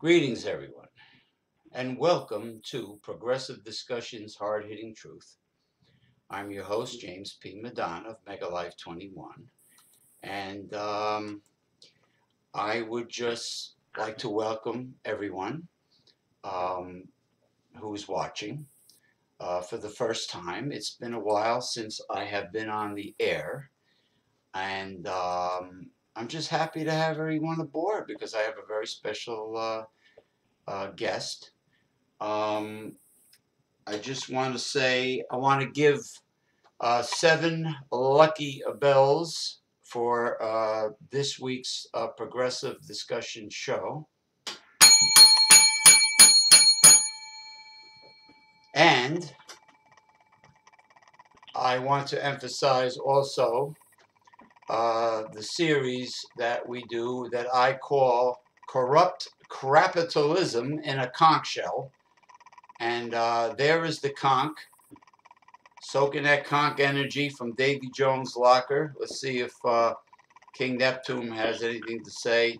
Greetings, everyone, and welcome to Progressive Discussions Hard Hitting Truth. I'm your host, James P. Madonna of Megalife 21, and I would just like to welcome everyone um, who's watching for the first time. It's been a while since I have been on the air, and I'm just happy to have everyone aboard because I have a very special guest. Um, I just want to say I want to give 7 lucky bells for this week's Progressive Discussion Show. And I want to emphasize also the series that we do that I call Corrupt Capitalism in a Conch Shell. And there is the conch, soaking that conch energy from Davy Jones' locker. Let's see if King Neptune has anything to say.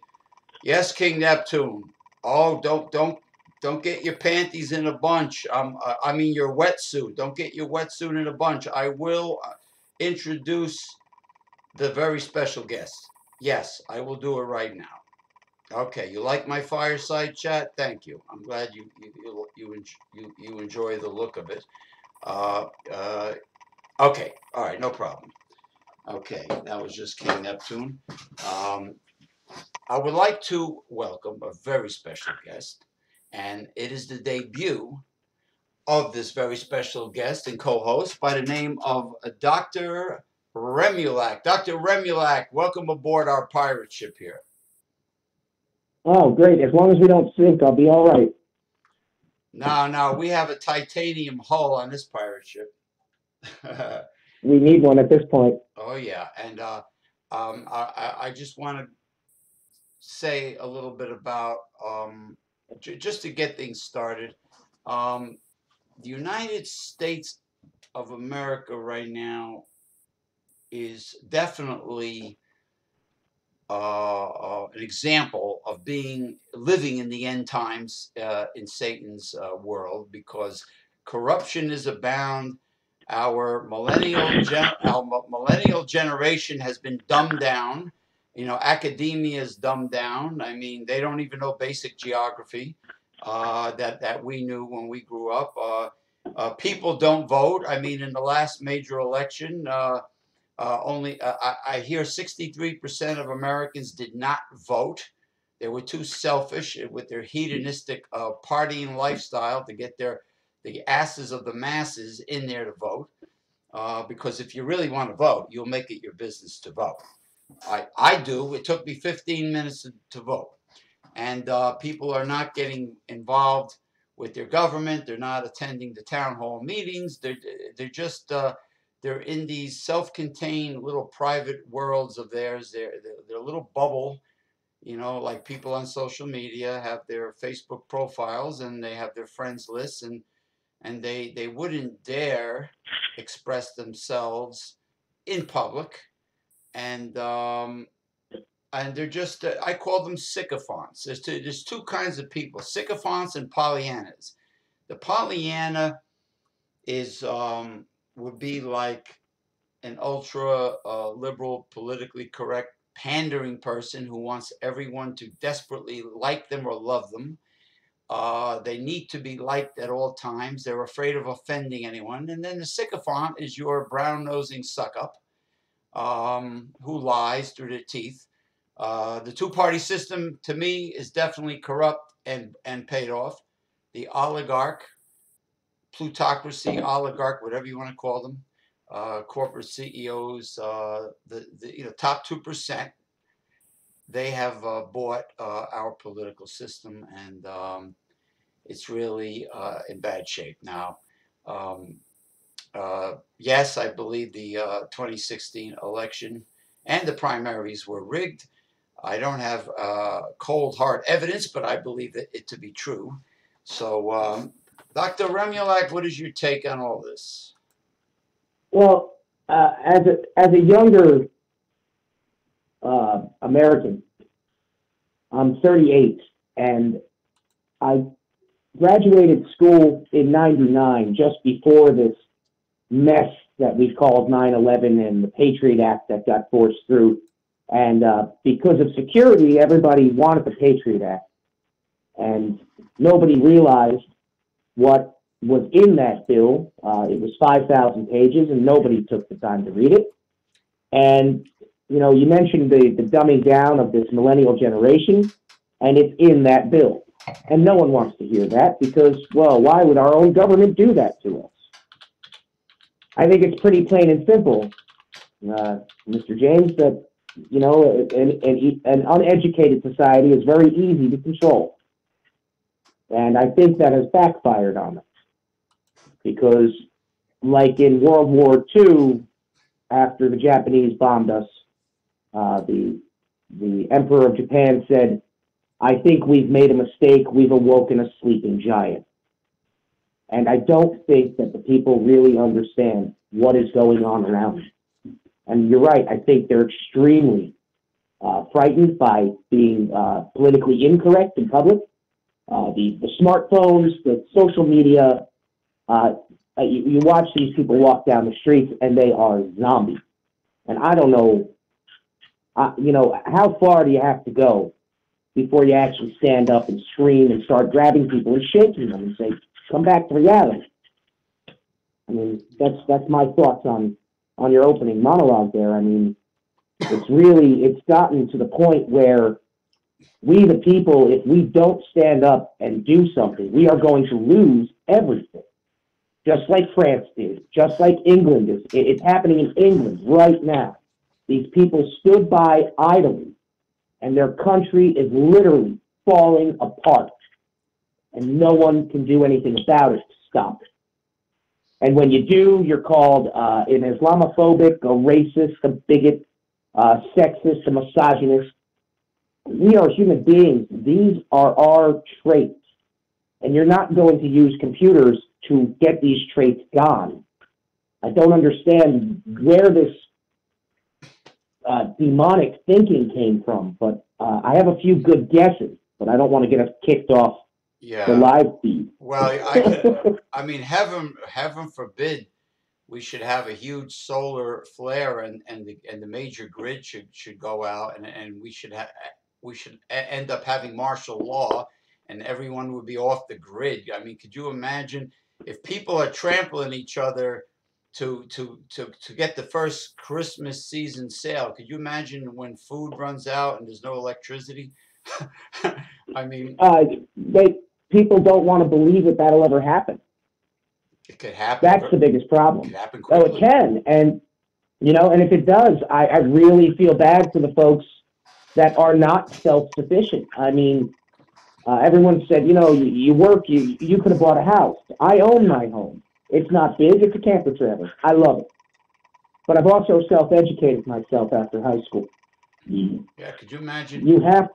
Yes, King Neptune. Oh, don't get your panties in a bunch. I mean your wetsuit. Don't get your wetsuit in a bunch. I will introduce the very special guest. Yes, I will do it right now. Okay, you like my fireside chat? Thank you. I'm glad you enjoy the look of it. Uh, uh, okay, all right, no problem. Okay, that was just King Neptune. Um, I would like to welcome a very special guest, and it is the debut of this very special guest and co-host by the name of Dr. Remulack. Dr. Remulack, welcome aboard our pirate ship here. Oh, great. As long as we don't sink, I'll be all right. No, we have a titanium hull on this pirate ship. We need one at this point. Oh, yeah, and I just want to say a little bit about, just to get things started. Um, the United States of America right now is definitely an example of being living in the end times in Satan's world because corruption is abound. Our millennial generation has been dumbed down. You know, academia is dumbed down. I mean, they don't even know basic geography that we knew when we grew up. People don't vote. I mean, in the last major election, I hear 63% of Americans did not vote. They were too selfish with their hedonistic partying lifestyle to get the asses of the masses in there to vote. Because if you really want to vote, you'll make it your business to vote. I do. It took me 15 minutes to vote. And people are not getting involved with their government. They're not attending the town hall meetings. They're just they're in these self-contained little private worlds of theirs. They're a little bubble, you know, like people on social media have their Facebook profiles and they have their friends lists, and they wouldn't dare express themselves in public, and they're just I call them sycophants. There's two kinds of people: sycophants and Pollyannas. The Pollyanna is would be like an ultra liberal, politically correct, pandering person who wants everyone to desperately like them or love them. They need to be liked at all times. They're afraid of offending anyone. And then the sycophant is your brown-nosing suck-up who lies through their teeth. The two-party system, to me, is definitely corrupt and paid off. The oligarch, plutocracy, oligarch, whatever you want to call them, corporate CEOs, the top 2%, they have bought our political system, and it's really in bad shape now. Um, yes, I believe the 2016 election and the primaries were rigged. I don't have cold hard evidence, but I believe it to be true. So, Dr. Remulack, what is your take on all this? Well, as a younger American, I'm 38, and I graduated school in '99, just before this mess that we called 9/11 and the Patriot Act that got forced through. And because of security, everybody wanted the Patriot Act. And nobody realized what was in that bill. It was 5,000 pages, and nobody took the time to read it. And, you know, you mentioned the dumbing down of this millennial generation, and it's in that bill. And no one wants to hear that because, well, why would our own government do that to us? I think it's pretty plain and simple, Mr. James, that, you know, an uneducated society is very easy to control. And I think that has backfired on us because, like in World War II, after the Japanese bombed us, the Emperor of Japan said, "I think we've made a mistake. We've awoken a sleeping giant." And I don't think that the people really understand what is going on around them. And you're right. I think they're extremely frightened by being politically incorrect in public. The smartphones, the social media. You watch these people walk down the streets, and they are zombies. And I don't know, you know, how far do you have to go before you actually stand up and scream and start grabbing people and shaking them and say, "Come back to reality"? I mean, that's my thoughts on your opening monologue there. I mean, it's gotten to the point where we, the people, if we don't stand up and do something, we are going to lose everything. Just like France did, just like England is. It's happening in England right now. These people stood by idly, and their country is literally falling apart. And no one can do anything about it to stop it. And when you do, you're called an Islamophobic, a racist, a bigot, sexist, a misogynist. We are human beings. These are our traits. And you're not going to use computers to get these traits gone. I don't understand where this demonic thinking came from, but I have a few good guesses, but I don't want to get us kicked off the live feed. Well, I mean, heaven forbid we should have a huge solar flare and the major grid should go out and we should end up having martial law and everyone would be off the grid. I mean, could you imagine if people are trampling each other to get the first Christmas season sale? Could you imagine when food runs out and there's no electricity? I mean, people don't want to believe that that'll ever happen. It could happen. That's the biggest problem. It could happen quickly. Oh, it can. And, you know, and if it does, I really feel bad for the folks that are not self-sufficient. I mean, everyone said, you know, you work, you could have bought a house. I own my home. It's not big. It's a camper trailer. I love it. But I've also self-educated myself after high school. Yeah, could you imagine? You have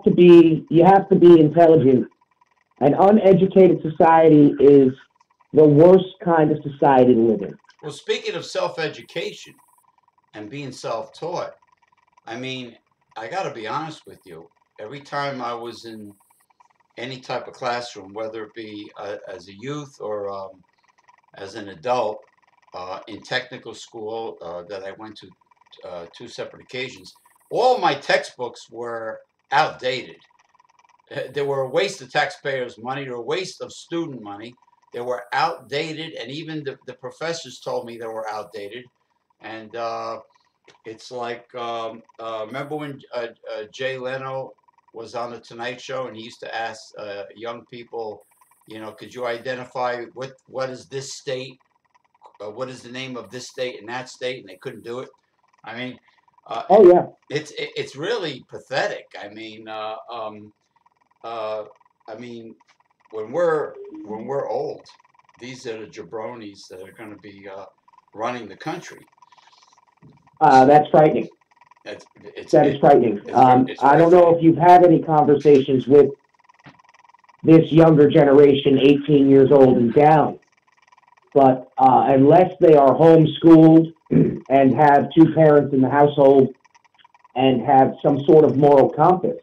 to be intelligent. An uneducated society is the worst kind of society to live in. Well, speaking of self-education and being self-taught, I mean, I got to be honest with you. Every time I was in any type of classroom, whether it be as a youth or as an adult in technical school that I went to 2 separate occasions, all my textbooks were outdated. They were a waste of taxpayers' money. They were a waste of student money. They were outdated, and even the professors told me they were outdated. And it's like, remember when Jay Leno was on the Tonight Show, and he used to ask young people, you know, could you identify what is this state? What is the name of this state and that state? And they couldn't do it. I mean, oh yeah, it's really pathetic. I mean, when we're old, these are the jabronis that are going to be running the country. That's frightening. That is frightening. I don't know if you've had any conversations with this younger generation, 18 years old and down, but unless they are homeschooled and have 2 parents in the household and have some sort of moral compass,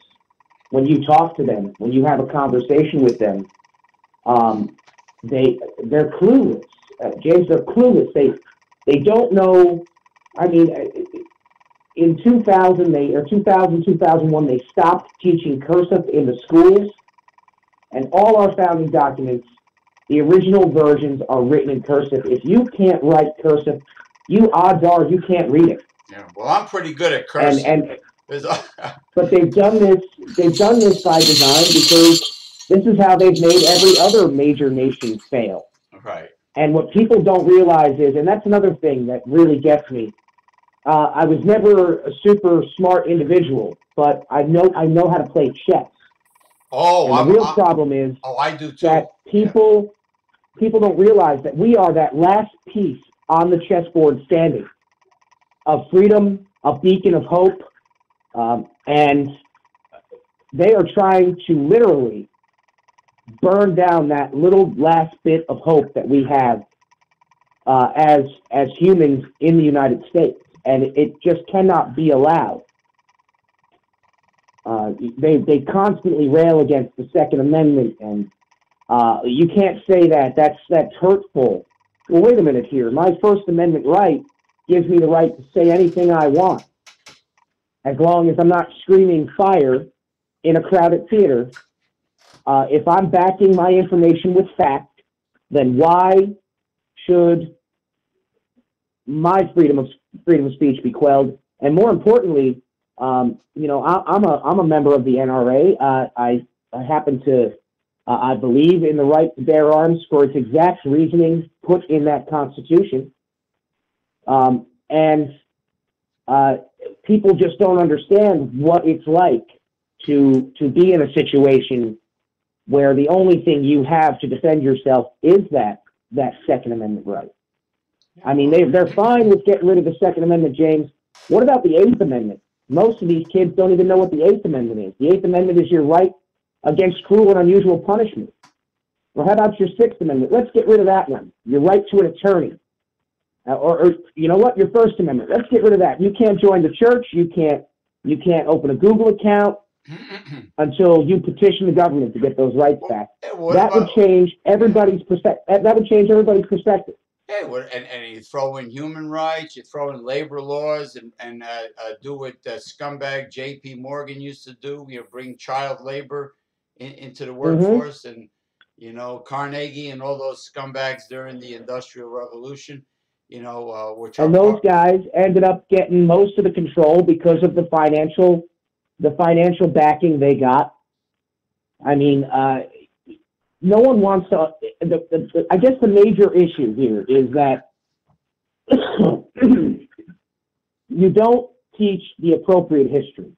when you talk to them, when you have a conversation with them, um, they're clueless. James, they're clueless. They don't know. I mean, in 2000, 2001, they stopped teaching cursive in the schools, and all our founding documents, the original versions, are written in cursive. If you can't write cursive, you odds are you can't read it. Yeah. Well, I'm pretty good at And cursive. and but they've done this. They've done this by design because this is how they've made every other major nation fail. Right. And what people don't realize is, and that's another thing that really gets me. I was never a super smart individual, but I know how to play chess. Oh, And the real problem is I do too. that Yeah. people don't realize that we are that last piece on the chessboard standing of freedom, a beacon of hope, and they are trying to literally burn down that little last bit of hope that we have as humans in the United States, and it just cannot be allowed. They constantly rail against the Second Amendment, and you can't say that's hurtful. Well, wait a minute here. My First Amendment right gives me the right to say anything I want, as long as I'm not screaming fire in a crowded theater. If I'm backing my information with fact, then why should my freedom of speech be quelled? And more importantly, I'm a member of the NRA. I happen to I believe in the right to bear arms for its exact reasoning put in that Constitution. And people just don't understand what it's like to be in a situation where the only thing you have to defend yourself is that Second Amendment right. I mean, they're fine with getting rid of the Second Amendment, James. What about the Eighth Amendment? Most of these kids don't even know what the Eighth Amendment is. The Eighth Amendment is your right against cruel and unusual punishment. Well, how about your Sixth Amendment? Let's get rid of that one. Your right to an attorney. Or you know what? Your First Amendment. Let's get rid of that. You can't join the church. You can't open a Google account until you petition the government to get those rights back. That would change everybody's perspective. That would change everybody's perspective. Yeah, and you throw in human rights, you throw in labor laws, and do what scumbag J.P. Morgan used to do. Bring child labor into the workforce, and Carnegie and all those scumbags during the Industrial Revolution. We're talking and those guys ended up getting most of the control because of the financial backing they got. I mean, no one wants to. I guess the major issue here is that you don't teach the appropriate history.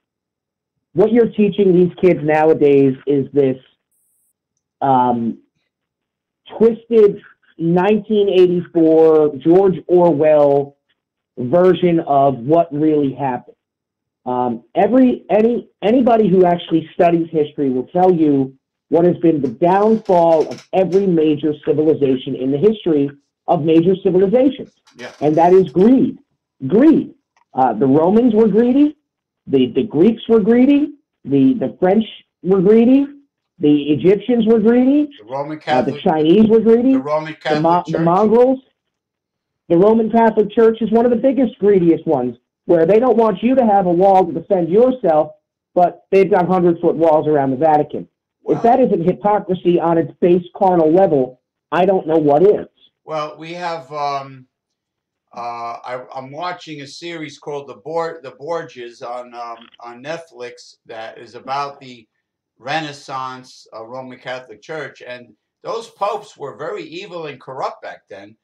What you're teaching these kids nowadays is this twisted 1984 George Orwell version of what really happened. Anybody who actually studies history will tell you what has been the downfall of every major civilization in the history of major civilizations. Yeah. And that is greed. Greed. The Romans were greedy. The Greeks were greedy. The French were greedy. The Egyptians were greedy. The Roman Catholic. The Chinese were greedy. The Roman Catholic Church. The Mongols. The Roman Catholic Church is one of the biggest, greediest ones, where they don't want you to have a wall to defend yourself, but they've got 100-foot walls around the Vatican. Wow. If that isn't hypocrisy on its base carnal level, I don't know what is. Well, we have. I'm watching a series called The Borgias on Netflix that is about the Renaissance Roman Catholic Church, and those popes were very evil and corrupt back then,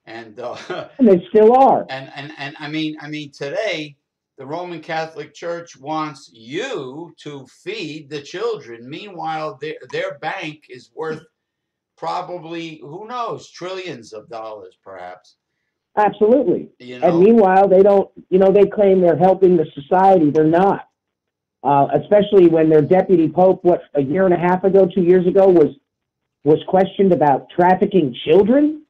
and they still are. And I mean today, the Roman Catholic Church wants you to feed the children. Meanwhile, their bank is worth probably, who knows, trillions of dollars, perhaps. Absolutely. And meanwhile, they don't. They claim they're helping the society. They're not. Especially when their deputy pope, a year and a half ago, 2 years ago, was questioned about trafficking children.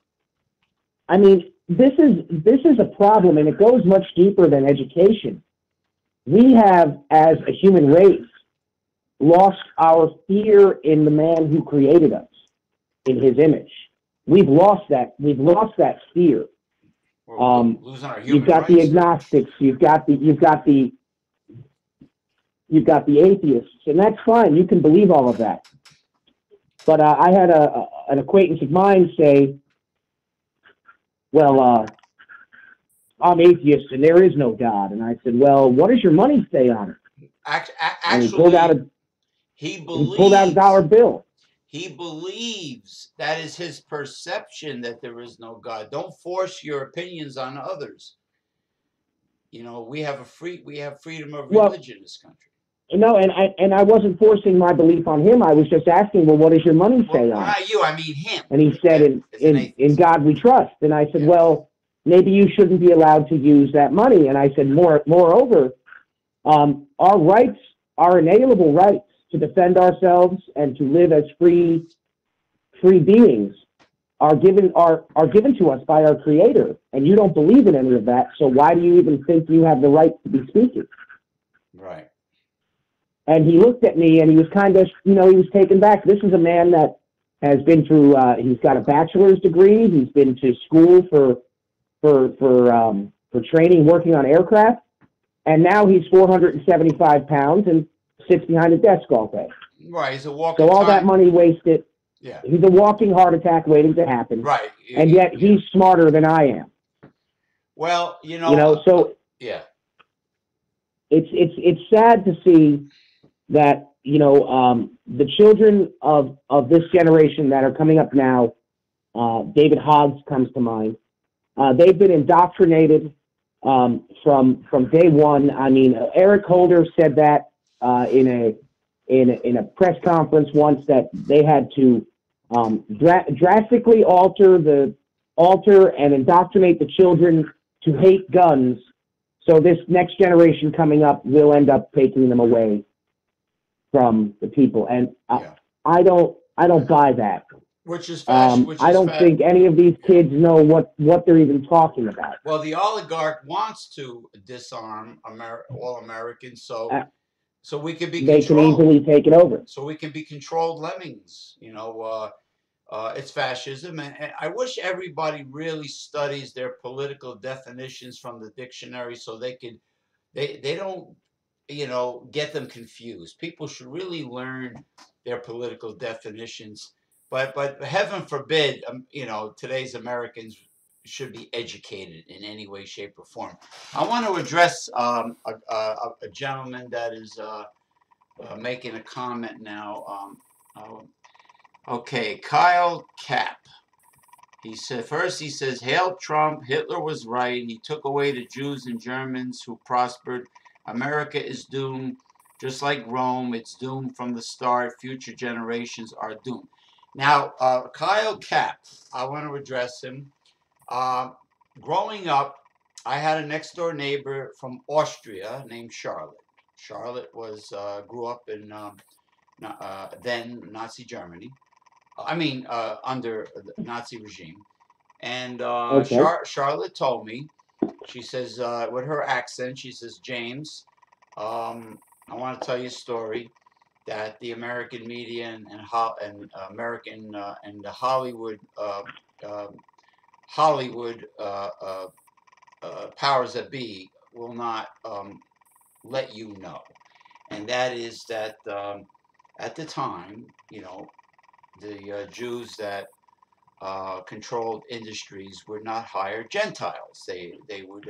I mean, this is a problem, and it goes much deeper than education. We have, as a human race, lost our fear in the man who created us in his image. We've lost that. We've lost that fear. We're losing our You've human got the rights. agnostics. You've got the atheists, and that's fine. You can believe all of that. But I had an acquaintance of mine say, "Well, I'm atheist, and there is no God." And I said, "Well, what does your money say on it?" And Actually, he he pulled out a dollar believes bill. he believes that is his perception that there is no God. Don't force your opinions on others. We have freedom of Well, religion in this country. no, and I wasn't forcing my belief on him. I was just asking, well, what does your money say Well, on it? not you. I mean him. And he said, As an in atheist. God we trust. And I said, Yeah. well, maybe you shouldn't be allowed to use that money. And I said, moreover, our rights, our inalienable rights to defend ourselves and to live as free beings are given to us by our Creator. And you don't believe in any of that, so why do you even think you have the right to be speaking? Right. And he looked at me and he was kind of, he was taken back. This is a man that has been through, he's got a bachelor's degree. He's been to school for training, working on aircraft. And now he's 475 pounds and sits behind a desk all day. Right. He's a walking. So all that money wasted. Yeah. He's a walking heart attack waiting to happen. Right. And yet he's smarter than I am. Well, so yeah. It's sad to see that the children of this generation that are coming up now, David Hoggs comes to mind. They've been indoctrinated from day one. I mean, Eric Holder said that in a press conference once, that they had to drastically alter and indoctrinate the children to hate guns. So this next generation coming up will end up taking them away from the people, and I don't buy that. Which is fashion. I don't think any of these kids know what they're even talking about. Well, the oligarch wants to disarm all Americans, so we can be controlled. They can easily take it over. So we can be controlled lemmings. It's fascism, and I wish everybody really studies their political definitions from the dictionary, so they don't get them confused. People should really learn their political definitions, but heaven forbid, today's Americans should be educated in any way, shape, or form. I want to address a gentleman that is making a comment now. Okay, Kyle Cap. He says, "Hail Trump, Hitler was right. He took away the Jews and Germans who prospered. America is doomed, just like Rome. It's doomed from the start. Future generations are doomed." Now, Kyle Cap, I want to address him. Growing up, I had a next door neighbor from Austria named Charlotte. Charlotte grew up in then Nazi Germany. Under the Nazi regime. And Okay. Charlotte told me, she says, with her accent, she says, "James, I want to tell you a story that the American media and American and the Hollywood powers that be will not let you know." And that is that at the time, the Jews that controlled industries would not hire Gentiles. They would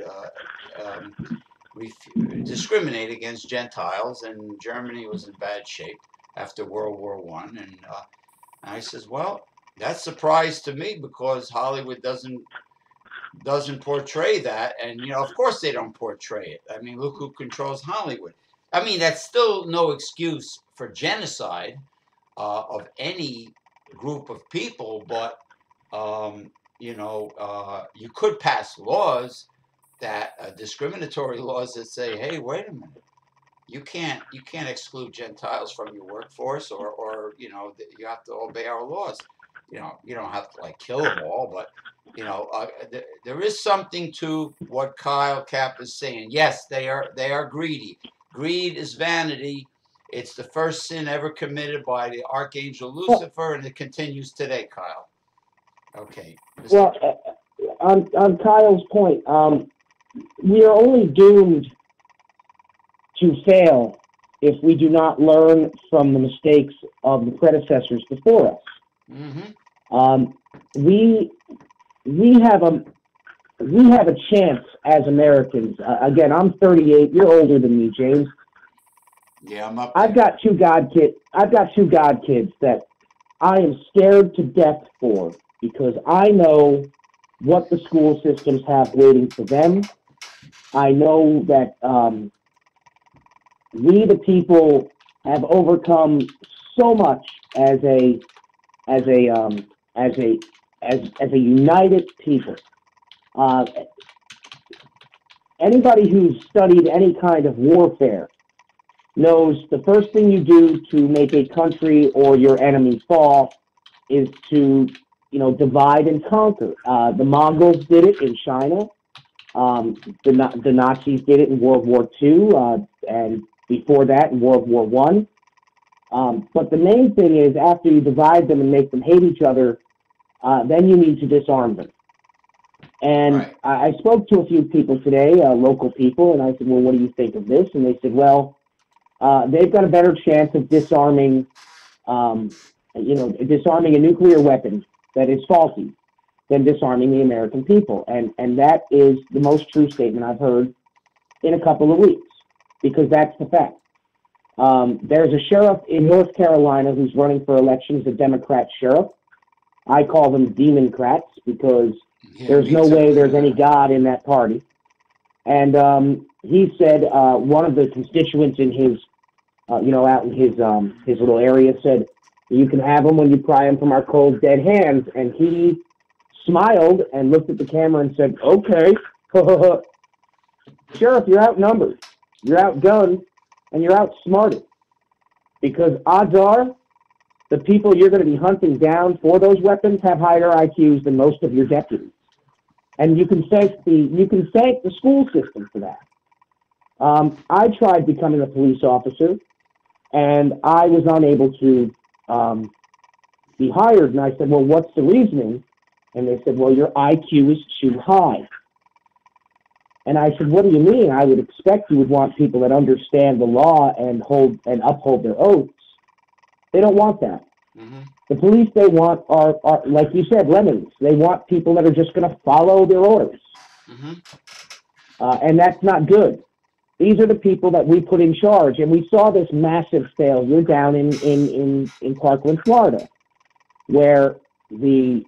discriminate against Gentiles, and Germany was in bad shape after World War I. And I says, well, that's a surprise to me, because Hollywood doesn't portray that, and of course they don't portray it. I mean, look who controls Hollywood. I mean, that's still no excuse for genocide of any group of people, but you could pass laws discriminatory laws that say, hey, wait a minute, you can't exclude Gentiles from your workforce, or you have to obey our laws. You don't have to kill them all, but there is something to what Kyle Cap is saying. Yes, they are greedy. Greed is vanity. It's the first sin ever committed by the archangel Well, Lucifer, and it continues today, Kyle. Okay, Mr. well, on Kyle's point, we are only doomed to fail if we do not learn from the mistakes of the predecessors before us. Mm-hmm. We we have a we have a chance as Americans. Again, I'm 38. You're older than me, James. Yeah, I'm up I've there. got two god kids. I've got two god kids that I am scared to death for because I know what the school systems have waiting for them. I know that we, the people, have overcome so much as a as a as a as a united people. Uh, Anybody who's studied any kind of warfare knows the first thing you do to make a country or your enemy fall is to, divide and conquer. The Mongols did it in China. The Nazis did it in World War II, and before that in World War One. But the main thing is, after you divide them and make them hate each other, then you need to disarm them. And Right. I spoke to a few people today, local people, and I said, "Well, what do you think of this?" And they said, "Well, they've got a better chance of um, disarming a nuclear weapon that is faulty than disarming the American people." And that is the most true statement I've heard in a couple of weeks, because that's the fact. There's a sheriff in North Carolina who's running for election, a Democrat sheriff. I call them Democrats because Yeah, there's me no too. way there's any God in that party. And he said one of the constituents in his, out in his little area said, "You can have them when you pry them from our cold dead hands." And he smiled and looked at the camera and said, "Okay, Sheriff, you're outnumbered, you're outgunned, and you're outsmarted. Because odds are the people you're going to be hunting down for those weapons have higher IQs than most of your deputies." And you can thank the school system for that. I tried becoming a police officer, and I was unable to be hired. And I said, "Well, what's the reasoning?" And they said, "Well, your IQ is too high." And I said, "What do you mean? I would expect you would want people that understand the law and uphold their oaths." They don't want that. Mm-hmm. The police they want are like you said, lemmings. They want people that are just going to follow their orders, Mm-hmm. and that's not good. These are the people that we put in charge, and we saw this massive failure down in Parkland, Florida, where the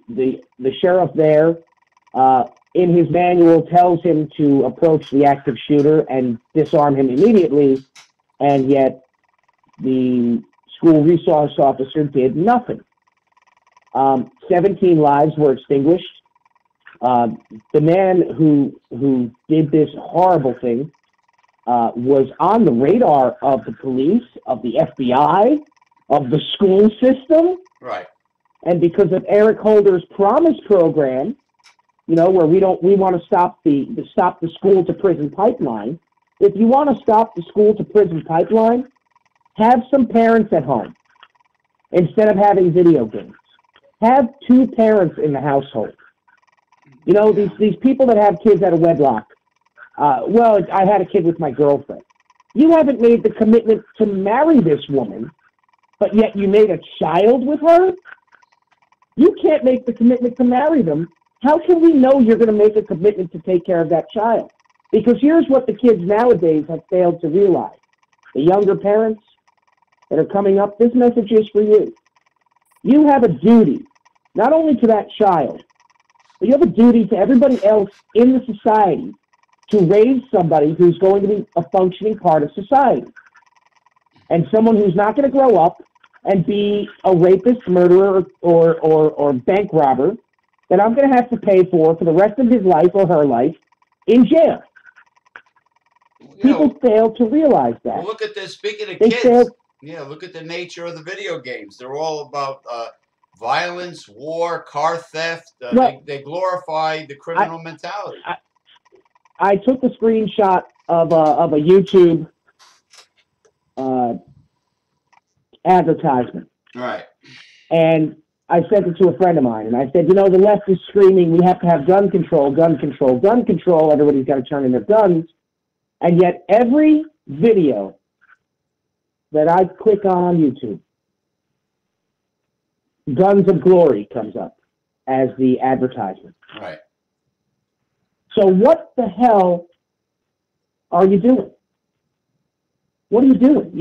sheriff there, in his manual, tells him to approach the active shooter and disarm him immediately, and yet the school resource officer did nothing. 17 lives were extinguished. The man who did this horrible thing was on the radar of the police, of the FBI, of the school system. Right. And because of Eric Holder's Promise program, where we want to stop the school to prison pipeline. If you want to stop the school to prison pipeline, have some parents at home instead of having video games. Have two parents in the household. These people that have kids out of wedlock. Well, I had a kid with my girlfriend. You haven't made the commitment to marry this woman, but yet you made a child with her? You can't make the commitment to marry them. How can we know you're going to make a commitment to take care of that child? Because here's what the kids nowadays have failed to realize. The younger parents that are coming up, this message is for you. You have a duty, not only to that child, but you have a duty to everybody else in the society to raise somebody who's going to be a functioning part of society. And someone who's not going to grow up and be a rapist, murderer, or bank robber that I'm going to have to pay for the rest of his life or her life in jail. People fail to realize that. Well, look at this. Speaking of They kids, look at the nature of the video games. They're all about violence, war, car theft. Well, they glorify the criminal mentality. I took a screenshot of a YouTube advertisement. Right. And I sent it to a friend of mine, and I said, you know, the left is screaming, we have to have gun control, gun control, gun control. Everybody's got to turn in their guns. And yet every video that I click on YouTube, Guns of Glory comes up as the advertisement. Right. So what the hell are you doing? What are you doing?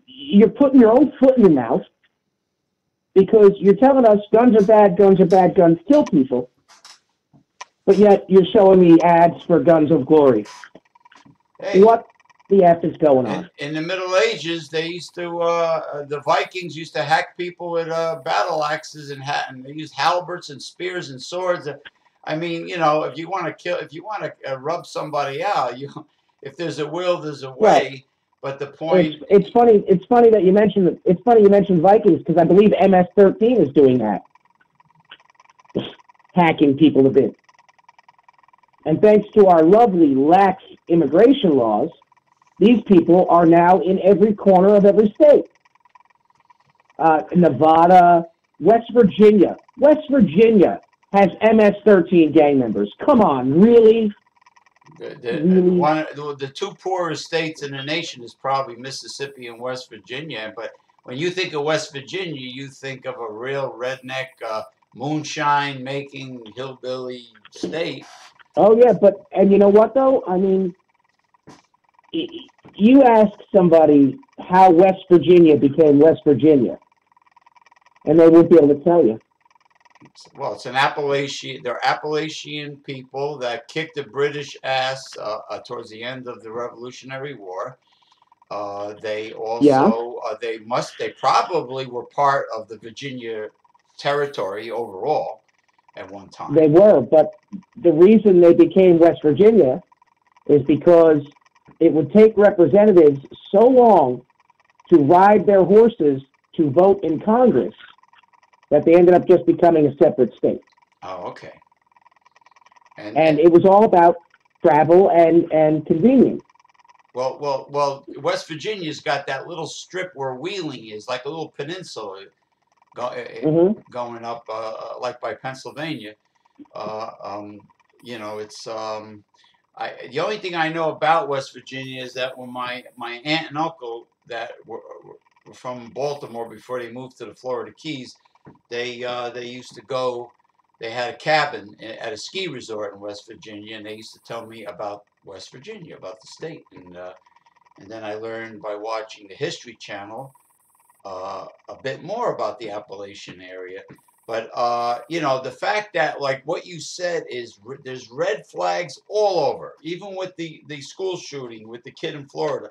You're putting your own foot in your mouth because you're telling us guns are bad, guns kill people, but yet you're showing me ads for Guns of Glory. Hey, what the F is going on? in the Middle Ages, they used to the Vikings used to hack people with battle axes and they used halberds and spears and swords. I mean, you know, if you want to rub somebody out, if there's a will, there's a way. Right. But the point it's funny that you mentioned Vikings because I believe MS-13 is doing that, hacking people a bit. And thanks to our lovely lax immigration laws, these people are now in every corner of every state. Nevada, West Virginia. West Virginia has MS-13 gang members. Come on, really? The two poorest states in the nation is probably Mississippi and West Virginia. But when you think of West Virginia, you think of a real redneck, moonshine-making hillbilly state. Oh, yeah, and you know what, though? I mean, you ask somebody how West Virginia became West Virginia, and they won't be able to tell you. Well, it's an Appalachian. They're Appalachian people that kicked the British ass towards the end of the Revolutionary War. They also they probably were part of the Virginia territory overall at one time. They were, but the reason they became West Virginia is because it would take representatives so long to ride their horses to vote in Congress that they ended up just becoming a separate state. Oh, okay. And it was all about travel and convenience. Well, West Virginia's got that little strip where Wheeling is, like a little peninsula going up, like by Pennsylvania. You know, it's the only thing I know about West Virginia is that when my aunt and uncle that were from Baltimore before they moved to the Florida Keys, they used to go. They had a cabin at a ski resort in West Virginia, and they used to tell me about West Virginia, about the state, and then I learned by watching the History Channel a bit more about the Appalachian area. But you know, the fact that, like what you said, is there's red flags all over, even with the school shooting with the kid in Florida.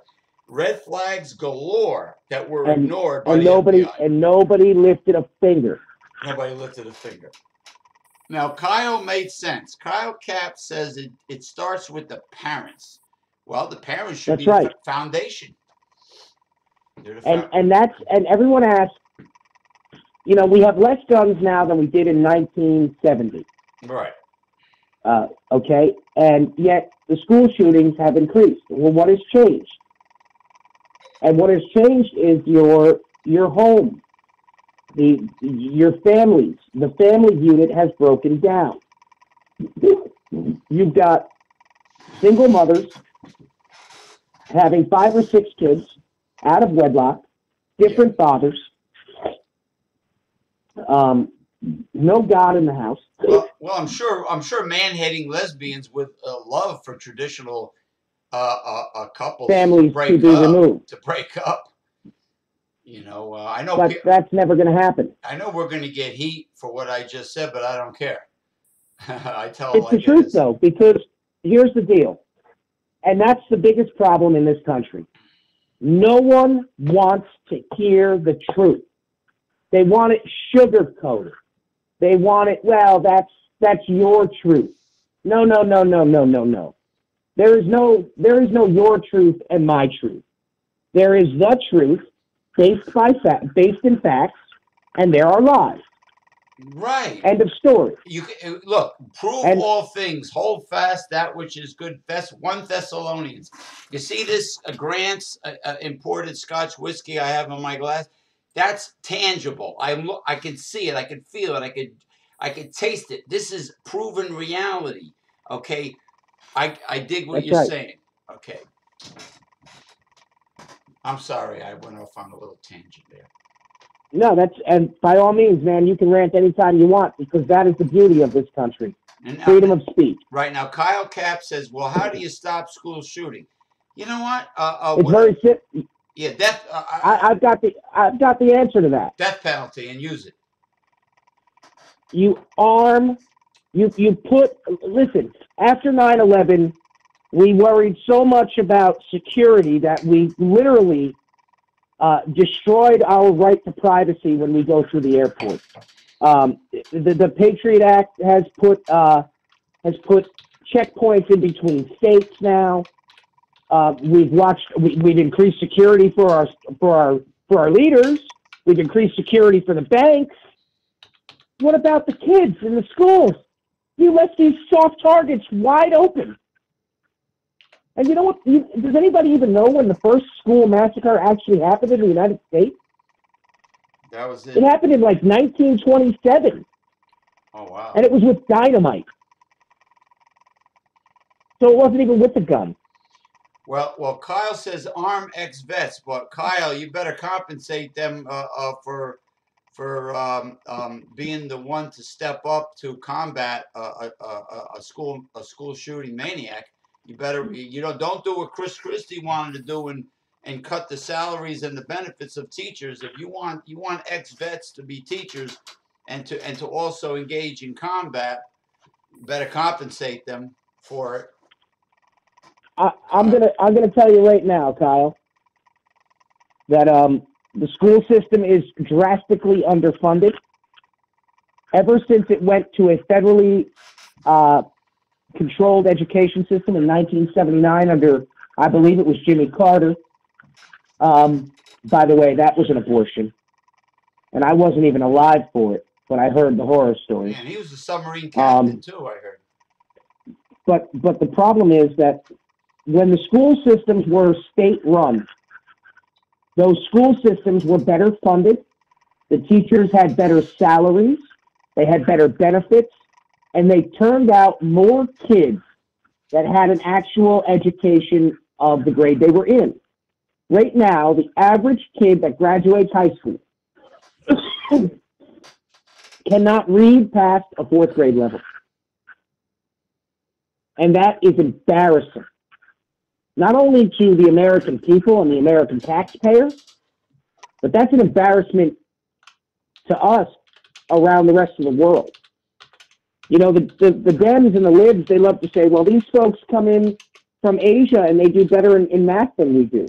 Red flags galore that were ignored by the FBI. And nobody lifted a finger. Nobody lifted a finger. Now, Kyle made sense. Kyle Cap says it starts with the parents. Well, the parents should be the foundation. And everyone asks, you know, we have less guns now than we did in 1970. Right. Okay, and yet the school shootings have increased. Well, what has changed? And what has changed is your home, your families. The family unit has broken down. You've got single mothers having 5 or 6 kids out of wedlock, different fathers, no God in the house. Well, I'm sure man-hating lesbians with love for traditional couples families to be removed. To break up. You know, I know. But that's never going to happen. I know we're going to get heat for what I just said, but I don't care. I tell it's the truth, though, because here's the deal, and that's the biggest problem in this country. No one wants to hear the truth. They want it sugar-coated. They want it, well, that's your truth. No. There is no your truth and my truth. There is the truth based in facts, and there are lies. Right. End of story. You can, look, prove all things, hold fast that which is good. That's 1 Thessalonians. You see this Grant's imported Scotch whiskey I have in my glass? That's tangible. I can see it. I can feel it. I could taste it. This is proven reality. Okay. I dig what That's you're right. saying. Okay. I'm sorry. I went off on a little tangent there. No, and by all means, man, you can rant anytime you want because that is the beauty of this country. And Freedom of speech. right now, Kyle Cap says, "Well, how do you stop school shooting?" You know what? It's very simple. Yeah, I've got the answer to that. death penalty and use it. You arm, you put, listen, after 9/11, we worried so much about security that we literally destroyed our right to privacy when we go through the airport. The Patriot Act has put checkpoints in between states now. We've increased security for our leaders. We've increased security for the banks. What about the kids in the schools? You left these soft targets wide open. And you know what? Does anybody even know when the first school massacre actually happened in the United States? That was it. It happened in like 1927. Oh, wow. And it was with dynamite. So it wasn't even with a gun. Well, Kyle says arm ex-vets, but Kyle, you better compensate them for being the one to step up to combat a school shooting maniac. Don't do what Chris Christie wanted to do and cut the salaries and the benefits of teachers. If you want ex-vets to be teachers and to also engage in combat, you better compensate them for it. I'm gonna tell you right now, Kyle, that the school system is drastically underfunded. Ever since it went to a federally controlled education system in 1979 under, I believe it was Jimmy Carter. By the way, that was an abortion, and I wasn't even alive for it, but I heard the horror stories. Man, he was a submarine captain too, I heard. But the problem is that when the school systems were state-run, those school systems were better funded. The teachers had better salaries. They had better benefits. And they turned out more kids that had an actual education of the grade they were in. Right now, the average kid that graduates high school cannot read past a fourth grade level. And that is embarrassing. Not only to the American people and the American taxpayer, but that's an embarrassment to us around the rest of the world. You know, the Dems and the libs, they love to say, well, these folks come in from Asia and they do better in math than we do.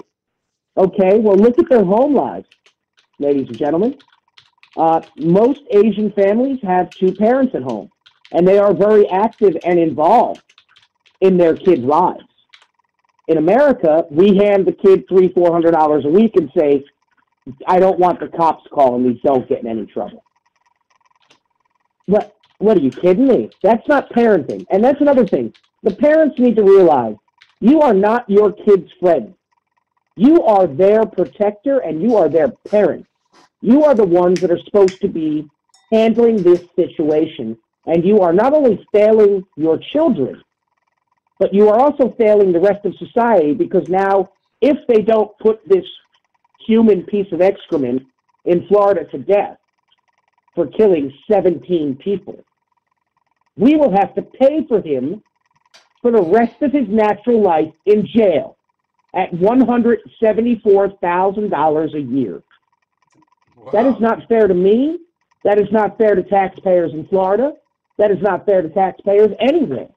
Okay, well, look at their home lives, ladies and gentlemen. Most Asian families have two parents at home, and they are very active and involved in their kids' lives. In America, we hand the kid $300-400 a week and say, I don't want the cops calling me, don't get in any trouble. What are you kidding me? That's not parenting. And that's another thing. The parents need to realize you are not your kid's friend. You are their protector and you are their parent. You are the ones that are supposed to be handling this situation. And you are not only failing your children, but you are also failing the rest of society because now, if they don't put this human piece of excrement in Florida to death for killing 17 people, we will have to pay for him for the rest of his natural life in jail at $174,000 a year. Wow. That is not fair to me. That is not fair to taxpayers in Florida. That is not fair to taxpayers anywhere.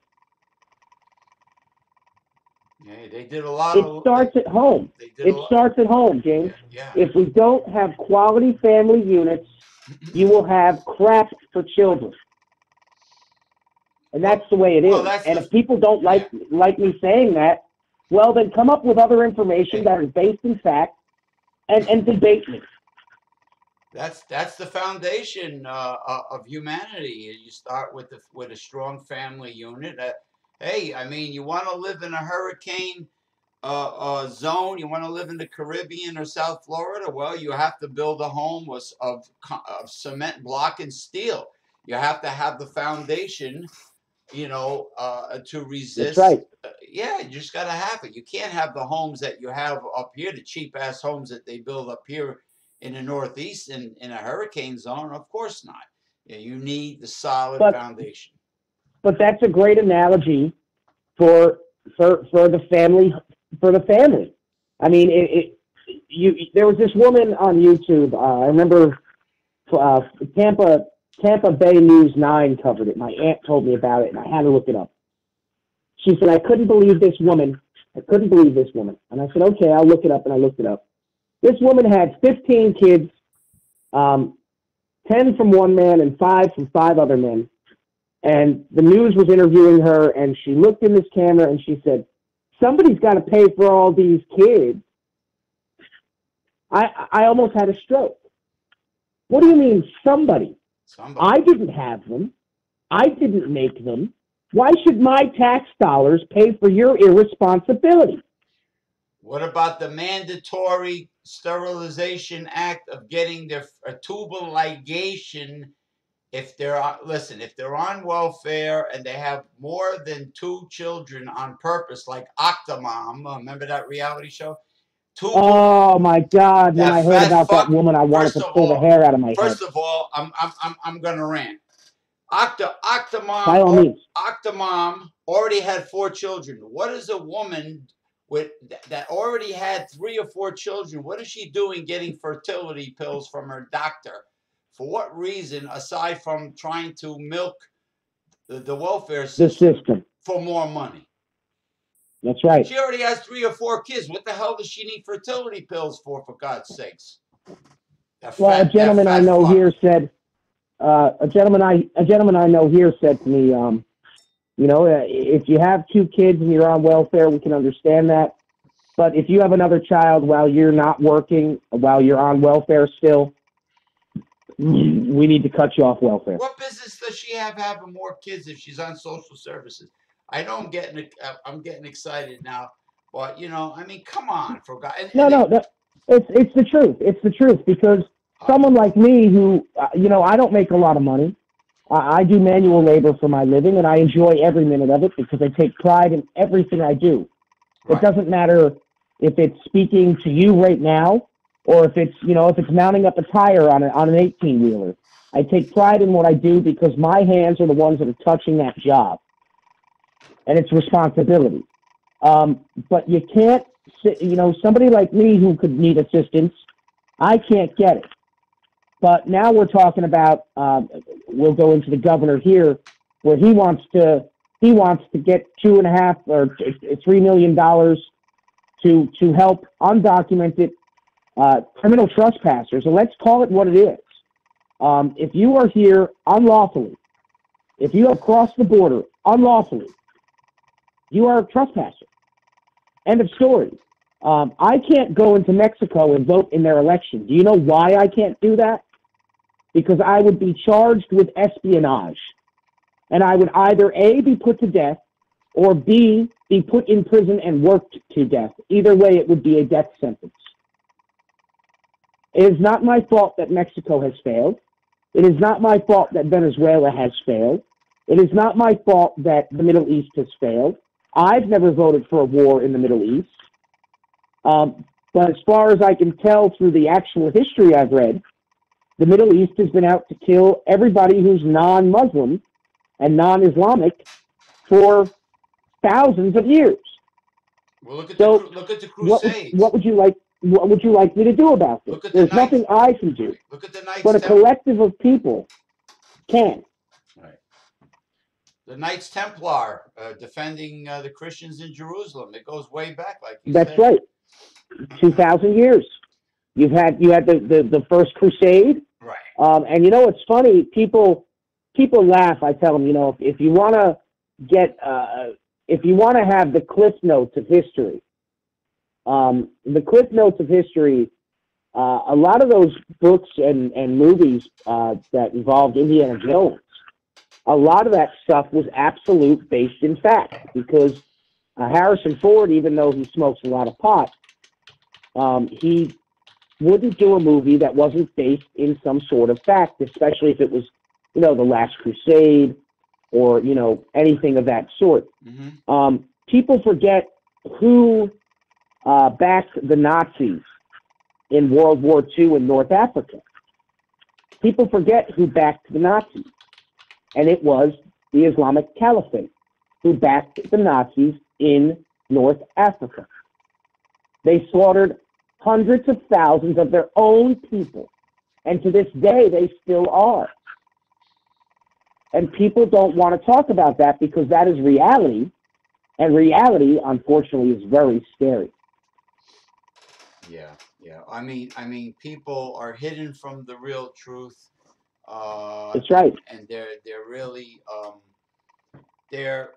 Yeah, they did a lot. It starts at home. It starts at home, James. Yeah. If we don't have quality family units, you will have crap for children. And that's the way it is. And if people don't like me saying that, well, then come up with other information that is based in fact and debate me. That's the foundation of humanity. You start with a strong family unit. Hey, I mean, you want to live in a hurricane zone, you want to live in the Caribbean or South Florida, well, you have to build a home of cement block and steel. You have to have the foundation, to That's resist. right. Yeah, you just got to have it. You can't have the homes that you have up here, the cheap ass homes that they build up here in the Northeast in a hurricane zone. Of course not. Yeah, you need the solid But foundation. that's a great analogy for for the family for the family. I mean, there was this woman on YouTube. I remember uh, Tampa Tampa Bay News 9 covered it. My aunt told me about it, and I had to look it up. She said, I couldn't believe this woman. I couldn't believe this woman. And I said, okay, I'll look it up. And I looked it up. This woman had 15 kids, um, 10 from one man and 5 from 5 other men. And the news was interviewing her, and she looked in this camera and she said, somebody's got to pay for all these kids. I almost had a stroke. What do you mean, somebody? Somebody. I didn't have them. I didn't make them. Why should my tax dollars pay for your irresponsibility? What about the mandatory sterilization act of getting their tubal ligation if they're if they're on welfare and they have more than 2 children on purpose, like Octomom, remember that reality show? Tubal, Oh my God! When I that heard fat about that fuck. woman, I wanted First to of pull the all, hair out of my head. I'm gonna rant. By all means. Octomom already had 4 children. What is a woman with that already had 3 or 4 children? What is she doing getting fertility pills from her doctor? For what reason, aside from trying to milk the welfare The system system. for more money? That's right. She already has 3 or 4 kids. What the hell does she need fertility pills for God's sakes? Well, a That gentleman I fat know fuck. here said, a gentleman I know here said to me, if you have 2 kids and you're on welfare, we can understand that. But if you have another child while you're not working, while you're on welfare still, we need to cut you off welfare. What business does she have having more kids if she's on social services? I know I'm getting excited now, but I mean, come on, for God. No, no, it's the truth. It's the truth because someone like me who, I don't make a lot of money. I do manual labor for my living, and I enjoy every minute of it because I take pride in everything I do. right. It doesn't matter if it's speaking to you right now or if it's mounting up a tire on an 18-wheeler. I take pride in what I do because my hands are the ones that are touching that job, and it's responsibility. But you can't, somebody like me who could need assistance, I can't get it. But now we're talking about, we'll go into the governor here, where he wants to get $2.5 or $3 million to help undocumented criminal trespassers. And let's call it what it is. If you are here unlawfully, if you have crossed the border unlawfully, you are a trespasser. End of story. I can't go into Mexico and vote in their election. Do you know why I can't do that? Because I would be charged with espionage. And I would either A, be put to death, or B, be put in prison and worked to death. Either way, it would be a death sentence. It is not my fault that Mexico has failed. It is not my fault that Venezuela has failed. It is not my fault that the Middle East has failed. I've never voted for a war in the Middle East. But as far as I can tell through the actual history I've read, the Middle East has been out to kill everybody who's non-Muslim and non-Islamic for thousands of years. Well, look at the What Crusades. would you like? What would you like me to do about this? There's nothing I can do. Look at the Knights. But a collective of people can. Right. The Knights Templar defending the Christians in Jerusalem. It goes way back, like you said. That's right. 2,000 years. You had the first crusade. Right. And it's funny. People laugh. I tell them, if you want to have the cliff notes of history, a lot of those books and movies that involved Indiana Jones, a lot of that stuff was absolute based in fact, because Harrison Ford, even though he smokes a lot of pot, he wouldn't do a movie that wasn't based in some sort of fact, especially if it was, The Last Crusade or, anything of that sort. People forget who backed the Nazis in World War II in North Africa. People forget who backed the Nazis, and it was the Islamic Caliphate who backed the Nazis in North Africa. They slaughtered hundreds of thousands of their own people, and to this day they still are. And people don't want to talk about that because that is reality, and reality, unfortunately, is very scary. Yeah, yeah. People are hidden from the real truth. That's right. And they're really they're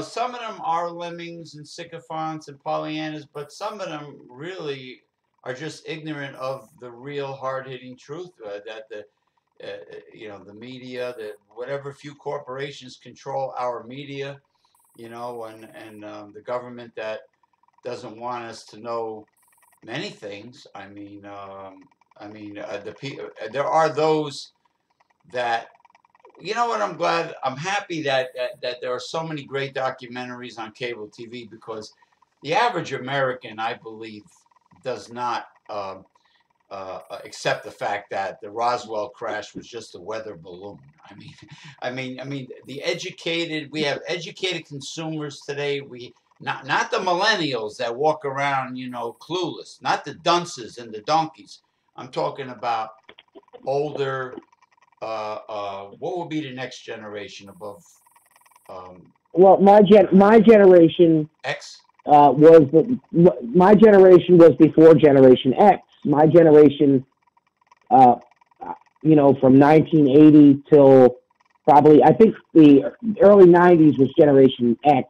some of them are lemmings and sycophants and Pollyannas, but some of them really are just ignorant of the real hard-hitting truth that the media, the whatever few corporations control our media, and the government that doesn't want us to know many things. There are those that what I'm happy that there are so many great documentaries on cable TV, because the average American, I believe, does not accept the fact that the Roswell crash was just a weather balloon. We have educated consumers today. We not the millennials that walk around, clueless, not the dunces and the donkeys. I'm talking about older. What will be the next generation above? Well, my generation X. My generation was before Generation X. My generation, from 1980 till probably, I think the early 90s was Generation X,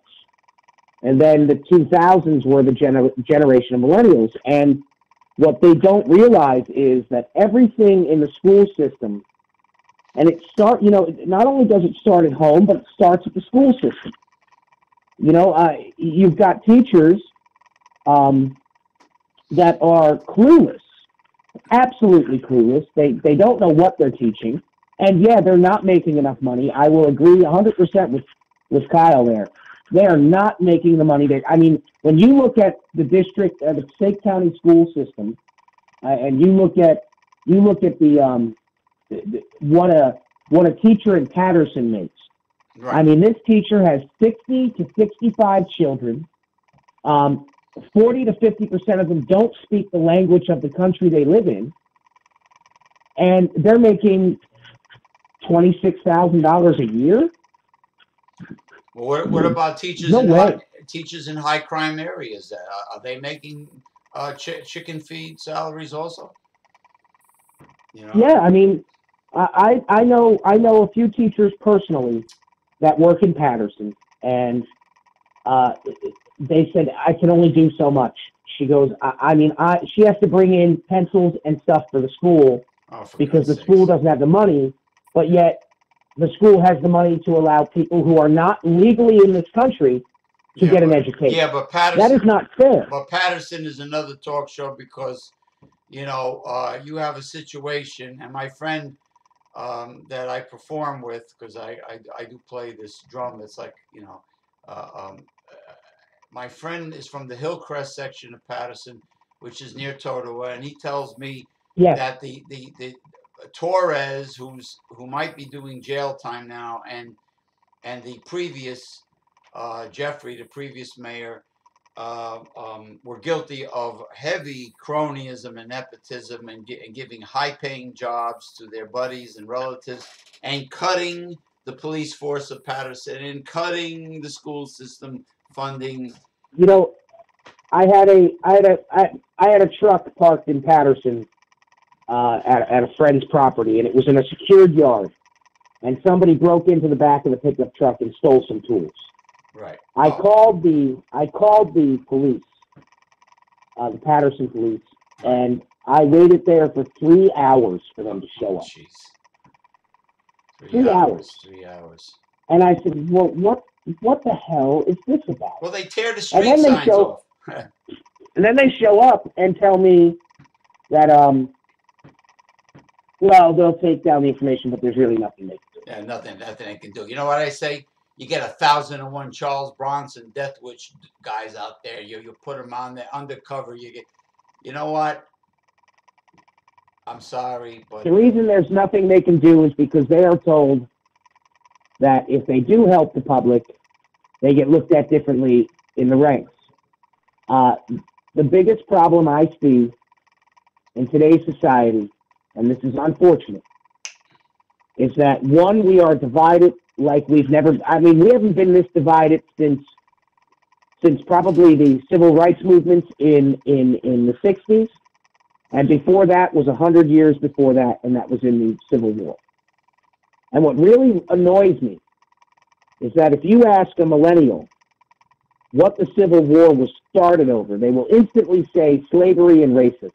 and then the 2000s were the generation of millennials. And what they don't realize is that everything in the school system, and not only does it start at home, but it starts at the school system. You've got teachers that are clueless, absolutely clueless. They don't know what they're teaching, and yeah, they're not making enough money. I will agree 100% with Kyle there. They are not making the money. When you look at the district, the Passaic County school system, and you look at what a teacher in Patterson makes. Right. This teacher has 60 to 65 children. 40 to 50% of them don't speak the language of the country they live in, and they're making $26,000 a year. Well, what about teachers? Teachers in high crime areas? Are they making chicken feed salaries also? Yeah, I know a few teachers personally that work in Patterson, and they said, I can only do so much. She goes, she has to bring in pencils and stuff for the school because the school doesn't have the money, but yet the school has the money to allow people who are not legally in this country to get an education. Yeah, but Patterson, that is not fair. But Patterson is another talk show because, you have a situation, and my friend that I perform with, because I do play this drum. It's like, my friend is from the Hillcrest section of Patterson, which is near Totowa, and he tells me that the Torres, who might be doing jail time now, and the previous Jeffrey, the previous mayor, were guilty of heavy cronyism and nepotism and giving high-paying jobs to their buddies and relatives, and cutting the police force of Patterson and cutting the school system funding. I had a truck parked in Patterson at a friend's property, and it was in a secured yard. And somebody broke into the back of the pickup truck and stole some tools. Right. I called the police, the Patterson police, and I waited there for 3 hours for them to show up. Jeez. 3 hours. 3 hours. And I said, well, what the hell is this about? Well, they tear the And street then they signs show, off. and then they show up and tell me that, well, they'll take down the information, but there's really nothing they can do. Yeah, nothing they can do. You know what I say? You get 1,001 Charles Bronson Death Wish guys out there. You put them on there undercover. You know what? I'm sorry, but The reason there's nothing they can do is because they are told that if they do help the public, they get looked at differently in the ranks. The biggest problem I see in today's society, and this is unfortunate, is that one, we are divided like we've never, I mean, we haven't been this divided since probably the civil rights movements in the 60s. And before that was 100 years before that, and that was in the Civil War. And what really annoys me is that if you ask a millennial what the Civil War was started over, they will instantly say slavery and racism.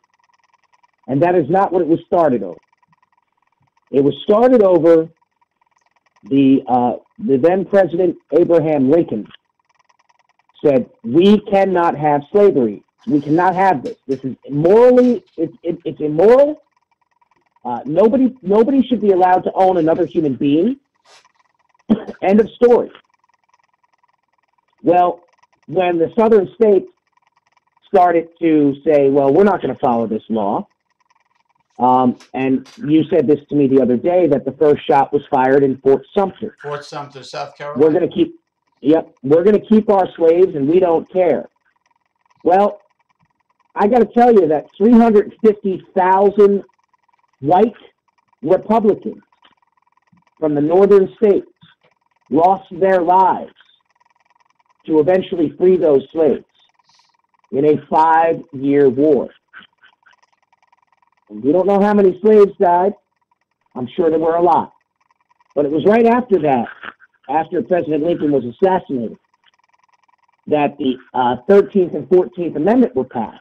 And that is not what it was started over. It was started over the then President Abraham Lincoln said, we cannot have slavery. We cannot have this. This is morally, it's immoral. Nobody should be allowed to own another human being. End of story. Well, when the southern states started to say, well, we're not going to follow this law, and you said this to me the other day, that the first shot was fired in Fort Sumter. Fort Sumter, South Carolina. We're going to keep our slaves, and we don't care. Well, I got to tell you that 350,000 white Republicans from the northern states lost their lives to eventually free those slaves in a 5-year war. And we don't know how many slaves died. I'm sure there were a lot. But it was right after that, after President Lincoln was assassinated, that the 13th and 14th Amendment were passed.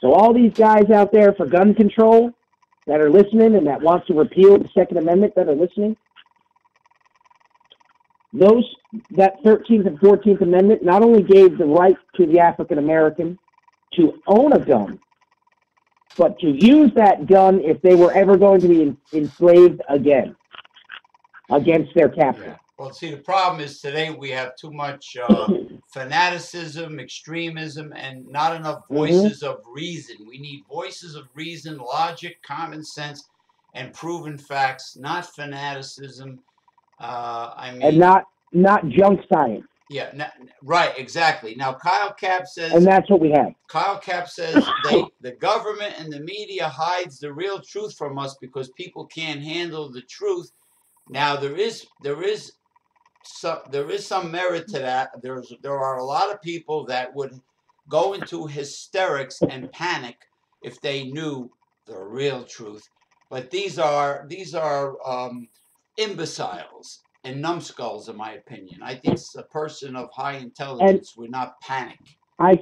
So all these guys out there for gun control that are listening and that want to repeal the Second Amendment that are listening, that 13th and 14th Amendment not only gave the right to the African American to own a gun, but to use that gun if they were ever going to be enslaved again against their captor. Yeah. Well, see, the problem is today we have too much fanaticism, extremism, and not enough voices of reason. We need voices of reason, logic, common sense, and proven facts, not fanaticism. And not junk science. Yeah, right, exactly. Now, Kyle Capp says, and that's what we have. Kyle Capp says the government and the media hides the real truth from us because people can't handle the truth. Now, there is some merit to that. There are a lot of people that would go into hysterics and panic if they knew the real truth. But these are imbeciles and numbskulls, in my opinion. I think a person of high intelligence would not panic. I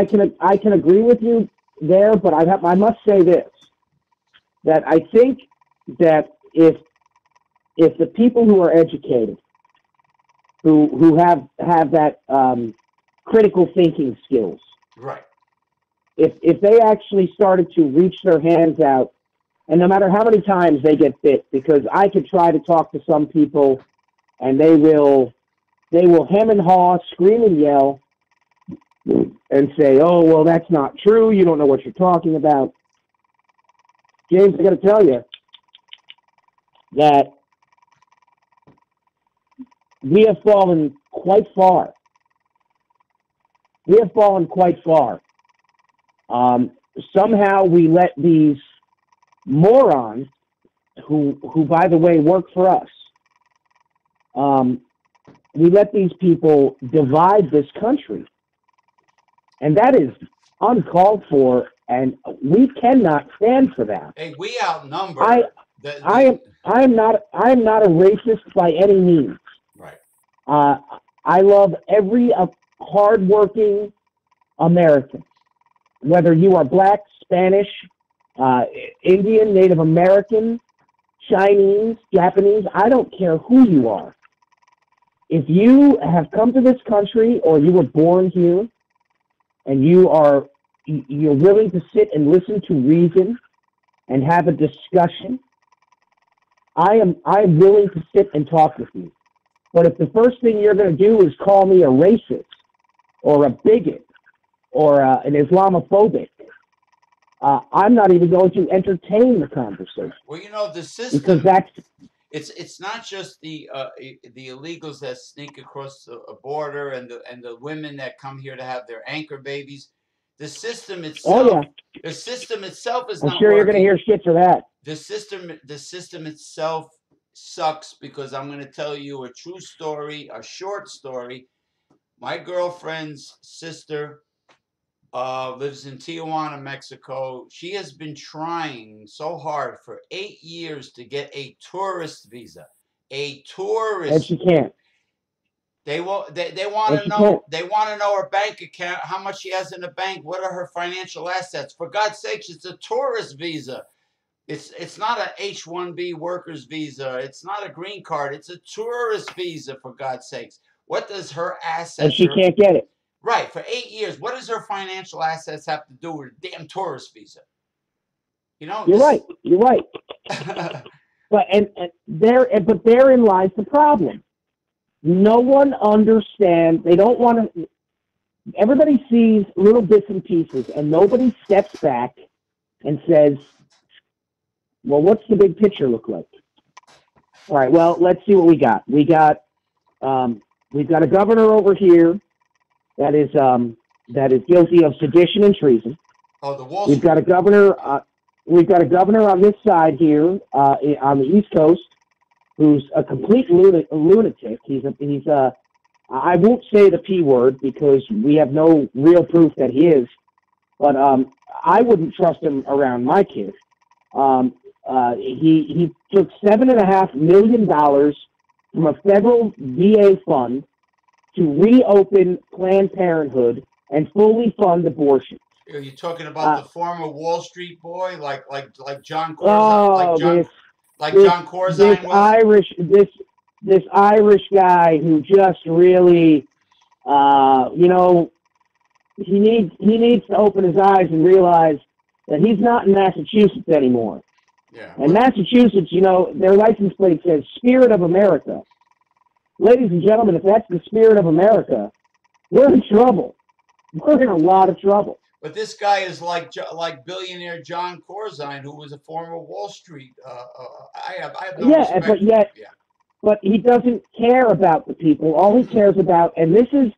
can agree with you there, but I must say this, that I think that if the people who are educated, who have that critical thinking skills, right? If they actually started to reach their hands out, and no matter how many times they get bit, because I could try to talk to some people, and they will hem and haw, scream and yell, and say, "Oh, well, that's not true. You don't know what you're talking about." James, I got to tell you that we have fallen quite far. We have fallen quite far. Somehow we let these morons, who by the way work for us, we let these people divide this country, and that is uncalled for, and we cannot stand for that. Hey, we outnumber. I am not a racist by any means. Right. I love every hardworking American, whether you are black, Spanish, Indian, Native American, Chinese, Japanese. I don't care who you are. if you have come to this country or you were born here and you're willing to sit and listen to reason and have a discussion, I am willing to sit and talk with you. But if the first thing you're going to do is call me a racist or a bigot or an Islamophobic, I'm not even going to entertain the conversation. Well, you know, the Because system. that's It's not just the illegals that sneak across a border and the women that come here to have their anchor babies. The system oh itself, yeah, the system itself is I'm not sure you're going to working. hear shit for that. The system itself sucks because I'm going to tell you a true story, a short story. My girlfriend's sister lives in Tijuana, Mexico. She has been trying so hard for 8 years to get a tourist visa. A And tourist. she can't. They want And to she can't. know. They want to know her bank account, how much she has in the bank, what are her financial assets. For God's sakes, it's a tourist visa. It's not an H-1B workers visa. It's not a green card. It's a tourist visa. For God's sakes, what does her And assets? she Her can't get it. right for 8 years. What does her financial assets have to do with a damn tourist visa? You know You're this. right. You're right. But therein lies the problem. No one understands. They don't want to. Everybody sees little bits and pieces, and nobody steps back and says, "Well, what's the big picture look like?" All right. Well, let's see what we got. Um, we've got a governor over here that is guilty of sedition and treason. Oh, the Wall We've got a Street. governor. We've got a governor on this side here on the East Coast who's a complete lunatic. I won't say the P word because we have no real proof that he is, but I wouldn't trust him around my kid. He took $7.5 million from a federal VA fund to reopen Planned Parenthood and fully fund abortion. Are you talking about Uh, the former Wall Street boy, like John Corzine, oh, like this John this Corzine was? Irish this Irish guy who just really, you know, he needs to open his eyes and realize that he's not in Massachusetts anymore. Yeah. And Massachusetts, you know, their license plate says "Spirit of America." Ladies and gentlemen, if that's the spirit of America, we're in trouble. We're in a lot of trouble. But this guy is like billionaire John Corzine, who was a former Wall Street. I have no Yeah, respect for him. Yeah. but he doesn't care about the people. All he cares about, and this is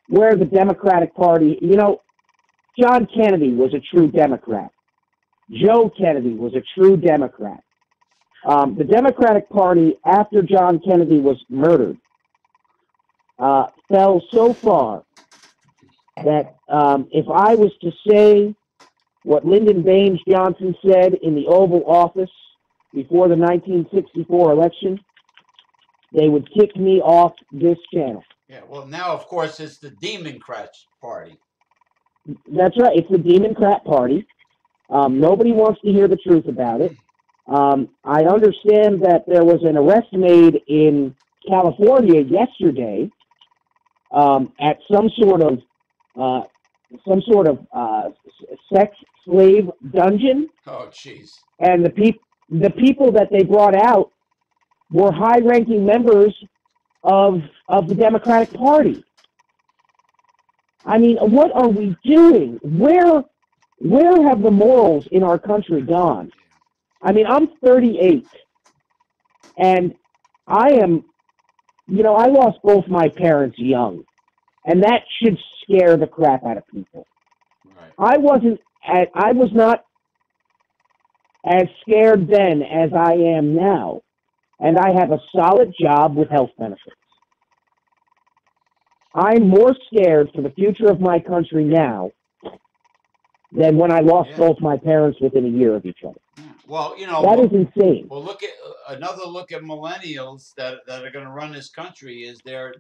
where the Democratic Party, you know, John Kennedy was a true Democrat. Joe Kennedy was a true Democrat. The Democratic Party, after John Kennedy was murdered, fell so far that if I was to say what Lyndon Baines Johnson said in the Oval Office before the 1964 election, they would kick me off this channel. Yeah. Well, now of course it's the Democrat Party. That's right. It's the Democrat Party. Nobody wants to hear the truth about it. I understand that there was an arrest made in California yesterday at some sort of sex slave dungeon, Oh, jeez. and the people that they brought out were high-ranking members of the Democratic Party. I mean, what are we doing? Where have the morals in our country gone? I mean, I'm 38, and I am, you know, I lost both my parents young, and that should scare the crap out of people. Right. I was not as scared then as I am now, and I have a solid job with health benefits. I'm more scared for the future of my country now than when I lost both my parents within a year of each other. Yeah. Well, you know, That is insane. well, look at another look at millennials that are going to run this country is they're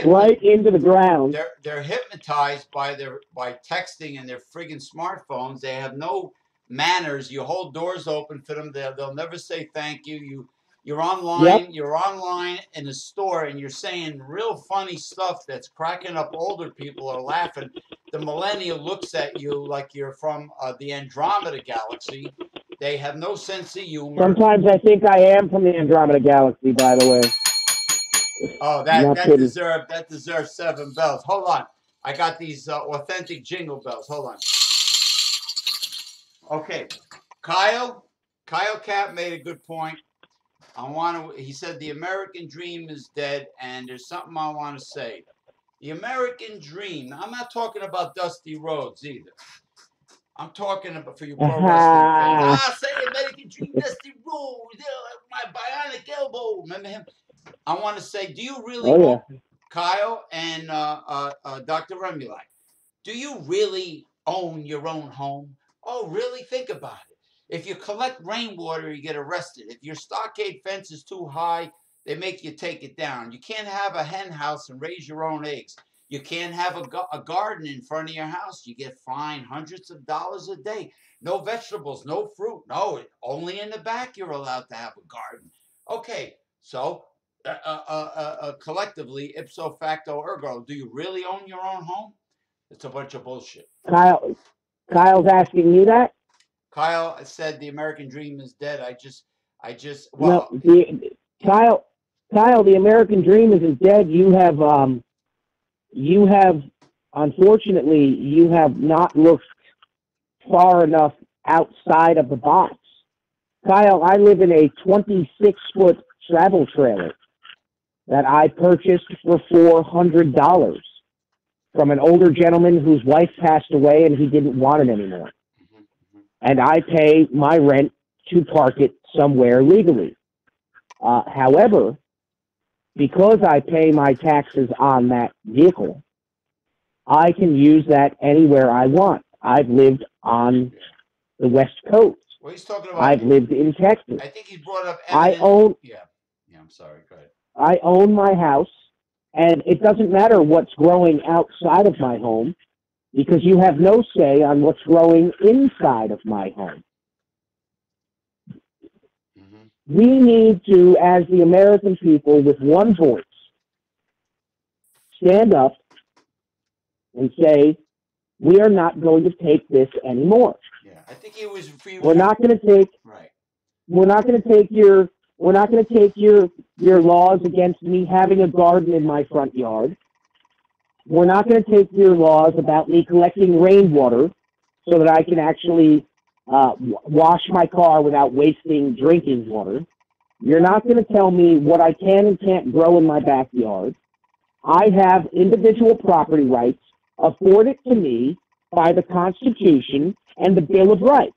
Right into the ground. they're hypnotized by texting and their friggin' smartphones. They have no manners. You hold doors open for them. They'll never say thank you. Yep. you're online in a store, and you're saying real funny stuff that's cracking up older people are laughing. The millennial looks at you like you're from the Andromeda galaxy. They have no sense of humor. Sometimes I think I am from the Andromeda galaxy. By the way, Oh, not kidding. that deserves 7 bells. Hold on, I got these authentic jingle bells. Hold on. Okay, Kyle. Kyle Cap made a good point. I want to. He said the American dream is dead, and there's something I want to say. The American dream. I'm not talking about Dusty Rhodes either. I'm talking about for you pro wrestling fans. Say American Dream, Dusty Rhodes, my bionic elbow. Remember him? I want to say, do you really Oh own yeah. Kyle and Dr. Remulack? Do you really own your own home? Oh, really? Think about it. If you collect rainwater, you get arrested. If your stockade fence is too high, they make you take it down. You can't have a hen house and raise your own eggs. You can't have a garden in front of your house. You get fined hundreds of dollars a day. No vegetables, no fruit. No, only in the back you're allowed to have a garden. Okay, so collectively, ipso facto ergo, do you really own your own home? It's a bunch of bullshit. Kyle. Kyle's asking me that. Kyle said the American dream is dead. No, Well, the Kyle. Kyle, the American dream is dead. You have, unfortunately, you have not looked far enough outside of the box. Kyle, I live in a 26-foot travel trailer that I purchased for $400 from an older gentleman whose wife passed away and he didn't want it anymore. And I pay my rent to park it somewhere legally. However, because I pay my taxes on that vehicle, I can use that anywhere I want. I've lived on the West Coast. Well, he's talking about. I've lived in Texas. I think he brought up. I own. Yeah. I'm sorry. Go ahead. I own my house, and it doesn't matter what's growing outside of my home, because you have no say on what's growing inside of my home. We need to, as the American people, with one voice, stand up and say, we are not going to take this anymore. Yeah, I think it was. We're not going to take. Right. We're not going to take your. We're not going to take your laws against me having a garden in my front yard. We're not going to take your laws about me collecting rainwater so that I can actually wash my car without wasting drinking water. You're not going to tell me what I can and can't grow in my backyard. I have individual property rights afforded to me by the Constitution and the Bill of Rights.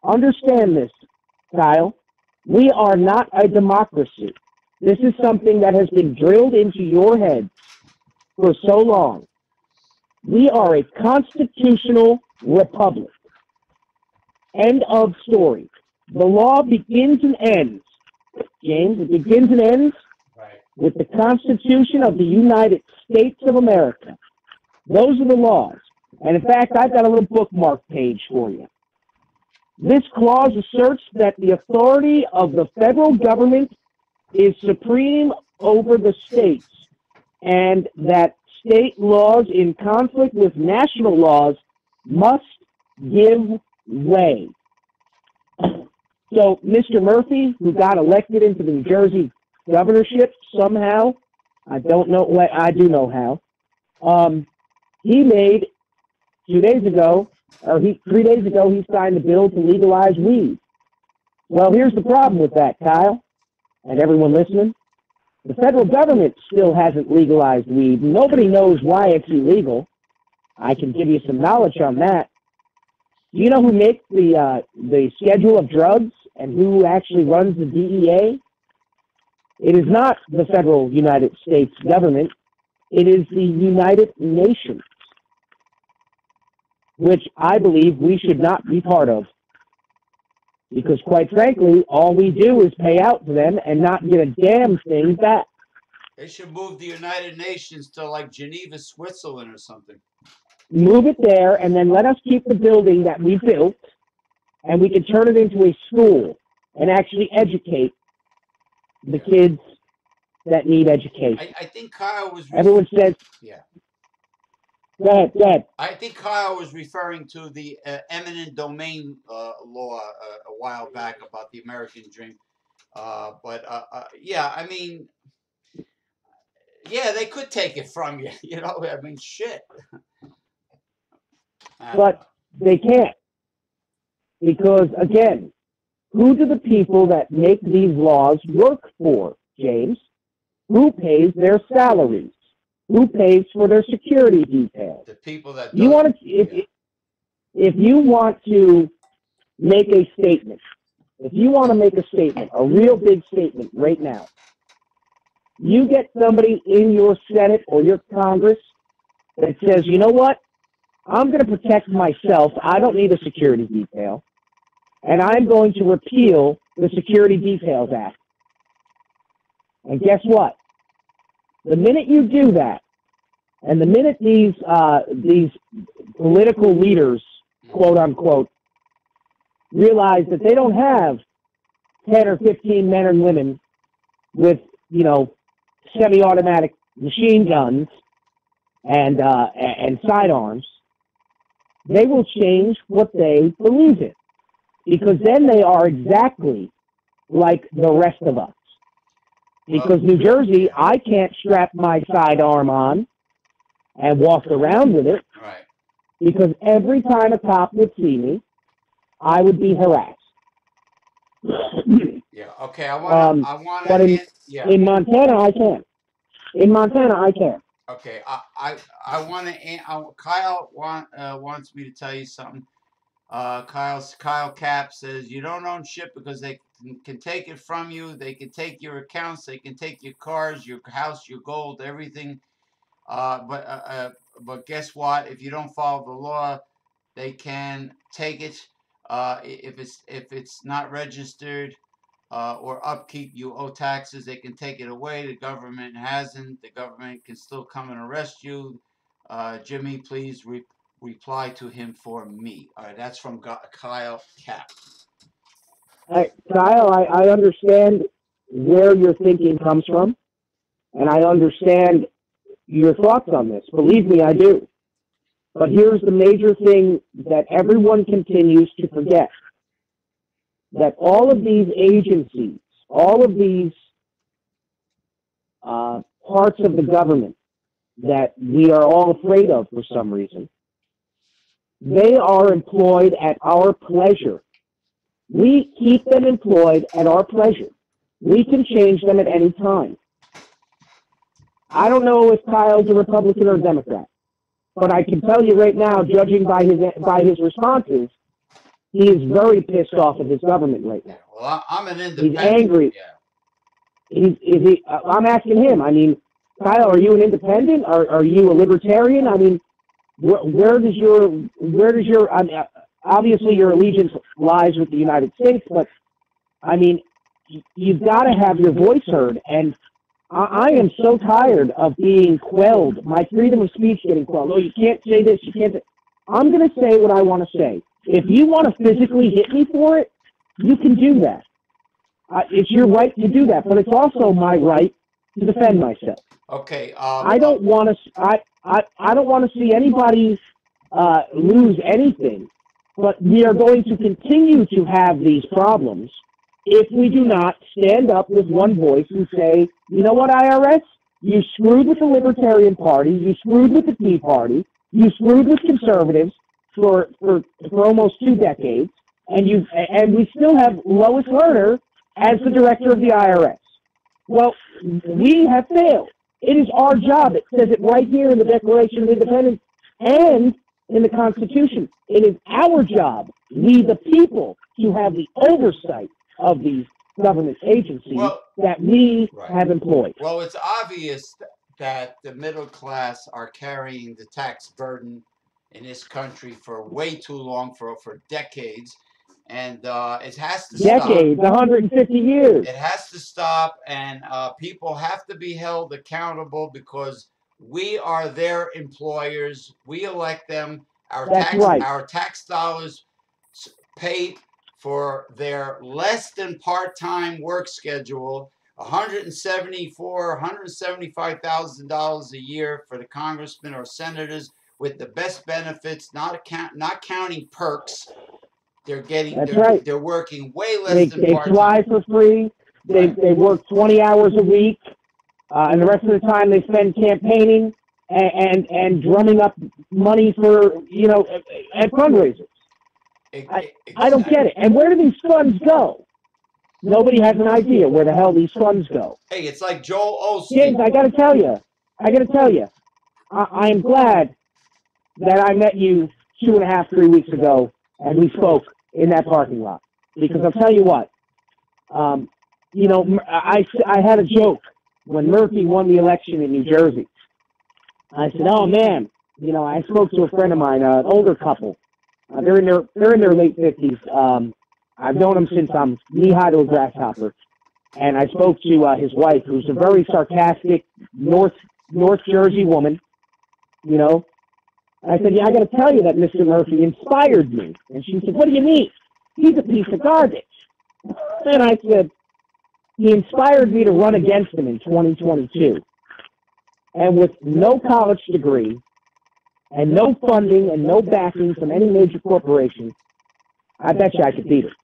Understand this, Kyle. We are not a democracy. This is something that has been drilled into your head for so long. We are a constitutional republic. End of story. The law begins and ends, James. It begins and ends with the Constitution of the United States of America. Those are the laws. And in fact, I've got a little bookmark page for you. This clause asserts that the authority of the federal government is supreme over the states, and that state laws in conflict with national laws must give way. So Mr. Murphy, who got elected into the New Jersey governorship somehow, I don't know what, I do know how, he made 3 days ago, he signed a bill to legalize weed. Well, here's the problem with that, Kyle, and everyone listening. The federal government still hasn't legalized weed. Nobody knows why it's illegal. I can give you some knowledge on that. Do you know who makes the schedule of drugs and who actually runs the DEA? It is not the federal United States government. It is the United Nations, which I believe we should not be part of. Because quite frankly, all we do is pay out to them and not get a damn thing back. They should move the United Nations to like Geneva, Switzerland or something. Move it there, and then let us keep the building that we built, and we can turn it into a school and actually educate the kids that need education. I think Kyle was. Everyone says, Yeah. go ahead, go ahead. I think Kyle was referring to the eminent domain law a while back about the American dream. Yeah, I mean, yeah, they could take it from you. You know, I mean, shit. I don't know. But they can't. Because, again, who do the people that make these laws work for, James? Who pays their salaries? Who pays for their security details? The people that You want to, if you want to make a statement, if you want to make a statement, a real big statement right now, you get somebody in your Senate or your Congress that says, you know what? I'm going to protect myself. I don't need a security detail. And I'm going to repeal the Security Details Act. And guess what? The minute you do that, and the minute these political leaders, quote unquote, realize that they don't have 10 or 15 men and women with, you know, semi-automatic machine guns and sidearms, they will change what they believe in. Because then they are exactly like the rest of us. Because New Jersey, I can't strap my sidearm on and walk around with it. Right. Because every time a cop would see me, I would be harassed. Yeah. Okay. I want but to. Yeah. in Montana, I can't. In Montana, I can't. Okay. I want to. Kyle wants me to tell you something. Kyle Cap says you don't own shit because they can take it from you. They can take your accounts. They can take your cars, your house, your gold, everything. But guess what? If you don't follow the law, they can take it. If it's not registered or upkeep, you owe taxes. They can take it away. The government hasn't. The government can still come and arrest you. Jimmy, please reply to him for me. All right, that's from Kyle Cap. Kyle, I understand where your thinking comes from, and I understand your thoughts on this. Believe me, I do. But here's the major thing that everyone continues to forget. That all of these agencies, all of these parts of the government that we are all afraid of for some reason, they are employed at our pleasure. We keep them employed at our pleasure. We can change them at any time. I don't know if Kyle's a Republican or a Democrat, but I can tell you right now, judging by his responses, he is very pissed off at his government right now. Well, I'm an independent. He's angry. Yeah. I'm asking him. I mean, Kyle, are you an independent? Are you a libertarian? I mean, where does your I mean, obviously your allegiance lies with the United States, but I mean, you've got to have your voice heard. And I am so tired of being quelled, my freedom of speech getting quelled. Oh, you can't say this, you can't say. I'm going to say what I want to say. If you want to physically hit me for it, you can do that. It's your right to do that, but it's also my right to defend myself. Okay. I don't want to. I don't want to see anybody lose anything, but we are going to continue to have these problems if we do not stand up with one voice and say, you know what, IRS, you screwed with the Libertarian Party, you screwed with the Tea Party, you screwed with conservatives for almost 2 decades, and we still have Lois Lerner as the director of the IRS. Well, we have failed. It is our job. It says it right here in the Declaration of Independence and in the Constitution. It is our job, we the people, to have the oversight of these government agencies that we have employed. Well, it's obvious that the middle class are carrying the tax burden in this country for way too long, for decades. And it has to stop. Decades, 150 years. It has to stop, and people have to be held accountable because we are their employers. We elect them. Our tax dollars pay for their less than part-time work schedule. $175,000 a year for the congressmen or senators with the best benefits, not counting perks. That's right. They're working way less than They part fly time. for free. Right. They work 20 hours a week, and the rest of the time they spend campaigning and drumming up money for at fundraisers. I don't get it. And where do these funds go? Nobody has an idea where the hell these funds go. Hey, it's like Joel Osteen. James, I got to tell you, I'm glad that I met you 2.5, 3 weeks ago, and we spoke in that parking lot. Because I'll tell you what, I had a joke when Murphy won the election in New Jersey. I said, "Oh man, I spoke to a friend of mine, an older couple. They're in their late 50s. I've known them since I'm knee-high to a grasshopper. And I spoke to his wife, who's a very sarcastic North Jersey woman, And I said, yeah, I got to tell you that Mr. Murphy inspired me. And she said, what do you mean? He's a piece of garbage. And I said, he inspired me to run against him in 2022. And with no college degree and no funding and no backing from any major corporation, I bet you I could beat him.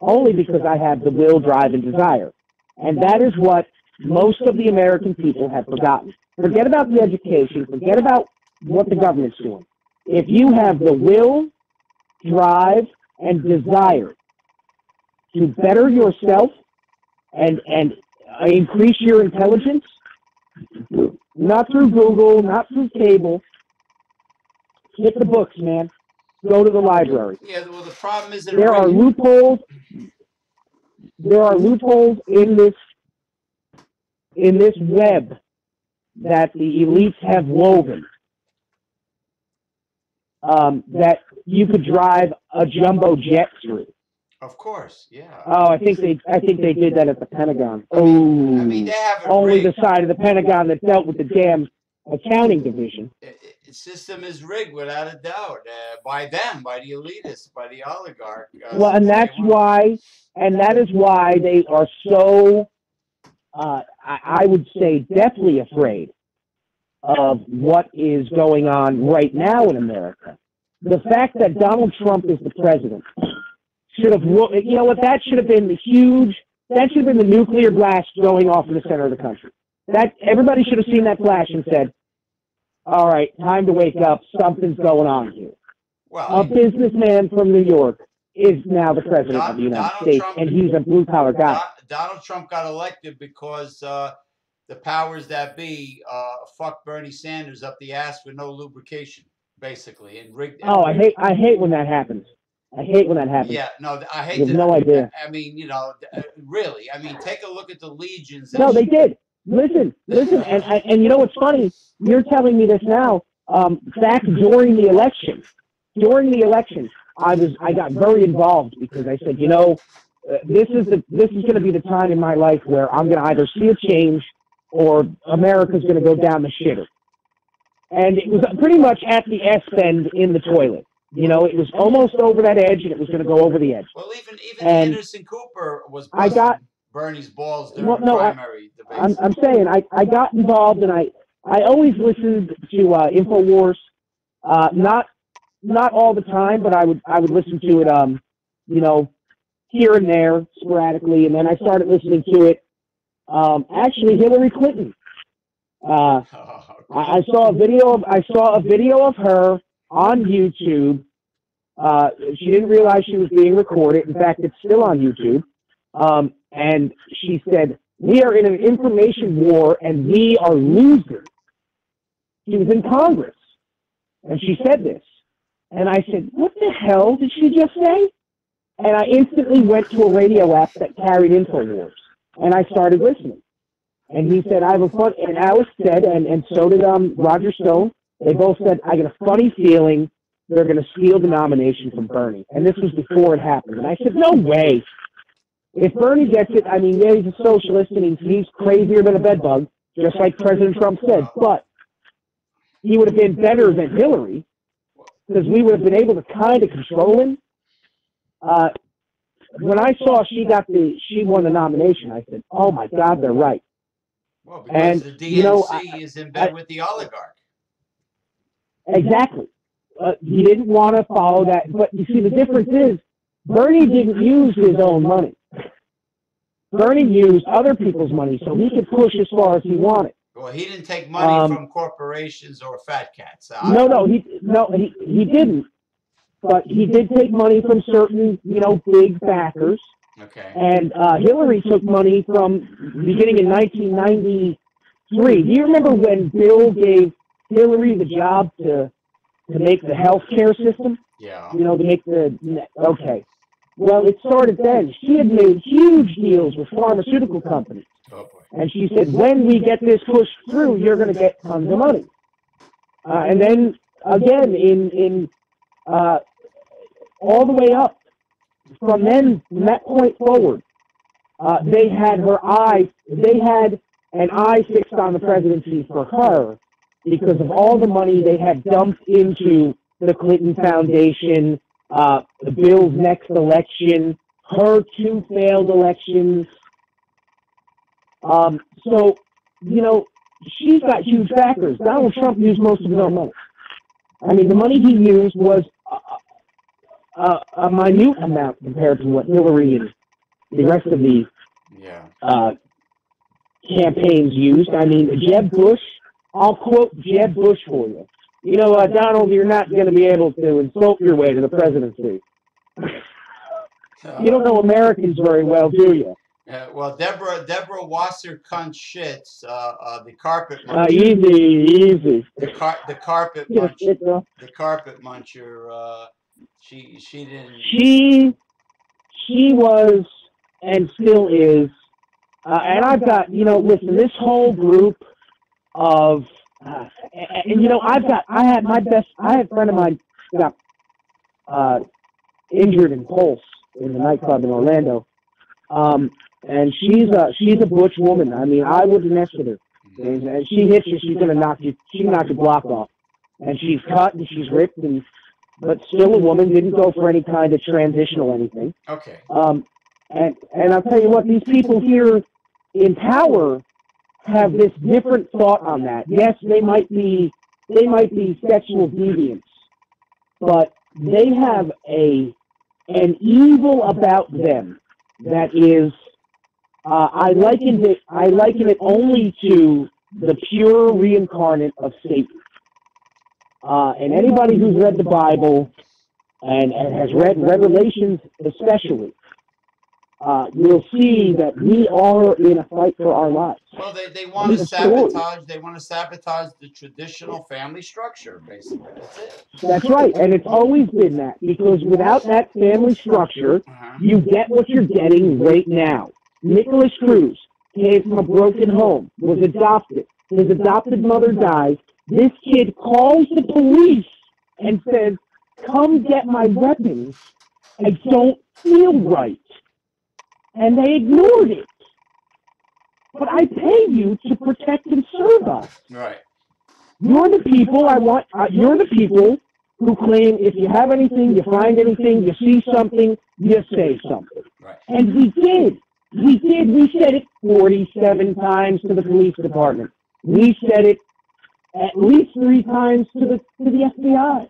Only because I have the will, drive, and desire. And that is what most of the American people have forgotten. Forget about the education. Forget about what the government's doing. If you have the will, drive, and desire to better yourself and increase your intelligence, not through Google, not through cable, get the books, man. Go to the library. Yeah, well, the problem is that there are loopholes. There are loopholes in this web that the elites have woven. That you could drive a jumbo jet through. Of course, yeah. Oh, I think they did that at the Pentagon. I mean, they have only the side of the Pentagon that dealt with the damn accounting division. The system is rigged without a doubt by them, by the elitists, by the oligarch. Well, and that is why they are so, I would say, deathly afraid of what is going on right now in America. The fact that Donald Trump is the president should have, that should have been that should have been the nuclear blast going off in the center of the country. That everybody should have seen that flash and said, all right, time to wake up. Something's going on here. Well, a businessman from New York is now the president of the United States, and he's a blue-collar guy. Donald Trump got elected because the powers that be fucked Bernie Sanders up the ass with no lubrication, basically, and rigged. Oh, I hate when that happens. I hate when that happens. Yeah, no, I hate. You have no idea. I mean, really. I mean, take a look at the legions. No, they did. Listen, and you know what's funny? You're telling me this now. Back during the election, I got very involved because I said, this is going to be the time in my life where I'm going to either see a change or America's going to go down the shitter. And it was pretty much at the S-bend in the toilet. It was almost over that edge, and it was going to go over the edge. Well, even Anderson Cooper was busting Bernie's balls during the primary debate. I'm saying I got involved, and I always listened to InfoWars. Not all the time, but I would listen to it, here and there sporadically, and then I started listening to it. Actually, Hillary Clinton. I saw a video of her on YouTube. She didn't realize she was being recorded. In fact, it's still on YouTube. And she said, "We are in an information war, and we are losing." She was in Congress, and she said this. And I said, "What the hell did she just say?" And I instantly went to a radio app that carried InfoWars, and I started listening. And he said, "I have a fun," and Alex said, and so did Roger Stone. They both said, "I get a funny feeling they're going to steal the nomination from Bernie." And this was before it happened. And I said, "No way. If Bernie gets it, I mean, yeah, he's a socialist and he's crazier than a bedbug, just like President Trump said. But he would have been better than Hillary because we would have been able to kind of control him." when I saw she won the nomination, I said, "Oh my God, they're right." Well, because And the you know, DNC is in bed with the oligarch. exactly. He didn't want to follow that, but you see, the difference is Bernie didn't use his own money. Bernie used other people's money so he could push as far as he wanted. Well, he didn't take money from corporations or fat cats. He didn't. But he did take money from certain, big backers. Okay. And Hillary took money from beginning in 1993. Do you remember when Bill gave Hillary the job to make the health care system? Yeah. To make okay. Well, it started then. She had made huge deals with pharmaceutical companies. Oh, boy. And she said, when we get this pushed through, you're going to get tons of money. And then, again, in all the way up, from that point forward, they had an eye fixed on the presidency for her because of all the money they had dumped into the Clinton Foundation, Bill's next election, her 2 failed elections. So, she's got huge backers. Donald Trump used most of his own money. I mean, the money he used was a minute amount compared to what Hillary and the rest of the campaigns used. I mean, Jeb Bush, I'll quote Jeb Bush for you. Donald, you're not going to be able to insult your way to the presidency. You don't know Americans very well, do you? Well, Deborah Wasser cunt shits, the carpet muncher. Easy. The carpet muncher. The carpet muncher. She didn't. She was and still is, and I've got listen, this whole group of, I had a friend of mine got injured in Pulse in the nightclub in Orlando. And she's a butch woman. I mean, I wouldn't mess with her. And she hits you, she can knock your block off. And she's cut and she's ripped, but still a woman, didn't go for any kind of transitional anything. Okay. And I'll tell you what, these people here in power have this different thought on that. Yes, they might be sexual deviants, but they have an evil about them that is, I liken it only to the pure reincarnate of Satan. And anybody who's read the Bible and has read Revelations especially, you'll see that we are in a fight for our lives. Well, they want to sabotage. They want to sabotage the traditional family structure, basically. That's it. That's right, and it's always been that, because without that family structure, you get what you're getting right now. Nicholas Cruz came from a broken home, was adopted. His adopted mother dies. This kid calls the police and says, "Come get my weapons. I don't feel right." And they ignored it. But I pay you to protect and serve us. Right. You're the people you're the people who claim if you have anything, you find anything, you see something, you say something. Right. And we did. We said it 47 times to the police department. We said it at least 3 times to the FBI.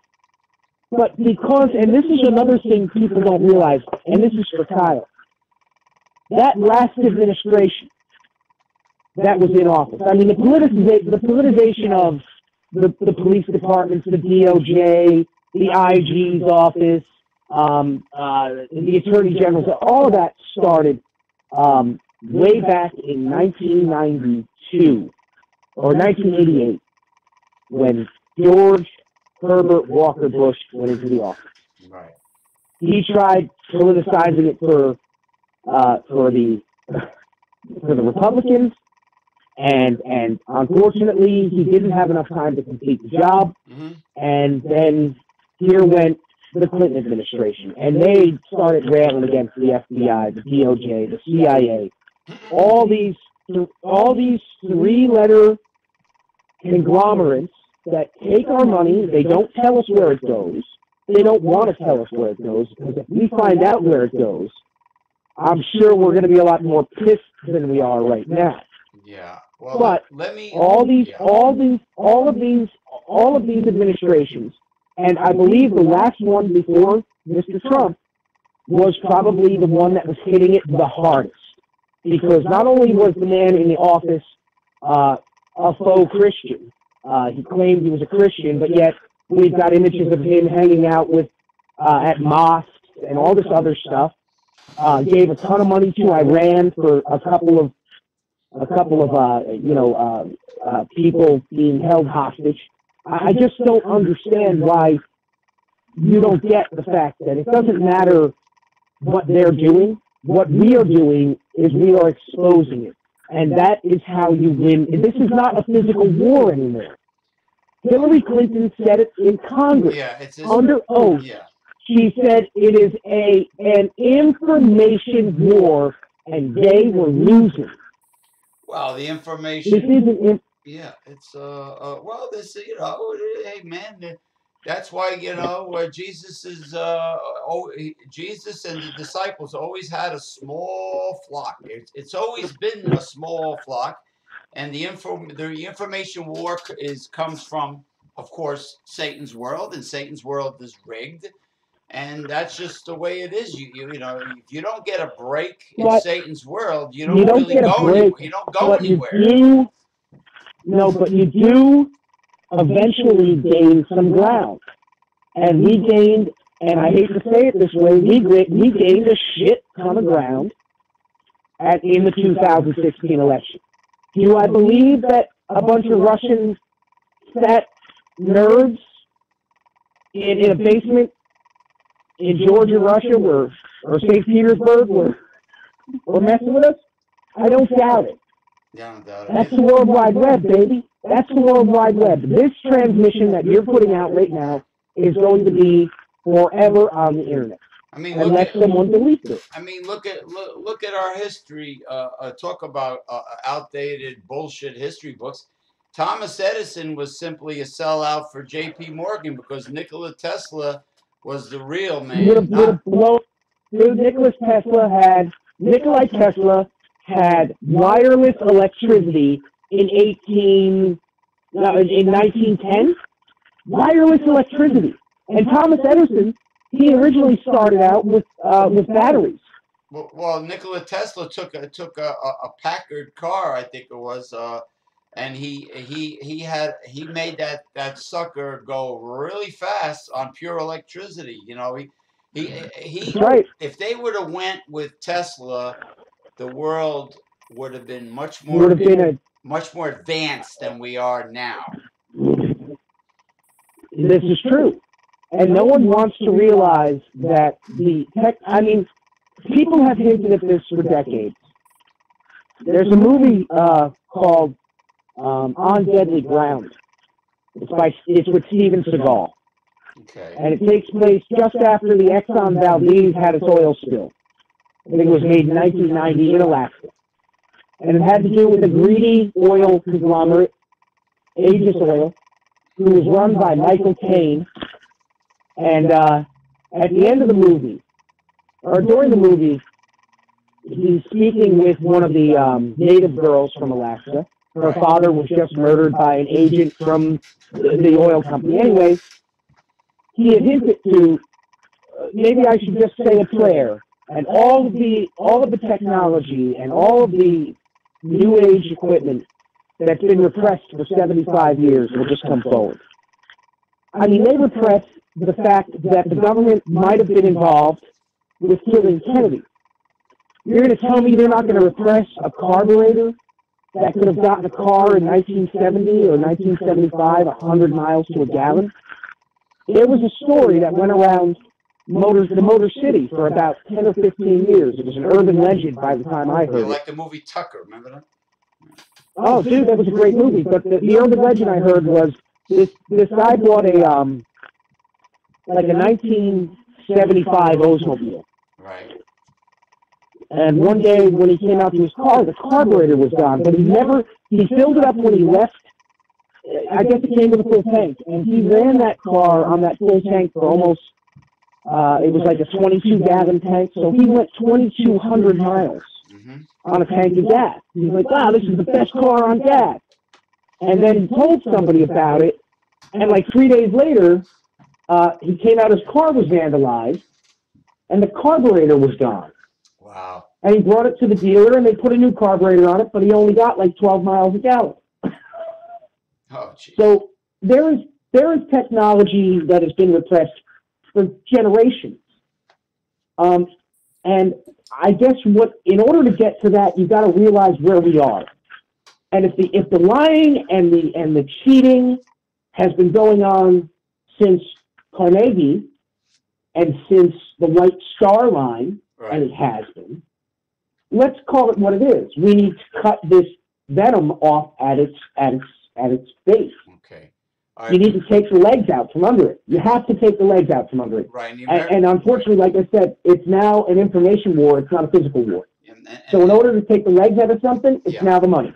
But and this is another thing people don't realize, and this is for Kyle. That last administration that was in office, I mean, the politicization of the police departments, the DOJ, the IG's office, the Attorney General's, all of that started way back in 1992 or 1988 when George Herbert Walker Bush went into the office. Right. He tried politicizing it for the Republicans, and unfortunately he didn't have enough time to complete the job. Mm-hmm. And then here went the Clinton administration, and they started railing against the FBI, the DOJ, the CIA, all these 3-letter conglomerates that take our money. They don't tell us where it goes. They don't want to tell us where it goes, because if we find out where it goes, I'm sure we're going to be a lot more pissed than we are right now. Yeah. Well, But let me. all Yeah. of these administrations, and I believe the last one before Mr. Trump was probably the one that was hitting it the hardest, because not only was the man in the office a faux Christian, he claimed he was a Christian, but yet we've got images of him hanging out with at mosques and all this other stuff. Gave a ton of money to Iran for a couple of people being held hostage. I just don't understand why you don't get the fact that it doesn't matter what they're doing. What we are doing is we are exposing it, and that is how you win. This is not a physical war anymore. Hillary Clinton said it in Congress under oath. Yeah. She said it is an information war, and they were losing. Well, the This information. isn't. Yeah, it's well, this hey man, that's why Jesus is Jesus and the disciples always had a small flock. It's always been a small flock, and the information war comes from, of course, Satan's world, and Satan's world is rigged. And that's just the way it is. If you don't get a break in But Satan's world, you you don't don't really get a go break. anywhere. You don't go But you anywhere. do. No, but you do eventually gain some ground. And we gained, and I hate to say it this way, we gained a shit ton of ground in the 2016 election. Do I believe that a bunch of Russian fat nerds in a basement in Georgia, Russia, or St. Petersburg were messing with us? I don't doubt it. Yeah, no doubt. That's the World Wide Web, baby. That's the World Wide Web. This transmission that you're putting out right now is going to be forever on the internet. I mean, unless someone deletes it. I mean, look at our history. Talk about outdated bullshit history books. Thomas Edison was simply a sellout for J.P. Morgan because Nikola Tesla was the real man. Nikolai Tesla had wireless electricity in 1910. Wireless electricity. And Thomas Edison, he originally started out with batteries. Well, Nikola Tesla took a Packard car, I think it was, and he made that sucker go really fast on pure electricity. He right. If they would have went with Tesla, the world would have been much more advanced than we are now. This is true. And no one wants to realize that people have hinted at this for decades. There's a movie called On Deadly Ground. It's with Steven Seagal. Okay. And it takes place just after the Exxon Valdez had its oil spill. I think it was made in 1990 in Alaska. And it had to do with a greedy oil conglomerate, Aegis Oil, who was run by Michael Caine. And at the end of the movie, or during the movie, he's speaking with one of the native girls from Alaska. Her father was just murdered by an agent from the oil company. Anyway, he had hinted to, maybe I should just say a prayer, and all of the technology and all of the new age equipment that's been repressed for 75 years will just come forward. I mean, they repressed the fact that the government might have been involved with killing Kennedy. You're going to tell me they're not going to repress a carburetor that could have gotten a car in 1970 or 1975 100 miles to a gallon? There was a story that went around the Motor City for about 10 or 15 years. It was an urban legend by the time I heard it. Like the movie Tucker, remember that? Oh, dude, that was a great movie. But the urban legend I heard was this guy bought a 1975 Oldsmobile. Right. And one day when he came out to his car, the carburetor was gone, but he filled it up when he left. I guess it came with a full tank, and he ran that car on that full tank for almost It was like a 22-gallon tank, so he went 2,200 miles on a tank of gas. He's like, wow, this is the best car on gas. And then he told somebody about it, and like 3 days later, he came out, his car was vandalized, and the carburetor was gone. Wow. And he brought it to the dealer, and they put a new carburetor on it, but he only got like 12 miles a gallon. Oh, geez. So there is technology that has been repressed for generations. And I guess in order to get to that, you've got to realize where we are. And if the lying and the cheating has been going on since Carnegie and since the White Star Line, right. And it has been, let's call it what it is. We need to cut this venom off at its base. Okay. You need to take the legs out from under it. You have to take the legs out from under it. Right. And unfortunately, like I said, it's now an information war. It's not a physical war. So in order to take the legs out of something, it's now the money.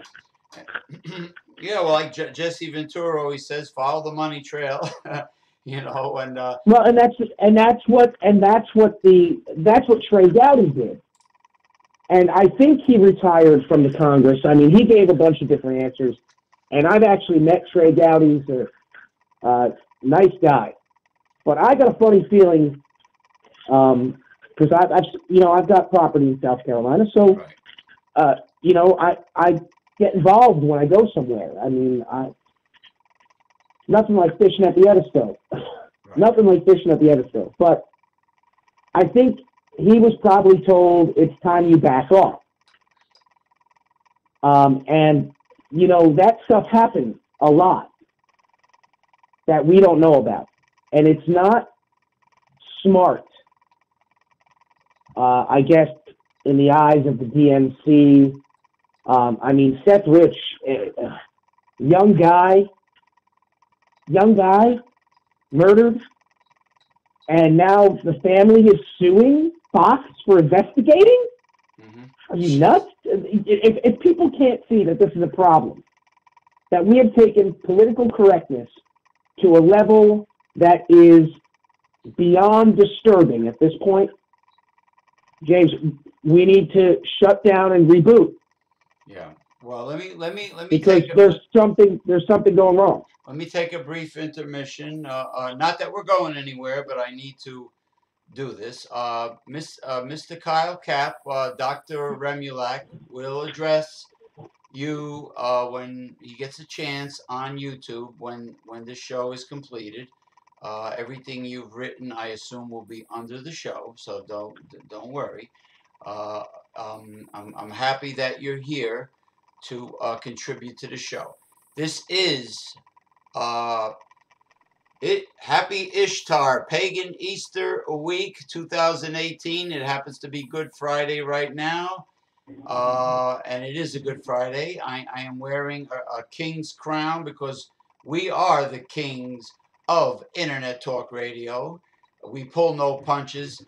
Yeah, well, like Jesse Ventura always says, follow the money trail. You know, and well, and that's what Trey Gowdy did. And I think he retired from the Congress. I mean, he gave a bunch of different answers. And I've actually met Trey Gowdy. He's a nice guy. But I got a funny feeling, because I've got property in South Carolina. So, right. I get involved when I go somewhere. I mean, nothing like fishing at the Edisville. Right. Nothing like fishing at the Edisville. But I think he was probably told it's time you back off. And, that stuff happens a lot that we don't know about. And it's not smart, I guess, in the eyes of the DNC. I mean, Seth Rich, young guy, murdered, and now the family is suing Fox for investigating? Are you nuts? If people can't see that this is a problem, that we have taken political correctness to a level that is beyond disturbing at this point, James, we need to shut down and reboot. Yeah. Well, let me because there's something going wrong. Let me take a brief intermission. Not that we're going anywhere, but I need to do this. Mr. Kyle Kapp, Dr. Remulack will address you when he gets a chance on YouTube when the show is completed. Everything you've written, I assume, will be under the show, so don't worry. I'm happy that you're here to contribute to the show. This is Happy Ishtar, Pagan Easter Week 2018. It happens to be Good Friday right now, and it is a Good Friday. I am wearing a king's crown because we are the kings of Internet Talk Radio. We pull no punches.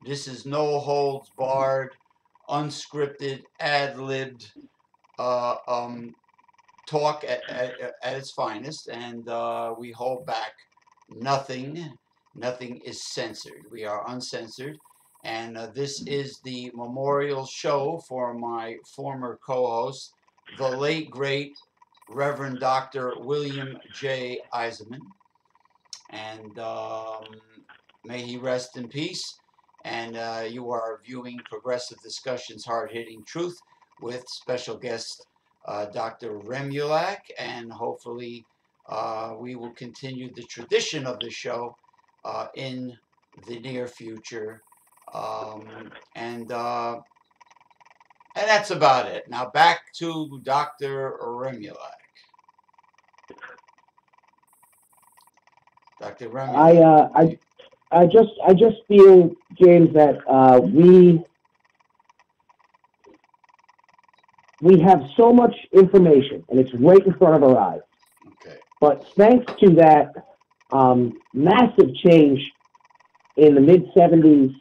This is no holds barred, unscripted, ad-libbed talk at its finest, and we hold back nothing. Nothing is censored. We are uncensored, and this is the memorial show for my former co-host, the late great Reverend Dr. William J. Eisenman, and may he rest in peace. And you are viewing Progressive Discussions, Hard-Hitting Truth with special guest Dr. Remulack, and hopefully we will continue the tradition of the show in the near future. And that's about it. Now back to Dr. Remulack. Dr. Remulack. I just feel, James, that we have so much information, and it's right in front of our eyes. Okay. But thanks to that massive change in the mid-'70s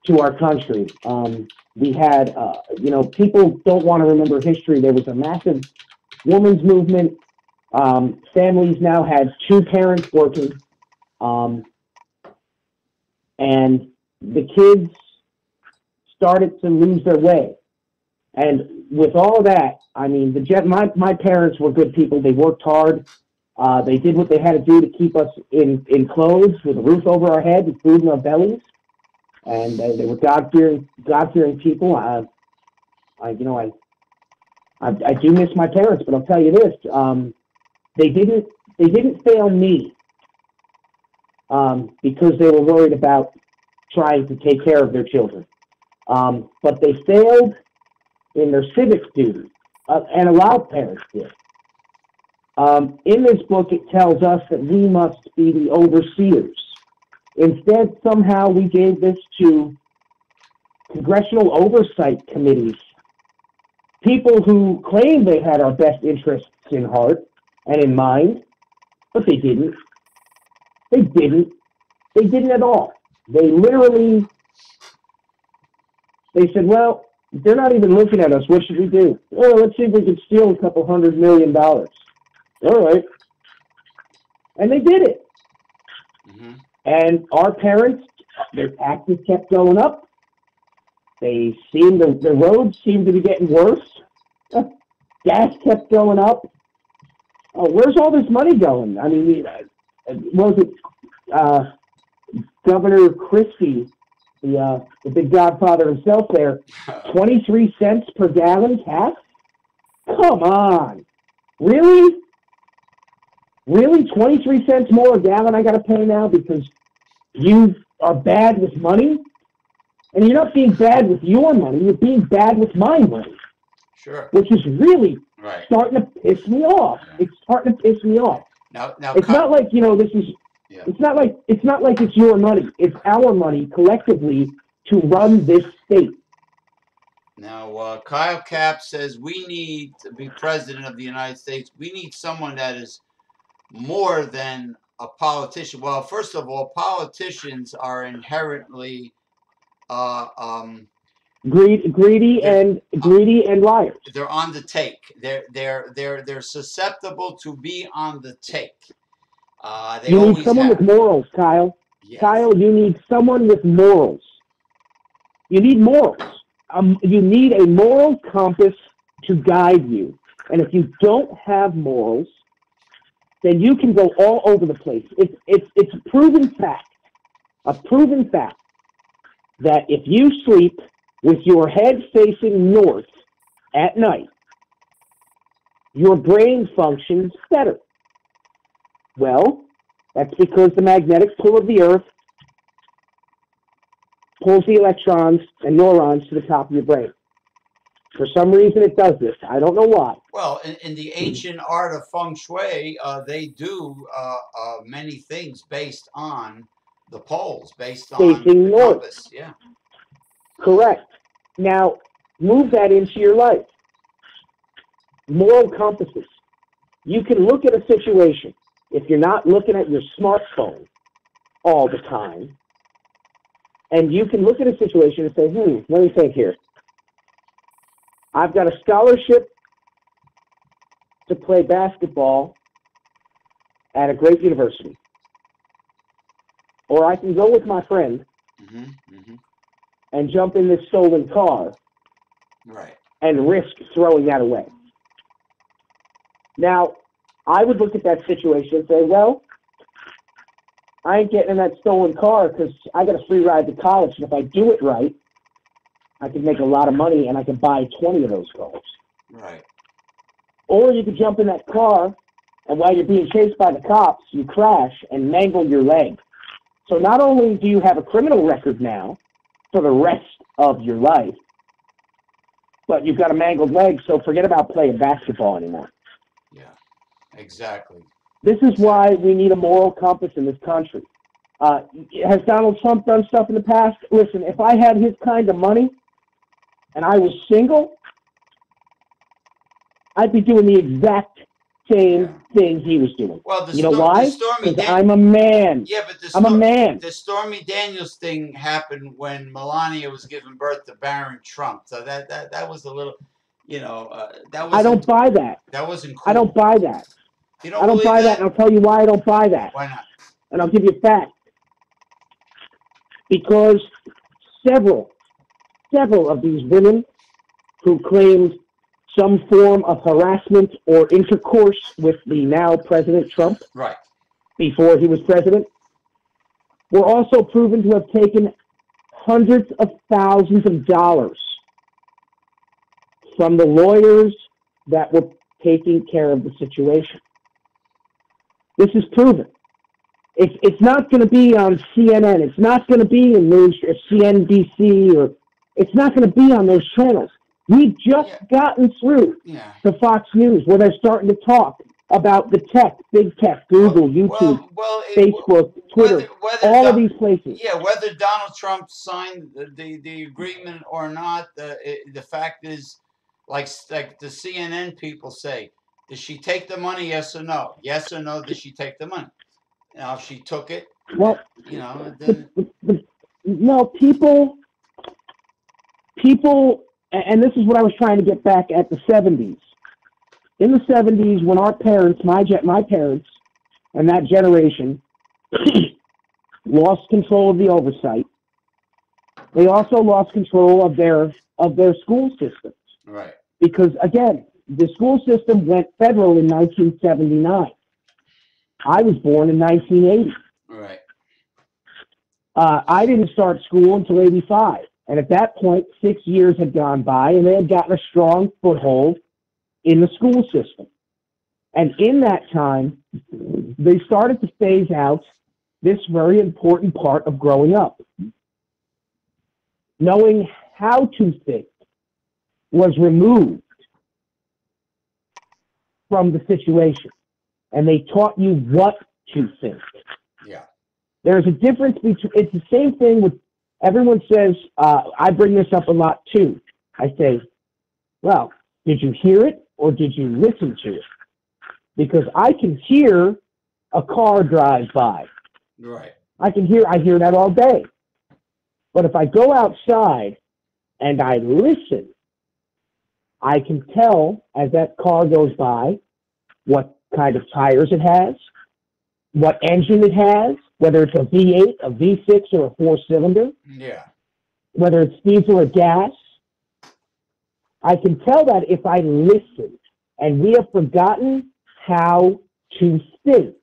to our country, we had, people don't want to remember history. There was a massive women's movement. Families now had two parents working. and the kids started to lose their way. And with all that, I mean, my parents were good people. They worked hard. They did what they had to do to keep us in clothes, with a roof over our head, and food in our bellies. And they were God-fearing people. I do miss my parents, but I'll tell you this: they didn't fail me because they were worried about trying to take care of their children. But they failed in their civic duty, and a lot of parents did. In this book, it tells us that we must be the overseers. Instead, somehow we gave this to congressional oversight committees, people who claim they had our best interests in heart and in mind, but they didn't. They didn't. They didn't at all. They literally, they said, well, they're not even looking at us. What should we do? Well, let's see if we can steal a couple $100 million. All right. And they did it. Mm-hmm. And our parents, their taxes kept going up. The roads seemed to be getting worse. Gas kept going up. Oh, where's all this money going? I mean, was it Governor Christie, the big godfather himself there, 23 cents per gallon tax? Come on. Really? Really? 23 cents more a gallon I got to pay now because you are bad with money? And you're not being bad with your money, you're being bad with my money. Sure. Which is really right. starting to piss me off. Yeah. It's starting to piss me off. Now it's not like, this is, yeah. It's not like it's your money. It's our money collectively to run this state. Now, Kyle Cap says we need to be president of the United States. We need someone that is more than a politician. Well, first of all, politicians are inherently greedy and liars. They're on the take. They're susceptible to be on the take. You need someone with morals, Kyle. Yes. Kyle, you need someone with morals. You need morals. You need a moral compass to guide you. And if you don't have morals, then you can go all over the place. It's a proven fact that if you sleep with your head facing north at night, your brain functions better. Well, that's because the magnetic pull of the Earth pulls the electrons and neurons to the top of your brain. For some reason, it does this. I don't know why. Well, in the ancient art of feng shui, they do many things based on the poles, based on facing the north. Compass. Yeah. Correct. Now, move that into your life. Moral compasses. You can look at a situation, if you're not looking at your smartphone all the time, and you can look at a situation and say, let me think here. I've got a scholarship to play basketball at a great university. Or I can go with my friend and jump in this stolen car and risk throwing that away. Now, I would look at that situation and say, well, I ain't getting in that stolen car because I got a free ride to college, and if I do it right, I can make a lot of money and I can buy 20 of those cars. Right. Or you could jump in that car, and while you're being chased by the cops, you crash and mangle your leg. So not only do you have a criminal record now for the rest of your life, but you've got a mangled leg, so forget about playing basketball anymore. Yeah, exactly. This is why we need a moral compass in this country. Has Donald Trump done stuff in the past? Listen, if I had his kind of money and I was single, I'd be doing the exact same thing he was doing. Well, you know why? Because I'm a man. Yeah, but I'm a man. The Stormy Daniels thing happened when Melania was giving birth to Barron Trump. So that was a little, that was. I don't buy that. That wasn't cool. I don't buy that. You don't I don't buy that, and I'll tell you why I don't buy that. Why not? And I'll give you facts. because several, several of these women who claimed some form of harassment or intercourse with the now President Trump Right. before he was president were also proven to have taken hundreds of thousands of dollars from the lawyers that were taking care of the situation. This is proven. It's not going to be on CNN. It's not going to be in news or CNBC, or it's not going to be on those channels. We've just gotten through to Fox News, where they're starting to talk about the tech, big tech, Google, YouTube, Facebook, Twitter, all of these places. Yeah, whether Donald Trump signed the agreement or not, the fact is, like the CNN people say, did she take the money? Yes or no? Yes or no? Did she take the money? Now, if she took it, well, then no, people, and this is what I was trying to get back at the 70s. In the 70s, when our parents, my parents, and that generation lost control of the oversight, they also lost control of their school systems. Right. Because again, the school system went federal in 1979. I was born in 1980. Right. I didn't start school until 85. And at that point, 6 years had gone by, and they had gotten a strong foothold in the school system. And in that time, they started to phase out this very important part of growing up. Knowing how to think was removed from the situation, and they taught you what to think. Yeah. There's a difference between, it's the same thing with, everyone says, I bring this up a lot too. I say, well, did you hear it or did you listen to it? Because I can hear a car drive by. Right. I hear that all day. But if I go outside and I listen, I can tell as that car goes by what kind of tires it has, what engine it has, whether it's a V8, a V6, or a four-cylinder. Yeah. Whether it's diesel or gas. I can tell that if I listen. And we have forgotten how to think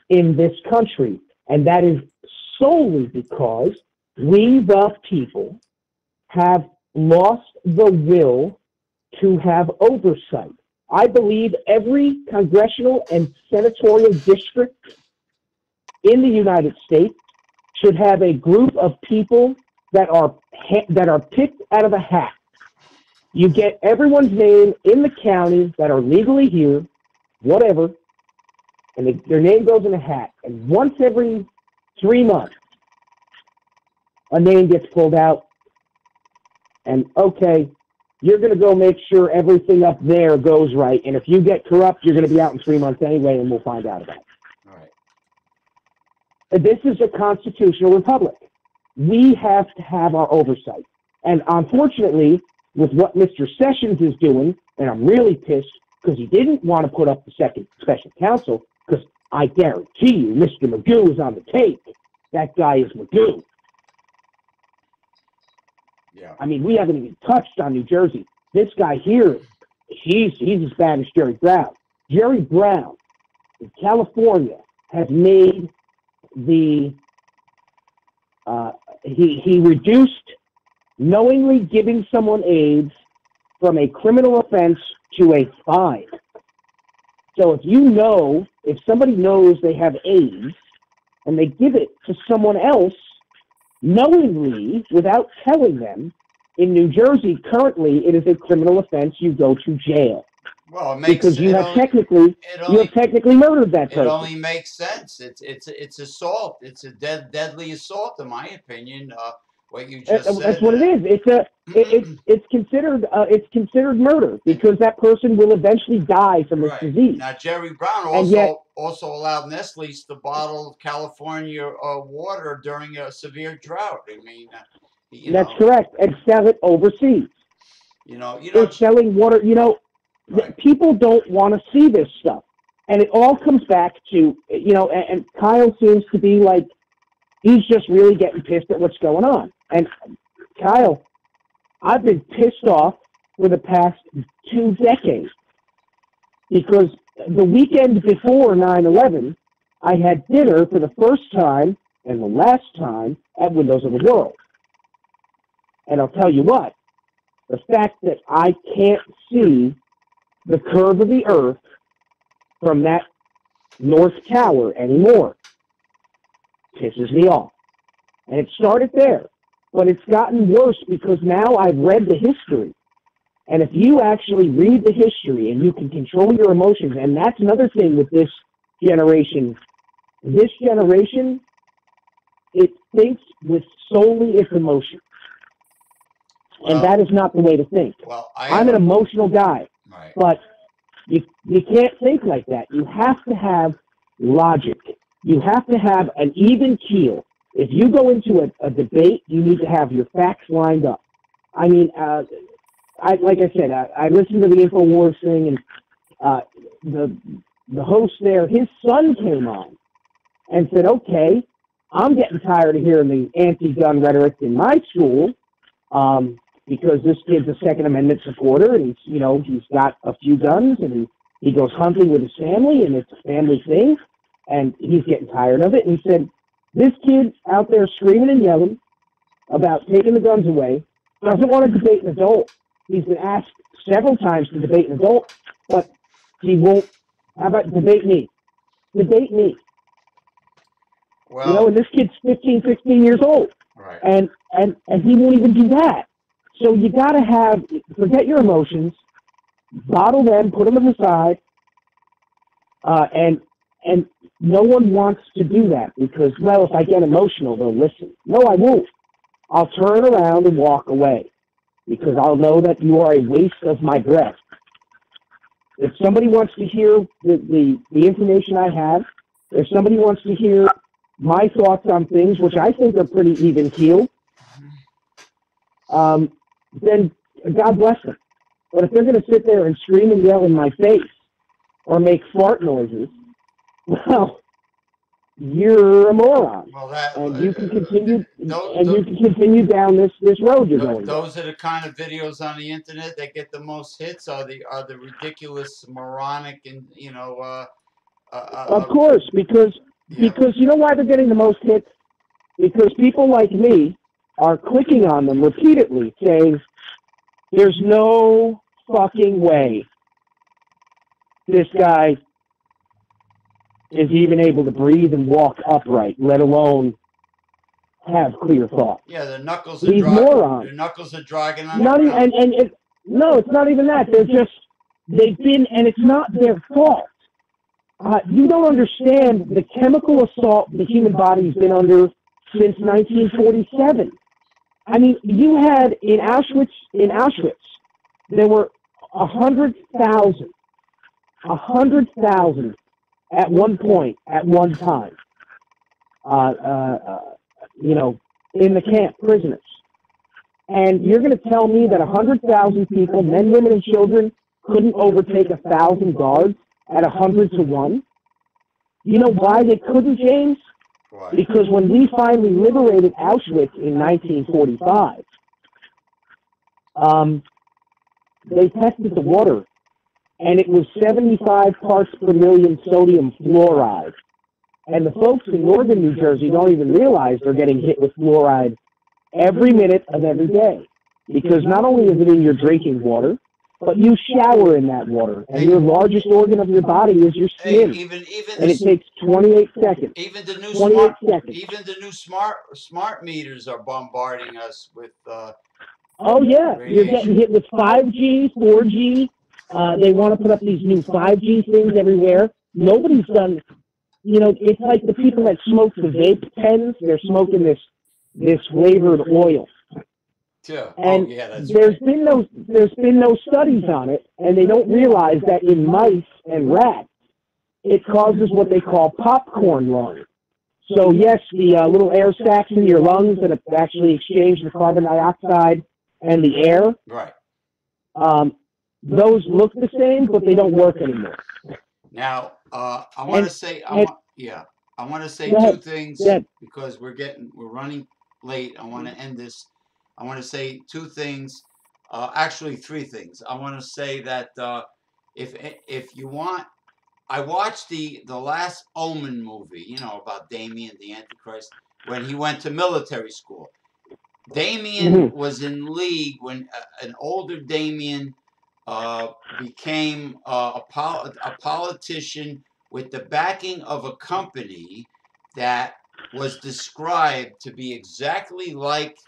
in this country. And that is solely because we, the people, have lost the will to have oversight. I believe every congressional and senatorial district in the United States should have a group of people that are picked out of a hat. You get everyone's name in the county that are legally here, whatever, and their name goes in a hat. And once every 3 months, a name gets pulled out, and okay, you're going to go make sure everything up there goes right. And if you get corrupt, you're going to be out in 3 months anyway, and we'll find out about it. All right. This is a constitutional republic. We have to have our oversight. And unfortunately, with what Mr. Sessions is doing, and I'm really pissed because he didn't want to put up the second special counsel, because I guarantee you Mr. Magoo is on the tape. That guy is Magoo. Yeah. I mean, we haven't even touched on New Jersey. This guy here, he's as bad as Jerry Brown. Jerry Brown in California has made he reduced knowingly giving someone AIDS from a criminal offense to a fine. So if somebody knows they have AIDS and they give it to someone else knowingly without telling them, in New Jersey currently it is a criminal offense. You go to jail. Well, it makes, because you have technically murdered that person. It only makes sense. It's assault. It's a deadly assault, in my opinion. What you just said. That's what it is. It's considered murder because that person will eventually die from this disease. Now, Jerry Brown also allowed Nestle's to bottle California water during a severe drought. I mean, that's correct, and sell it overseas. They're selling water. People don't want to see this stuff. And it all comes back to, and Kyle seems to be like He's just really getting pissed at what's going on. And Kyle, I've been pissed off for the past 2 decades because the weekend before 9/11, I had dinner for the first time and the last time at Windows of the World. And I'll tell you what, the fact that I can't see the curve of the Earth from that North Tower anymore pisses me off. And it started there. But it's gotten worse because now I've read the history. And if you actually read the history and you can control your emotions, and that's another thing with this generation, it thinks with solely its emotions. And that is not the way to think. Well, I'm an emotional guy, right. But you can't think like that. You have to have logic. You have to have an even keel. If you go into a debate, you need to have your facts lined up. I mean, like I said, I listened to the InfoWars thing, and the host there, his son came on and said, okay, I'm getting tired of hearing the anti-gun rhetoric in my school because this kid's a Second Amendment supporter, and he's got a few guns, and he goes hunting with his family, and it's a family thing, and he's getting tired of it. And he said, this kid out there screaming and yelling about taking the guns away doesn't want to debate an adult. He's been asked several times to debate an adult, but he won't. How about debate me? Debate me. Well, and this kid's 15, 16 years old. Right. And he won't even do that. So you got to forget your emotions, bottle them, put them aside, and no one wants to do that because, well, if I get emotional, they'll listen. No, I won't. I'll turn around and walk away because I'll know that you are a waste of my breath. If somebody wants to hear the information I have, if somebody wants to hear my thoughts on things, which I think are pretty even keeled, then God bless them. But if they're going to sit there and scream and yell in my face or make fart noises, well, you're a moron. Well, and you can continue down this road you're going. Those are the kind of videos on the internet that get the most hits. Are the ridiculous, moronic, and of course, because you know why they're getting the most hits? Because people like me are clicking on them repeatedly, saying, "There's no fucking way this guy is even able to breathe and walk upright, let alone have clear thought." Yeah, the knuckles are morons. Their knuckles are dragging on. No, it's not even that. They've been, and it's not their fault. You don't understand the chemical assault the human body's been under since 1947. I mean, you had in Auschwitz, there were 100,000 at one point, at one time, in the camp, prisoners. And you're going to tell me that 100,000 people, men, women, and children, couldn't overtake 1,000 guards at 100 to 1? You know why they couldn't, James? Why? Because when we finally liberated Auschwitz in 1945, they tested the water, and it was 75 parts per million sodium fluoride. And the folks in northern New Jersey don't even realize they're getting hit with fluoride every minute of every day. Because not only is it in your drinking water, but you shower in that water, and your largest organ of your body is your skin. And it takes 28 seconds. Even the new smart meters are bombarding us with. Oh yeah, radiation. You're getting hit with 5G, 4G. They want to put up these new 5G things everywhere. Nobody's done. It's like the people that smoke the vape pens. They're smoking this flavored oil. Yeah. And that's there's been no studies on it, and they don't realize that in mice and rats, it causes what they call popcorn lung. So yes, the little air sacs in your lungs that actually exchange the carbon dioxide and the air. Right. Those look the same, but they don't work anymore. Now, I want to say, and I want to say Go two ahead. Go things ahead. because we're running late. I want to end this. I want to say two things, actually three things. I want to say that if you want, I watched the last Omen movie. You know about Damien the Antichrist when he went to military school. Damien Hmm. was in league when an older Damien became a politician with the backing of a company that was described to be exactly like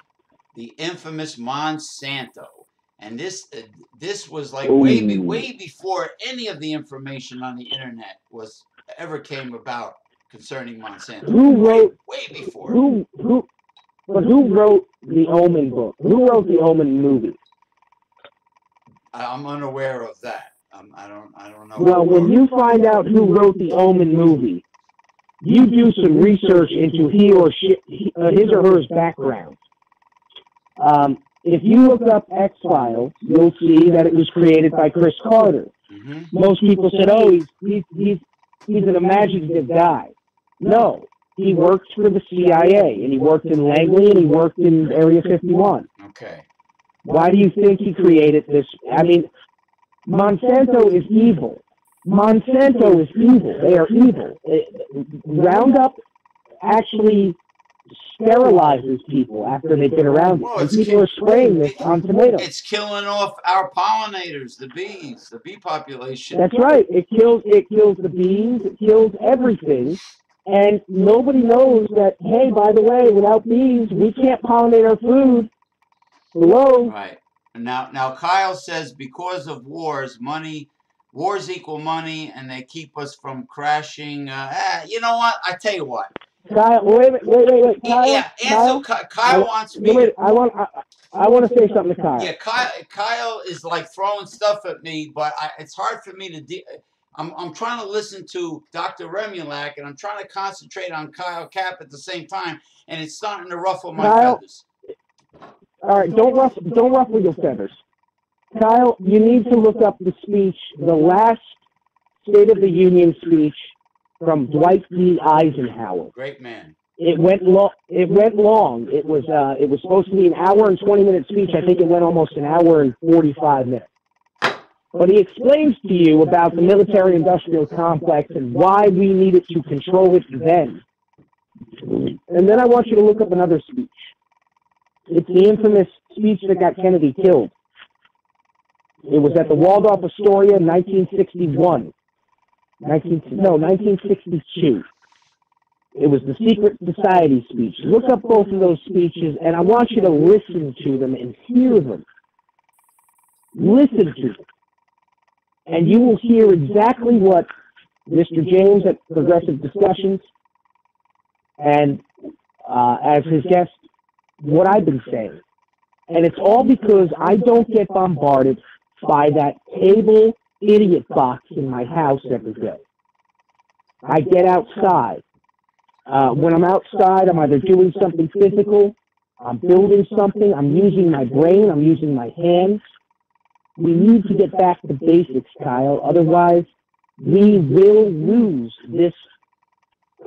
the infamous Monsanto. And this was like Ooh. way before any of the information on the internet was ever came about concerning Monsanto. Who wrote Way before. who but who wrote the Omen book? Who wrote the Omen movie? I'm unaware of that. I don't know Well, who when wrote you it. find out who wrote the Omen movie, you do some research into his or her background. If you look up X Files, you'll see that it was created by Chris Carter. Mm-hmm. Most people said, "Oh, he's an imaginative guy." No, he worked for the CIA, and he worked in Langley, and he worked in Area 51. Okay. Why do you think he created this? I mean, Monsanto is evil. Monsanto is evil. They are evil. Roundup actually sterilizes people after they've been around it. Well, And people are spraying this on tomatoes. it's killing off our pollinators, the bee population. That's right. It kills the bees, it kills everything. And nobody knows that, hey, by the way, without bees, we can't pollinate our food. Hello? Right. Now Kyle says because of wars equal money, and they keep us from crashing. You know what? I tell you what. Kyle, wait. Kyle, Yeah, answer. Kyle wants me to. I want to say something to Kyle. Yeah, Kyle is like throwing stuff at me, but it's hard for me to. I'm trying to listen to Dr. Remulack, and I'm trying to concentrate on Kyle Cap at the same time, and it's starting to ruffle my feathers. All right, don't ruffle your feathers. Kyle, you need to look up the speech, the last State of the Union speech from Dwight D. Eisenhower. Great man. It went long. It was supposed to be an hour and 20-minute speech. I think it went almost an hour and 45 minutes. But he explains to you about the military-industrial complex and why we needed to control it then. And then I want you to look up another speech. It's the infamous speech that got Kennedy killed. It was at the Waldorf Astoria in 1961. 1962. It was the Secret Society speech. Look up both of those speeches, and I want you to listen to them and hear them. Listen to them. And you will hear exactly what Mr. James at Progressive Discussions and as his guest, what I've been saying. And it's all because I don't get bombarded by that cable idiot box in my house every day. I get outside. When I'm outside, I'm either doing something physical, I'm building something, I'm using my brain, I'm using my hands. We need to get back to basics, Kyle. Otherwise, we will lose this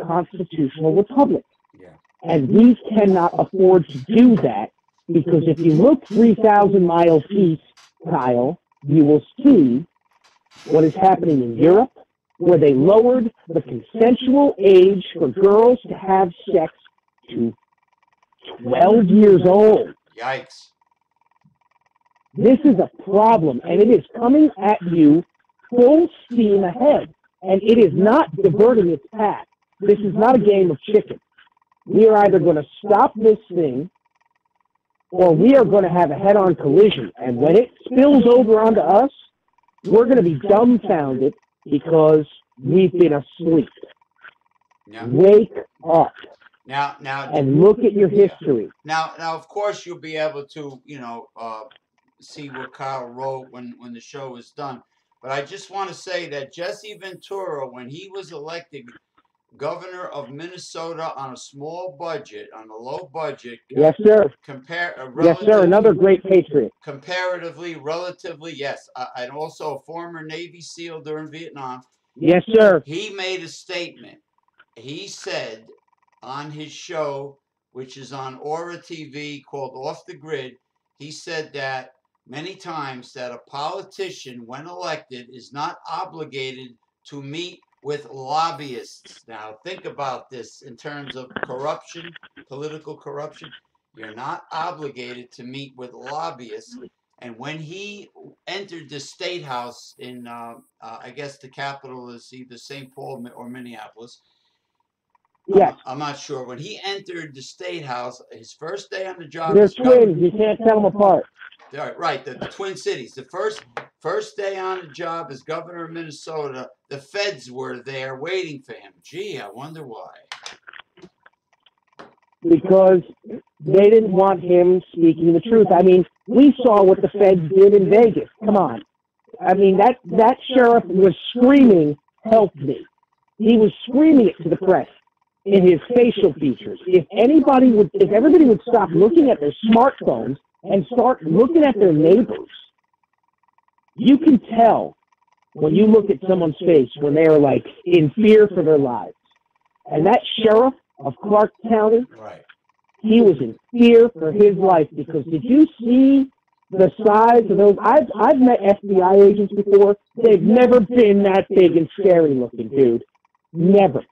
constitutional republic. Yeah. And we cannot afford to do that because if you look 3,000 miles east, Kyle, you will see what is happening in Europe, where they lowered the consensual age for girls to have sex to 12 years old. Yikes. This is a problem, and it is coming at you full steam ahead, and it is not diverting its path. This is not a game of chicken. We are either going to stop this thing, or we are going to have a head-on collision, and when it spills over onto us, we're going to be dumbfounded because we've been asleep. Yeah. Wake up. Now, and look at your history. Now, of course, you'll be able to, see what Kyle wrote when the show is done. But I just want to say that Jesse Ventura, when he was elected governor of Minnesota on a small budget, on a low budget, yes, sir. Yes, sir. Another great patriot. Comparatively, relatively, yes, and also a former Navy SEAL during Vietnam. Yes, sir. He made a statement he said on his show, which is on Aura TV called Off the Grid, he said that many times that a politician, when elected, is not obligated to meet with lobbyists. Now, think about this in terms of corruption, political corruption. You're not obligated to meet with lobbyists. And when he entered the state house in, I guess the capital is either St. Paul or Minneapolis. Yes. I'm not sure. When he entered the state house, his first day on the job, they're twins. You can't tell them apart. Right, the Twin Cities. The first day on the job as governor of Minnesota, the feds were there waiting for him. Gee, I wonder why. Because they didn't want him speaking the truth. I mean, we saw what the feds did in Vegas. Come on. I mean, that sheriff was screaming, "Help me." He was screaming it to the press in his facial features. If everybody would stop looking at their smartphones and start looking at their neighbors, you can tell when you look at someone's face when they are like in fear for their lives. And that sheriff of Clark County, right, he was in fear for his life, because did you see the size of those? I've met FBI agents before. They've never been that big and scary looking, dude. Never.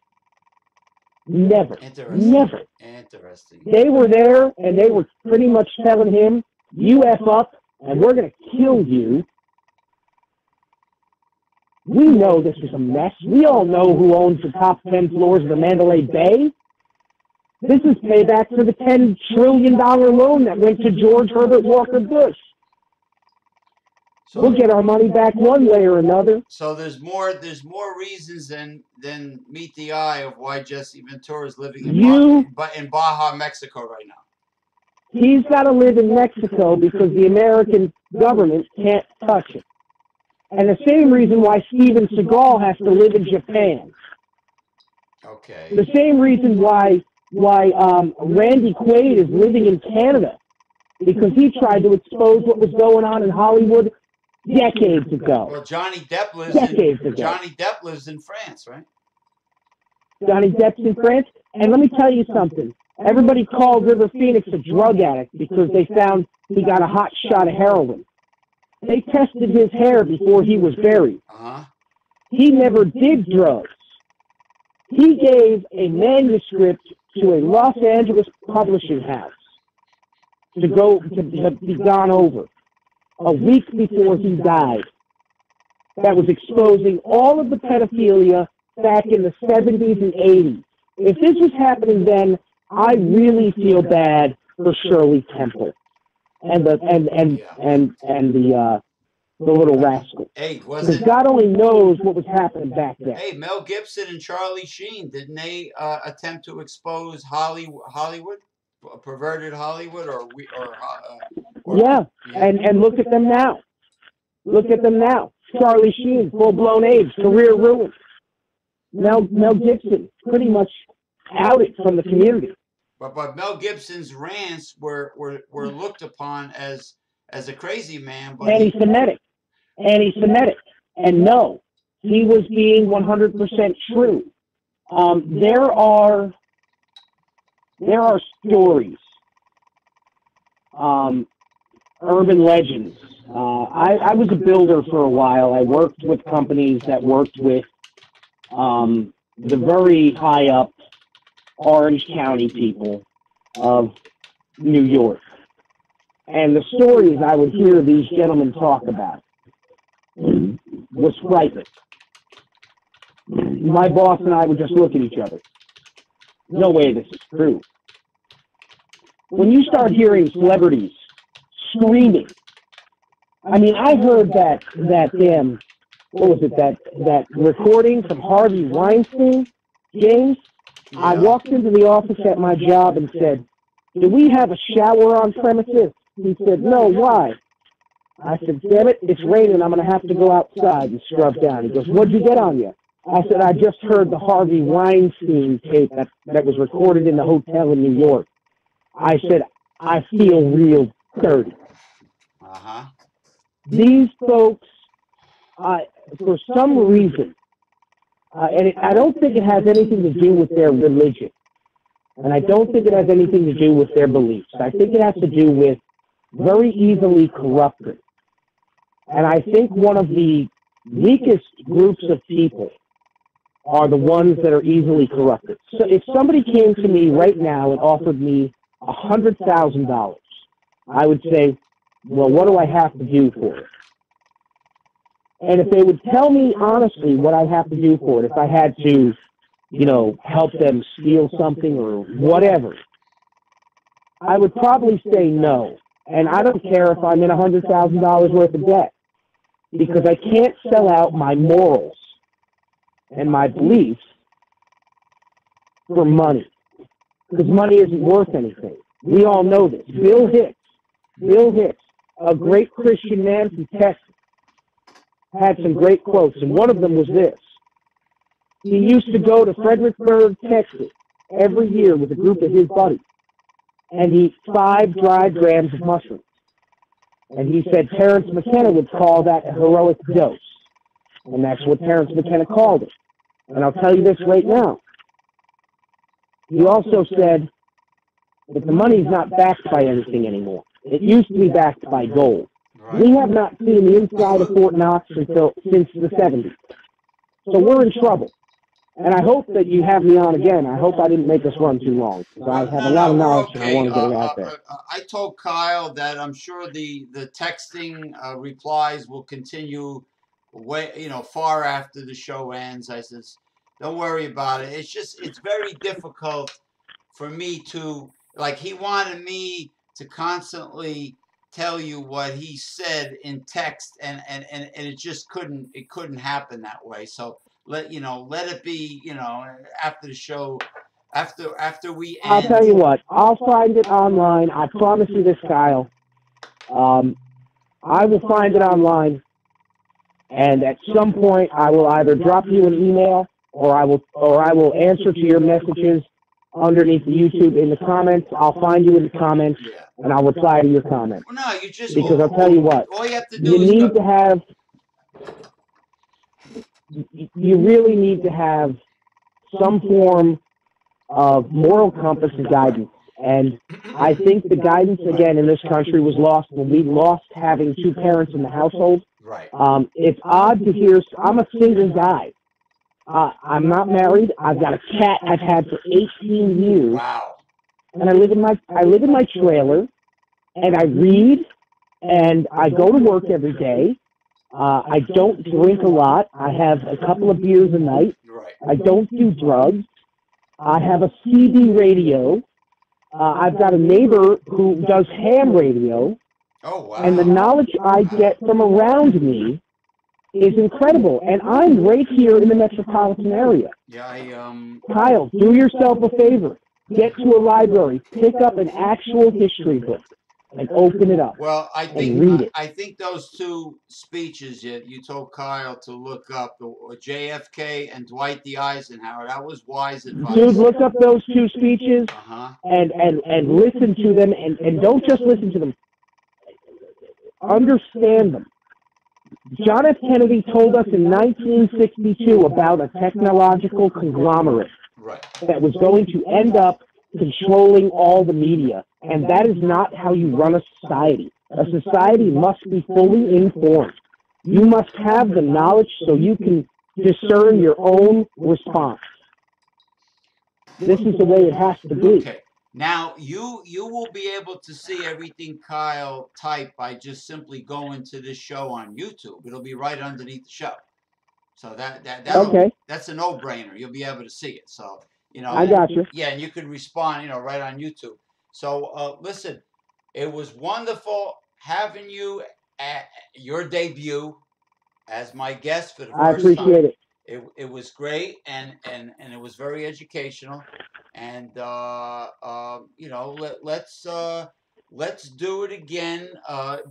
Never. Never. Interesting. They were there, and they were pretty much telling him, "You F up, and we're going to kill you." We know this is a mess. We all know who owns the top 10 floors of the Mandalay Bay. This is payback for the $10 trillion loan that went to George Herbert Walker Bush. So we'll get our money back one way or another. So there's more reasons than meet the eye of why Jesse Ventura is living in Baja, Mexico right now. He's got to live in Mexico because the American government can't touch him. And the same reason why Steven Seagal has to live in Japan. Okay. The same reason why Randy Quaid is living in Canada, because he tried to expose what was going on in Hollywood decades ago. Well, Johnny Depp lives in France, right? Johnny Depp's in France. And let me tell you something. Everybody called River Phoenix a drug addict because they found he got a hot shot of heroin. They tested his hair before he was buried. Uh-huh. He never did drugs. He gave a manuscript to a Los Angeles publishing house to be gone over a week before he died. That was exposing all of the pedophilia back in the 70s and 80s. If this was happening then, I really feel bad for Shirley Temple and the little rascal. Hey, because God only knows what was happening back then. Hey, Mel Gibson and Charlie Sheen, didn't they attempt to expose Hollywood, perverted Hollywood, yeah. And look at them now. Look at them now. Charlie Sheen, full-blown AIDS, career ruined. Mel Gibson, pretty much outed from the community. But Mel Gibson's rants were looked upon as a crazy man. But anti-Semitic. And no, he was being 100% true. There are stories, urban legends. I was a builder for a while. I worked with companies that worked with the very high up Orange County people of New York. And the stories I would hear these gentlemen talk about was frightening. My boss and I would just look at each other. No way this is true. When you start hearing celebrities screaming, I mean, I heard that recording from Harvey Weinstein, James. Yeah. I walked into the office at my job and said, "Do we have a shower on premises?" He said, "No, why?" I said, "Damn it, it's raining. I'm going to have to go outside and scrub down." He goes, "What'd you get on you?" I said, "I just heard the Harvey Weinstein tape that was recorded in the hotel in New York." I said, "I feel real dirty." Uh-huh. These folks, for some reason, I don't think it has anything to do with their religion. And I don't think it has anything to do with their beliefs. I think it has to do with very easily corrupted. And I think one of the weakest groups of people are the ones that are easily corrupted. So if somebody came to me right now and offered me $100,000, I would say, well, what do I have to do for it? And if they would tell me honestly what I have to do for it, if I had to, help them steal something or whatever, I would probably say no. And I don't care if I'm in $100,000 worth of debt, because I can't sell out my morals and my beliefs for money, because money isn't worth anything. We all know this. Bill Hicks, a great Christian man from Texas, had some great quotes, and one of them was this. He used to go to Fredericksburg, Texas, every year with a group of his buddies and eat 5 dry grams of mushrooms. And he said Terence McKenna would call that a heroic dose. And that's what Terence McKenna called it. And I'll tell you this right now. He also said that the money's not backed by anything anymore. It used to be backed by gold. Right. We have not seen the inside of Fort Knox since the 70s. So we're in trouble. And I hope that you have me on again. I hope I didn't make us run too long. I have a lot of knowledge, and I want to get it out there. I told Kyle that I'm sure the texting replies will continue far after the show ends. I says, don't worry about it. It's very difficult for me to, he wanted me to constantly tell you what he said in text, and it just couldn't happen that way. So let it be, after the show, after we end. I'll tell you what, I'll find it online. I promise you this, Kyle. I will find it online, and at some point I will either drop you an email or I will answer to your messages underneath the YouTube in the comments. I'll find you in the comments, and I'll reply to your comments. Well, no, you just because I'll tell you what, all you have to do you really need to have some form of moral compass and guidance. And I think the guidance, again, in this country was lost when we lost having 2 parents in the household. Right. It's odd to hear. I'm a single guy. I'm not married. I've got a cat I've had for 18 years. Wow. And I live in my trailer, and I read, and I go to work every day. I don't drink a lot. I have a couple of beers a night. Right. I don't do drugs. I have a CB radio. I've got a neighbor who does ham radio. Oh, wow. And the knowledge I get from around me is incredible. And I'm right here in the metropolitan area. Yeah, Kyle, do yourself a favor. Get to a library. Pick up an actual history book and open it up. Well, I think those 2 speeches you told Kyle to look up, JFK and Dwight D. Eisenhower. That was wise advice. Dude, look up those 2 speeches and listen to them, and don't just listen to them. Understand them. John F. Kennedy told us in 1962 about a technological conglomerate that was going to end up controlling all the media. And that is not how you run a society. A society must be fully informed. You must have the knowledge so you can discern your own response. This is the way it has to be. Okay. Now, you will be able to see everything Kyle typed by just simply going to this show on YouTube. It'll be right underneath the show. So that's a no-brainer. You'll be able to see it. So, I got you. Yeah, and you can respond, right on YouTube. So, listen, it was wonderful having you at your debut as my guest for the first time. I appreciate it. It was great, and it was very educational, and let's do it again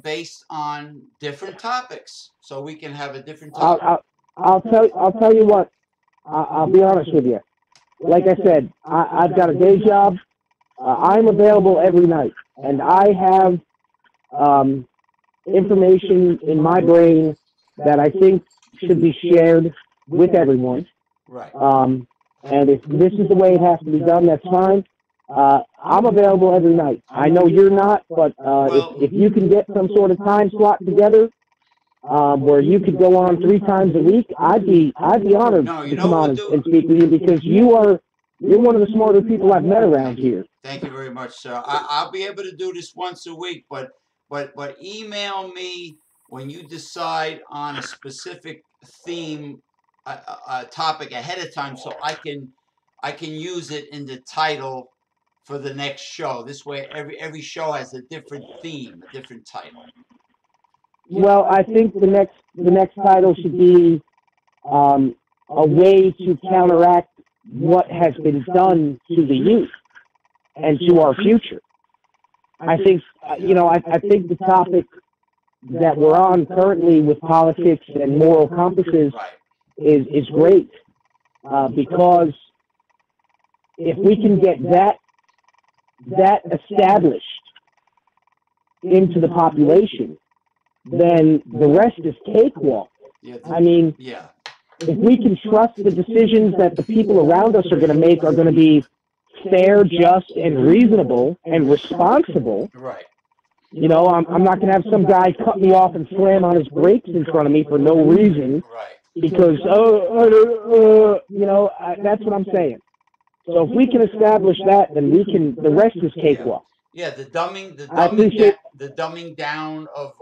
based on different topics, so we can have a different topic. I'll tell you what. I'll be honest with you. Like I said, I've got a day job. I'm available every night, and I have information in my brain that I think should be shared with everyone. Right. And if this is the way it has to be done, that's fine. I'm available every night. I know you're not, but if you can get some sort of time slot together where you could go on 3 times a week, I'd be honored No, you to know come what we'll on do. and speak with you because you're one of the smarter people I've met around here. Thank you very much, sir. I'll be able to do this once a week, but email me when you decide on a specific theme, a topic ahead of time, so I can use it in the title for the next show. This way, every show has a different theme, a different title. Well, I think the next title should be a way to counteract what has been done to the youth and to our future. I think I think the topic that we're on currently with politics and moral compasses Right. is great because if we can get that established into the population, then the rest is cakewalk. Yeah. I mean, Yeah. if we can trust the decisions that the people around us are going to make are going to be fair, just, and reasonable and responsible, Right. I'm not going to have some guy cut me off and slam on his brakes in front of me for no reason Right. because, that's what I'm saying. So if we can establish that, then the rest is cakewalk. Yeah, the dumbing down of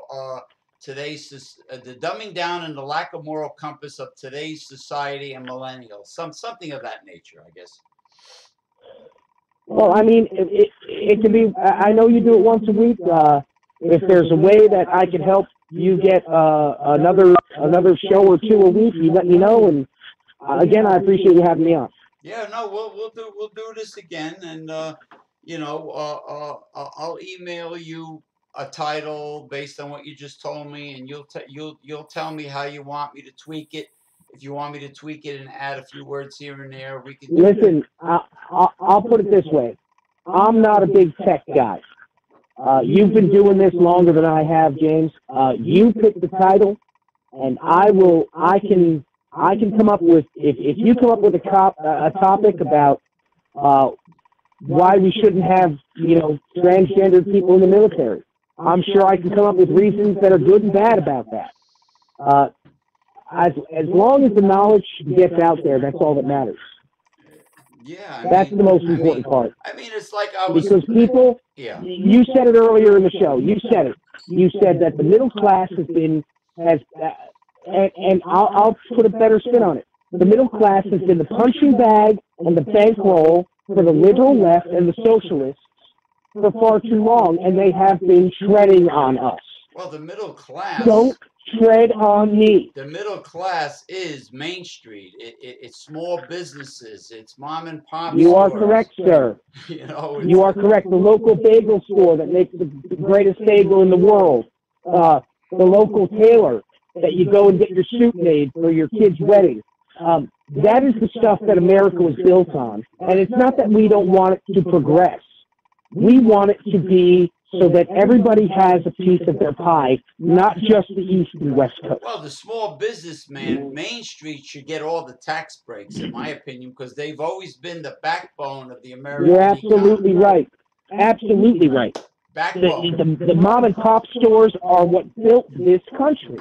the dumbing down and the lack of moral compass of today's society and millennials, something of that nature, I guess. Well, I mean, it can be. I know you do it once a week. If there's a way that I can help you get another show or two a week, you let me know. And again, I appreciate you having me on. Yeah, no, we'll do this again, and I'll email you a title based on what you just told me, and you'll tell me how you want me to tweak it. If you want me to tweak it and add a few words here and there, we can. Listen, I'll put it this way: I'm not a big tech guy. You've been doing this longer than I have, James. You pick the title, and I can come up with if you come up with a topic about why we shouldn't have transgendered people in the military. I'm sure I can come up with reasons that are good and bad about that. As long as the knowledge gets out there, that's all that matters. Yeah, that's the most important part. I mean, it's like because people. Yeah. You said it earlier in the show. You said it. You said that the middle class and I'll put a better spin on it. The middle class has been the punching bag and the bankroll for the liberal left and the socialists for far too long, and they have been treading on us. Well, the middle class. Don't tread on me. The middle class is Main Street. It's small businesses. It's mom and pop. You are correct, sir. You are correct. The local bagel store that makes the greatest bagel in the world. The local tailor that you go and get your suit made for your kid's wedding. That is the stuff that America was built on. And it's not that we don't want it to progress. We want it to be so that everybody has a piece of their pie, not just the East and West Coast. Well, the small businessman, Main Street, should get all the tax breaks, in my opinion, because they've always been the backbone of the American You're absolutely economy. Right. Absolutely right. Backbone. The mom and pop stores are what built this country.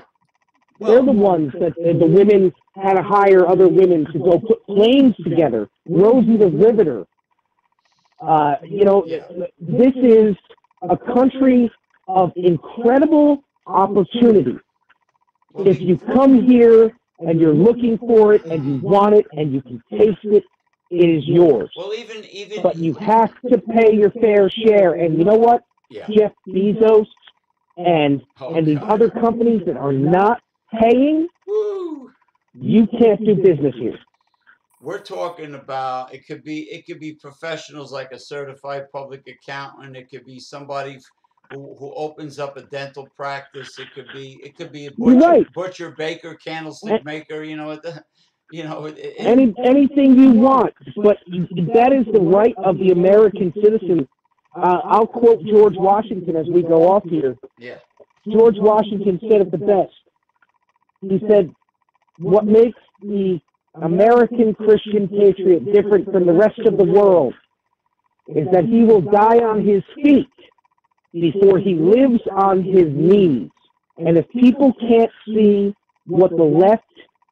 They're the ones that the women had to hire other women to go put planes together. Rosie the Riveter. This is a country of incredible opportunity. If you come here and you're looking for it and you want it and you can taste it, it is yours. Well, even but you have to pay your fair share. And you know what? Yeah. Jeff Bezos and these other companies that are not paying, you can't do business here. We're talking about it could be professionals like a certified public accountant. It could be somebody who opens up a dental practice. It could be a butcher, baker, candlestick maker. Anything you want, but that is the right of the American citizen. I'll quote George Washington as we go off here. Yeah. George Washington said it the best. He said, "What makes the American Christian patriot different from the rest of the world is that he will die on his feet before he lives on his knees. And if people can't see what the left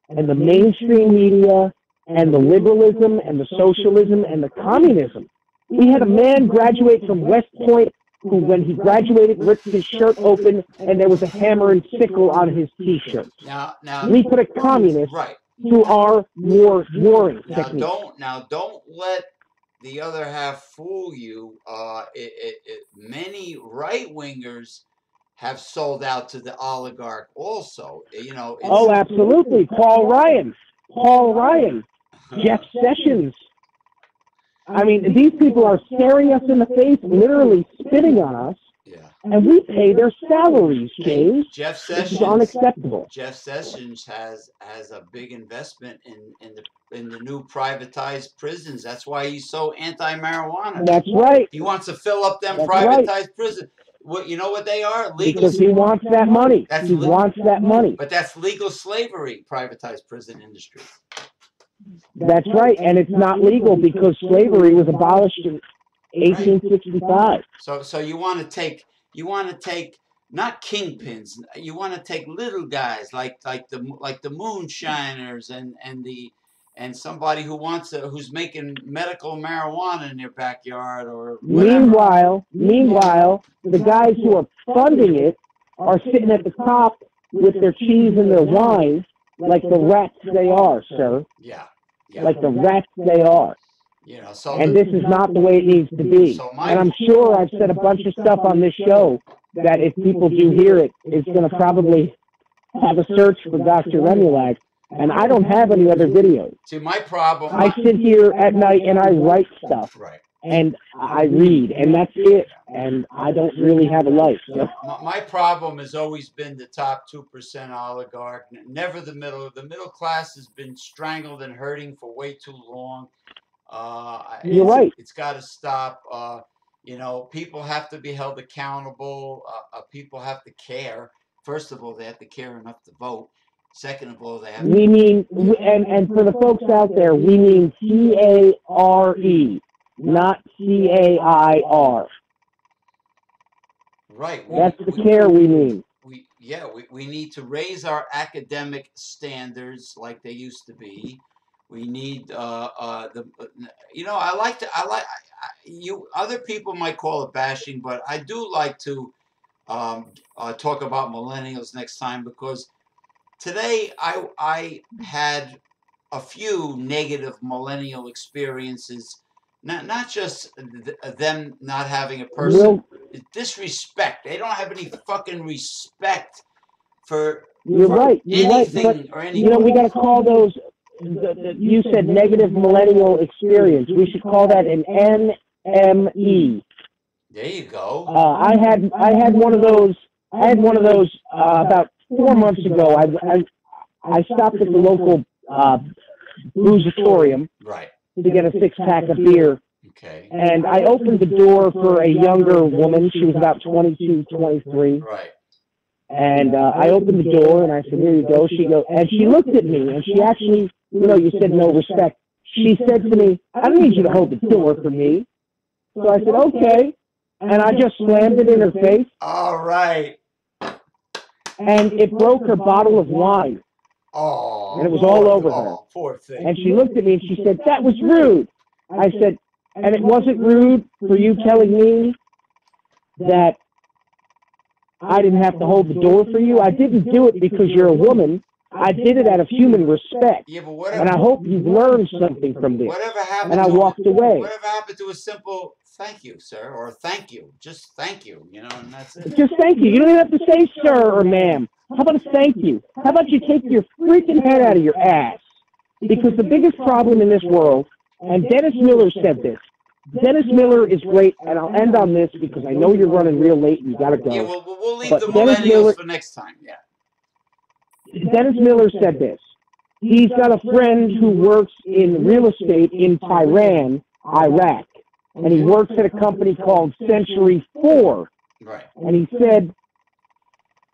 and the mainstream media and the liberalism and the socialism and the communism, we had a man graduate from West Point who, when he graduated, ripped his shirt open and there was a hammer and sickle on his T-shirt. Now, We put a communist right. through our warring technique. Don't let the other half fool you. Many right-wingers have sold out to the oligarch also. Oh, absolutely. Paul Ryan, Jeff Sessions. I mean, these people are staring us in the face, literally spitting on us, and we pay their salaries, James. Jeff Sessions, this is unacceptable. Jeff Sessions has a big investment in the new privatized prisons. That's why he's so anti-marijuana. That's right. He wants to fill up them privatized prisons. What you know what they are? Legal. Because he wants that money. He wants that money. But that's legal slavery, privatized prison industry. That's right, and it's not legal because slavery was abolished in 1865. So you want to take not kingpins. You want to take little guys like the moonshiners and somebody who's making medical marijuana in their backyard or whatever. Meanwhile, the guys who are funding it are sitting at the top with their cheese and their wine like the rats they are, sir. Yeah. Like the rats they are. And this is not the way it needs to be. And I'm sure I've said a bunch of stuff on this show that if people do hear it, it's going to probably have a search for Dr. Remulack. And I don't have any other videos. See, my problem... I sit here at night and I write stuff. Right. And I read, and that's it. And I don't really have a life. So. My problem has always been the top 2% oligarch, never the middle. The middle class has been strangled and hurting for way too long. You're right. It's got to stop. People have to be held accountable. People have to care. First of all, they have to care enough to vote. Second of all, they have. We mean, and for the folks out there, we mean C-A-R-E. Not C-A-I-R. Right. That's the care we mean. We need to raise our academic standards like they used to be. We need other people might call it bashing, but I do like to talk about millennials next time because today I had a few negative millennial experiences. Not just them not having a person. Disrespect. They don't have any fucking respect for anything or anyone. We got to call those. You said negative millennial experience. We should call that an NME. There you go. I had one of those. About 4 months ago. I stopped at the local boozatorium. Right. To get a 6-pack of beer. Okay. And I opened the door for a younger woman. She was about 22, 23. Right. And I opened the door and I said, "Here you go." And she looked at me and she actually, you said no respect. She said to me, "I don't need you to hold the door for me." So I said, "Okay." And I just slammed it in her face. All right. And it broke her bottle of wine. Oh, and it was all over her. Poor thing. And she looked at me and she said, "That was rude." I said, "And it wasn't rude for you telling me that I didn't have to hold the door for you. I didn't do it because you're a woman. I did it out of human respect. Yeah, but and I hope you've learned something from this." Whatever happened? And I walked away. Whatever happened to a simple "thank you, sir," or "thank you"? Just thank you, and that's it. Just thank you. You don't even have to say "sir" or "ma'am." How about a thank you? How about you take your freaking head out of your ass? Because the biggest problem in this world, and Dennis Miller said this. Dennis Miller is great, and I'll end on this because I know you're running real late and you got to go. Yeah, we'll leave the millennials for next time. Yeah. Dennis Miller said this. He's got a friend who works in real estate in Tehran, Iraq, and he works at a company called Century 4. Right. And he said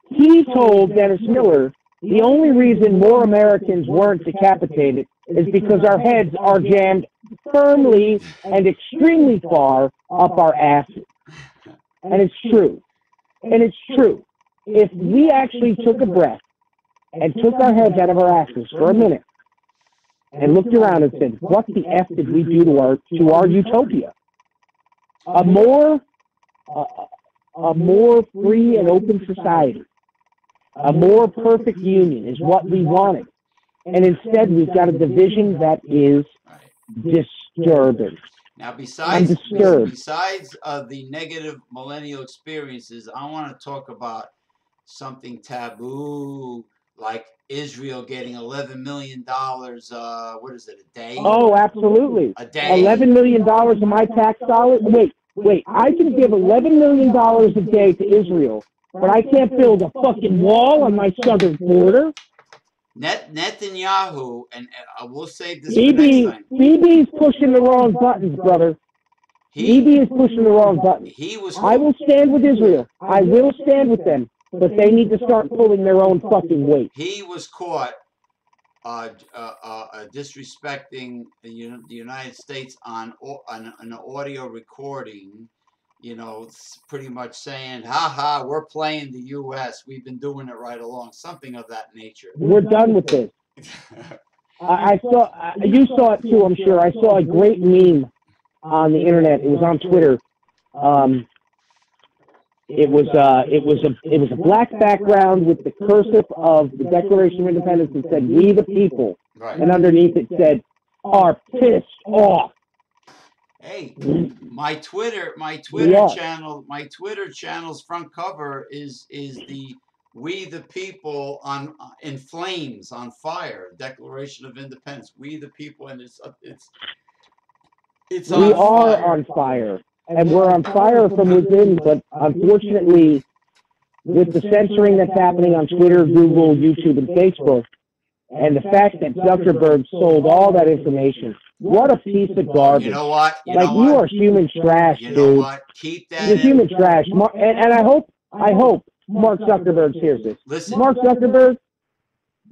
he told Dennis Miller The only reason more Americans weren't decapitated is because our heads are jammed firmly and extremely far up our asses. And it's true. And it's true. If we actually took a breath and took our heads out of our asses for a minute and looked around and said, what the F did we do to our utopia? A more free and open society, a more perfect union is what we wanted. And instead, we've got a division that is disturbing. Now, besides the negative millennial experiences, I want to talk about something taboo, like Israel getting $11 million. What is it, a day? Oh, absolutely. A day. $11 million of my tax dollars. Wait. I can give $11 million a day to Israel, but I can't build a fucking wall on my southern border. Netanyahu, and I will save this for next time. BB's pushing the wrong buttons, brother. BB is pushing the wrong buttons. I will stand with Israel. I will stand with them, but they need to start pulling their own fucking weight. He was caught disrespecting the United States on an audio recording. Pretty much saying, "Ha, we're playing the U.S. We've been doing it right along," something of that nature. We're done with this. You saw it too, I'm sure. I saw a great meme on the internet. It was on Twitter. It was a black background with the cursive of the Declaration of Independence that said "We the People," right. And underneath it said "Are pissed off." Hey, my Twitter channel's front cover is the "We the People" in flames, on fire, Declaration of Independence. We the people, and it's we are on fire, and we're on fire from within. But unfortunately, with the censoring that's happening on Twitter, Google, YouTube, and Facebook, and the fact that Zuckerberg sold all that information. What a piece of garbage. You know what? You are human trash, dude. You know what? Keep that. You're human trash. And I hope Mark Zuckerberg hears this. Listen. Mark Zuckerberg,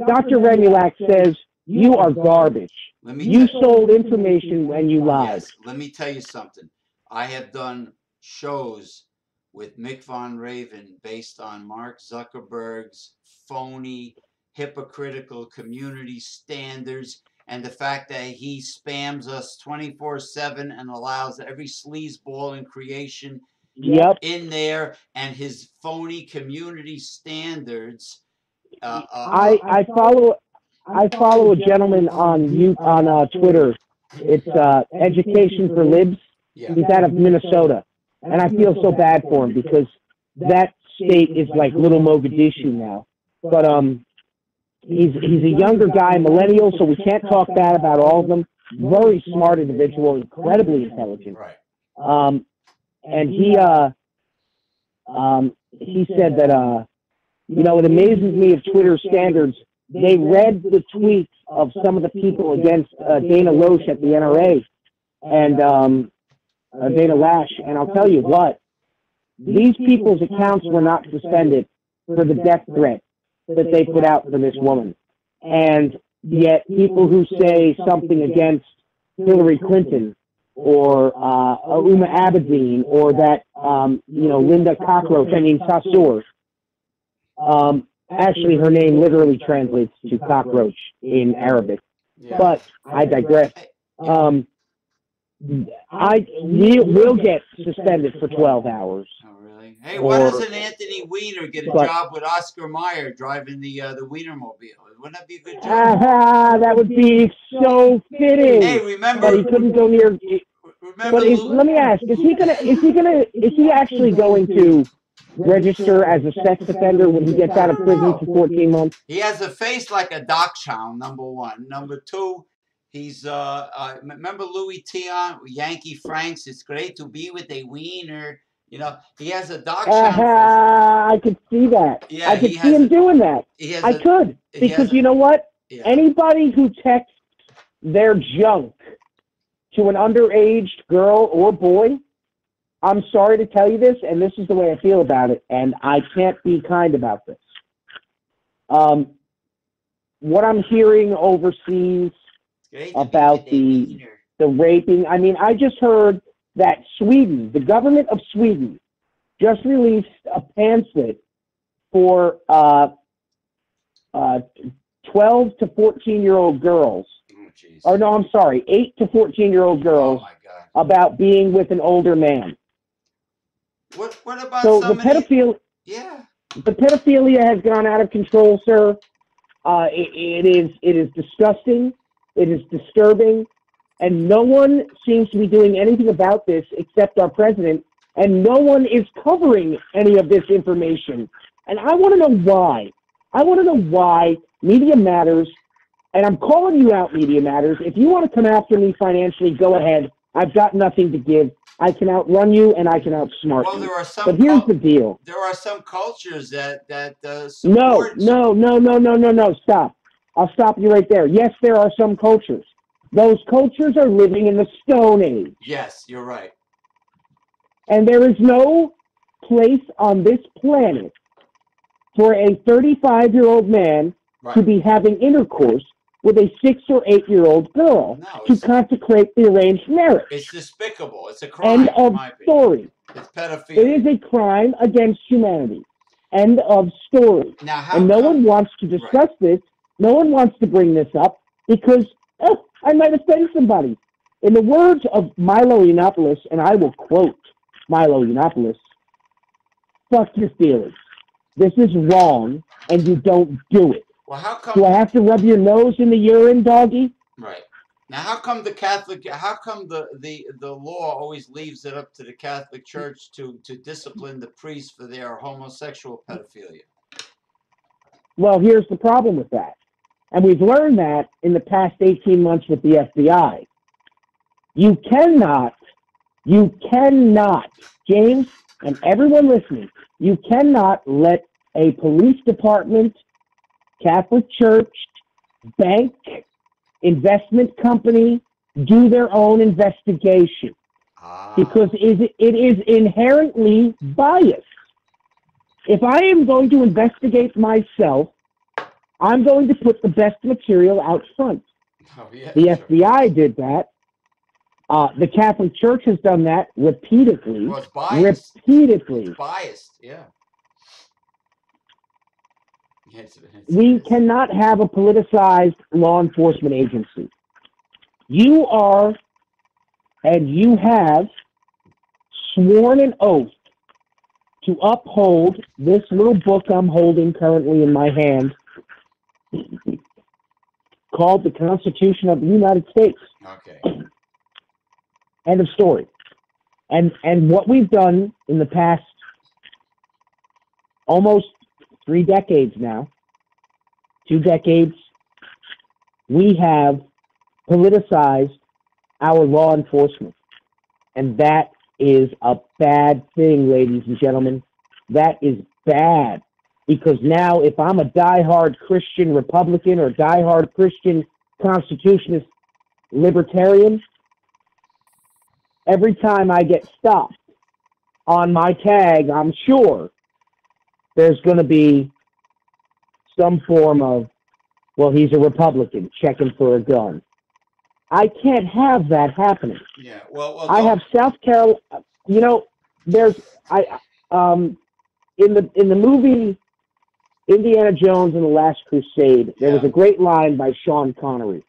Dr. Remulack says you are garbage. You sold information when you lied. Yes. Let me tell you something. I have done shows with Mick Von Raven based on Mark Zuckerberg's phony, hypocritical community standards, and the fact that he spams us 24/7 and allows every sleazeball in creation in there, and his phony community standards. I follow a gentleman on Twitter. It's Education for Libs. Yeah. He's out of Minnesota, and I feel so bad for him because that state is like little Mogadishu now. But he's a younger guy, millennial, so we can't talk bad about all of them. Very smart individual, incredibly intelligent. Right. And he said that it amazes me of Twitter standards. They read the tweets of some of the people against Dana Loesch at the NRA and Dana Lash, and I'll tell you what, these people's accounts were not suspended for the death threat that they put out for this woman. And yet people who say something against Hillary Clinton or Uma Abedin or that, Linda Sarsour, actually her name literally translates to cockroach in Arabic. Yeah. But I digress. We'll get suspended for 12 hours. Oh, really? Hey, why doesn't Anthony Weiner get a job with Oscar Mayer driving the Wienermobile? Wouldn't that be a good job? That would be so fitting. Hey, remember? But he couldn't go near. Let me ask: Is he actually going to register as a sex offender when he gets out of prison for 14 months? He has a face like a dachshund. Number one. Number two. He's remember Louis Tion, Yankee Franks. It's great to be with a wiener. He has a dachshund face. I could see that. Yeah, I could see him doing that. Because you know what? Yeah. Anybody who texts their junk to an underage girl or boy, I'm sorry to tell you this, and this is the way I feel about it, and I can't be kind about this. what I'm hearing overseas Great to be about with a wiener. the raping. I mean, I just heard that Sweden, the government of Sweden, just released a pamphlet for uh, 12 to 14-year-old girls. Oh, jeez. Or no, I'm sorry, 8 to 14-year-old Oh girls my God. about being with an older man. What about So somebody? Yeah. the pedophilia has gone out of control, sir. It is disgusting. It is disturbing, and no one seems to be doing anything about this except our president. And no one is covering any of this information. And I want to know why. I want to know why Media Matters. And I'm calling you out, Media Matters. If you want to come after me financially, go ahead. I've got nothing to give. I can outrun you and I can outsmart Well, you. there are some But here's the deal. there are some cultures that No, support. no, no, no, no, no, no. Stop. I'll stop you right there. Yes, there are some cultures. Those cultures are living in the Stone Age. Yes, you're right. And there is no place on this planet for a 35-year-old man Right. to be having intercourse with a 6 or 8-year-old girl No, to consecrate the arranged marriage. it's despicable. It's a crime, End in of my opinion. story. It's pedophilia. It is a crime against humanity. End of story. Now, how And no come- one wants to discuss this. No one wants to bring this up because I might offend somebody. In the words of Milo Yiannopoulos, and I will quote Milo Yiannopoulos, fuck your feelings. This is wrong, and you don't do it. Well, how come? Do I have to rub your nose in the urine, doggy? Right. Now, how come the law always leaves it up to the Catholic Church to discipline the priests for their homosexual pedophilia? Well, here's the problem with that. And we've learned that in the past 18 months with the FBI. You cannot, James, and everyone listening, you cannot let a police department, Catholic Church, bank, investment company do their own investigation because it is inherently biased. If I am going to investigate myself, I'm going to put the best material out front. Oh, yeah, The sure. FBI did that. The Catholic Church has done that repeatedly. Well, it's biased. Repeatedly. It's biased, yeah. We cannot have a politicized law enforcement agency. You are, and you have, sworn an oath to uphold this little book I'm holding currently in my hand called the Constitution of the United States. Okay. End of story. And what we've done in the past almost 3 decades now, 2 decades, we have politicized our law enforcement. And that is a bad thing, ladies and gentlemen. That is bad. Because now if I'm a diehard Christian Republican or diehard Christian Constitutionist Libertarian, every time I get stopped on my tag, I'm sure there's going to be some form of, well, he's a Republican checking for a gun. I can't have that happening. Yeah. Well, I have South Carolina. You know, there's in the movie Indiana Jones and the Last Crusade, there was a great line by Sean Connery,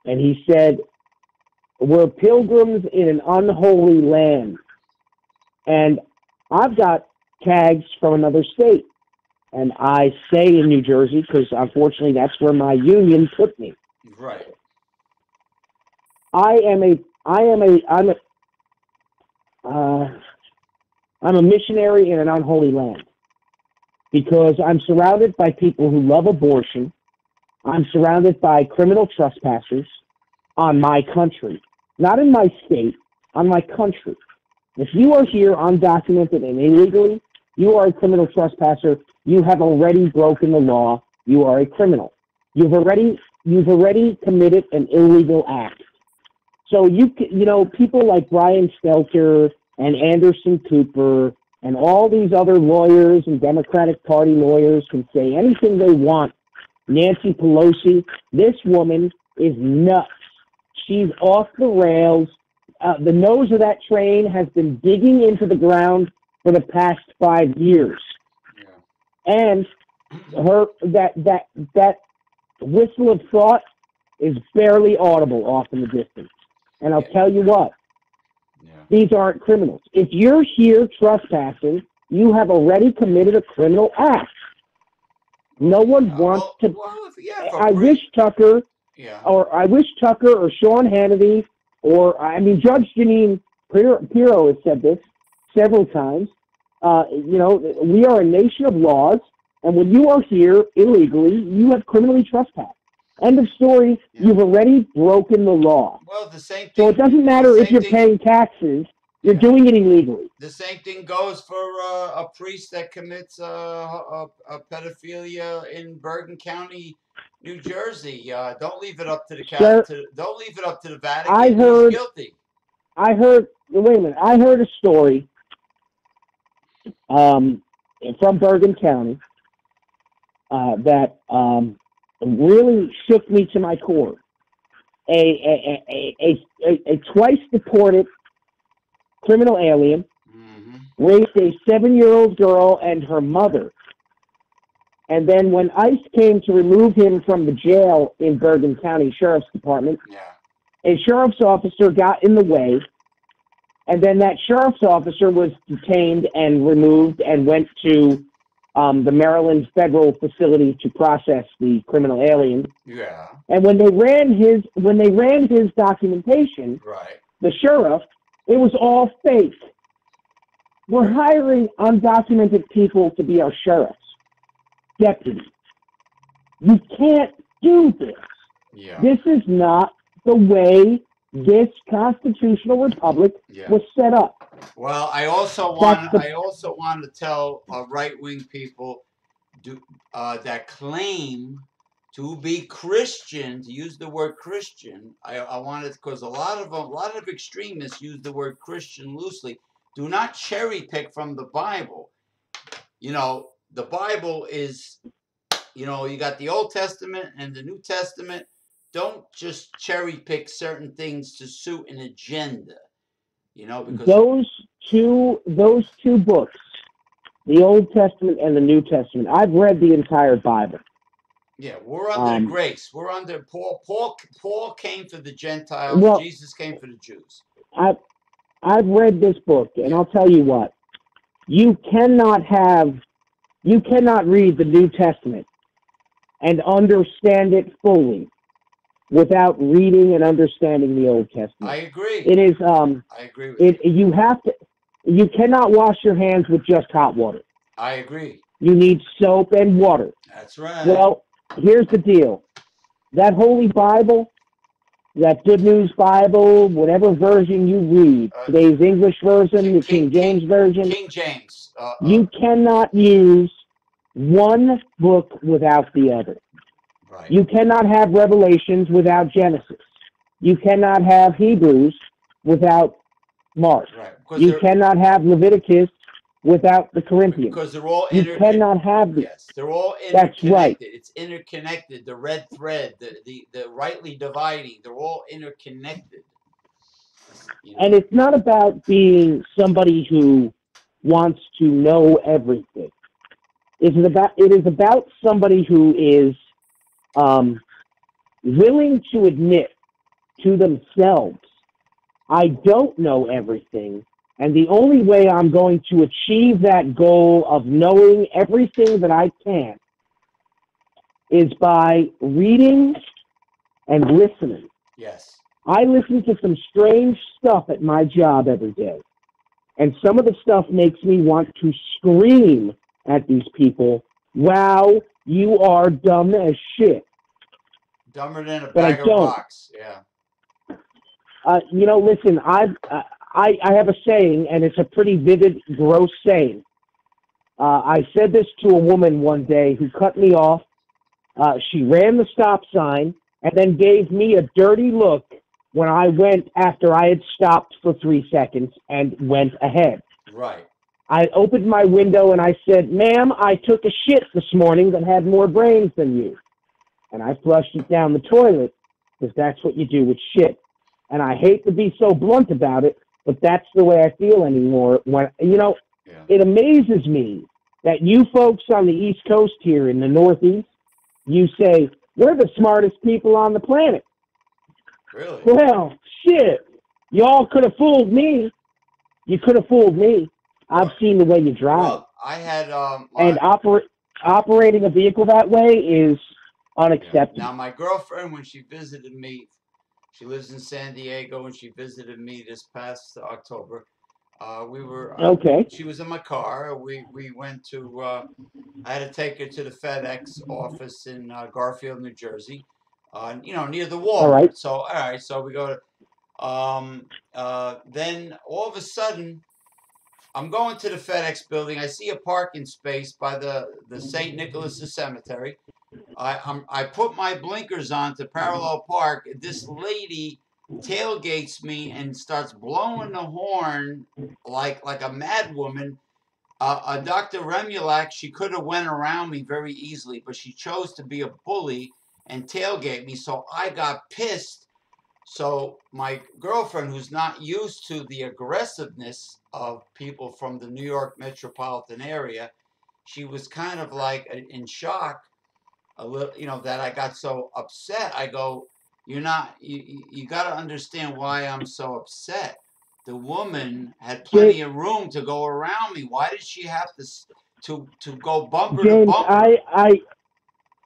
and he said, "We're pilgrims in an unholy land," and I've got tags from another state, and I stay in New Jersey because unfortunately that's where my union put me. Right. I'm a missionary in an unholy land because I'm surrounded by people who love abortion. I'm surrounded by criminal trespassers on my country, not in my state, on my country. If you are here undocumented and illegally, you are a criminal trespasser. You have already broken the law. You are a criminal. You've already committed an illegal act. So you know, people like Brian Stelter and Anderson Cooper and all these other lawyers and Democratic Party lawyers can say anything they want Nancy Pelosi. This woman is nuts. She's off the rails. The nose of that train has been digging into the ground for the past 5 years. Yeah. And that whistle of thought is barely audible off in the distance. And I'll tell you what, these aren't criminals. If you're here trespassing, you have already committed a criminal act. No one wants to. I wish Tucker, or Sean Hannity, or Judge Janine Pirro has said this several times. We are a nation of laws, and when you are here illegally, you have criminally trespassed. End of story. Yeah. You've already broken the law. Well, the same thing. So it doesn't matter if you're paying taxes. You're doing it illegally. The same thing goes for a priest that commits a pedophilia in Bergen County, New Jersey. Don't leave it up to the don't leave it up to the Vatican. He's guilty. Wait a minute. I heard a story from Bergen County that really shook me to my core. A twice deported criminal alien raped a 7-year-old girl and her mother. And then when ICE came to remove him from the jail in Bergen County Sheriff's Department, a sheriff's officer got in the way, and then that sheriff's officer was detained and removed and went to the Maryland federal facility to process the criminal alien. Yeah. And when they ran his documentation, the sheriff, it was all fake. We're hiring undocumented people to be our sheriffs, deputies. You can't do this. Yeah. This is not the way this constitutional republic was set up. Well, I also want to tell right-wing people that claim to be Christian, to use the word Christian. I wanted, because a lot of extremists use the word Christian loosely. Do not cherry pick from the Bible. The Bible is, you got the Old Testament and the New Testament. Don't just cherry pick certain things to suit an agenda. Because those two books, the Old Testament and the New Testament, I've read the entire Bible. Yeah, we're under grace. We're under Paul. Paul came for the Gentiles. Jesus came for the Jews. I've read this book, and I'll tell you what: you cannot read the New Testament and understand it fully without reading and understanding the Old Testament. I agree. It is. I agree with you. You have to. You cannot wash your hands with just hot water. I agree. You need soap and water. That's right. Well, here's the deal. That Holy Bible, that Good News Bible, whatever version you read, today's English version, the King James version. King James. You cannot use one book without the other. Right. You cannot have Revelations without Genesis. You cannot have Hebrews without Mark. Right. You cannot have Leviticus without the Corinthians. Because they're all you cannot have them. Yes, they're all interconnected. That's right. It's interconnected. The red thread, the rightly dividing, they're all interconnected. And it's not about being somebody who wants to know everything. It is about somebody who is willing to admit to themselves, I don't know everything, and the only way I'm going to achieve that goal of knowing everything that I can is by reading and listening. Yes. I listen to some strange stuff at my job every day, and some of the stuff makes me want to scream at these people, wow, you are dumb as shit. Dumber than a bag of rocks. Yeah. Listen, I have a saying, and it's a pretty vivid, gross saying. I said this to a woman one day who cut me off. She ran the stop sign and then gave me a dirty look when I went after I had stopped for 3 seconds and went ahead. Right. I opened my window and I said, ma'am, I took a shit this morning that had more brains than you. and I flushed it down the toilet because that's what you do with shit. And I hate to be so blunt about it, but that's the way I feel anymore. When Yeah. it amazes me that you folks on the East Coast here in the Northeast, you say we're the smartest people on the planet. Really? Well, shit, y'all could have fooled me. You could have fooled me. I've Well, seen the way you drive, well, I had and my operating a vehicle that way is yeah. unacceptable. Now my girlfriend, when she visited me, she lives in San Diego, and she visited me this past October. We were Okay, She was in my car. We went to I had to take her to the FedEx office in Garfield, New Jersey, near the all right. Walmart. So all right, so we go to then all of a sudden I'm going to the FedEx building. I see a parking space by the St. Nicholas Cemetery. I put my blinkers on to parallel park. This lady tailgates me and starts blowing the horn like a mad woman. Dr. Remulack, she could have went around me very easily, but she chose to be a bully and tailgate me. So I got pissed. So my girlfriend, who's not used to the aggressiveness of people from the New York metropolitan area, she was kind of like in shock a little, that I got so upset. I go, you're not, you got to understand why I'm so upset. The woman had James, plenty of room to go around me. Why did she have to go bumper to James, bumper?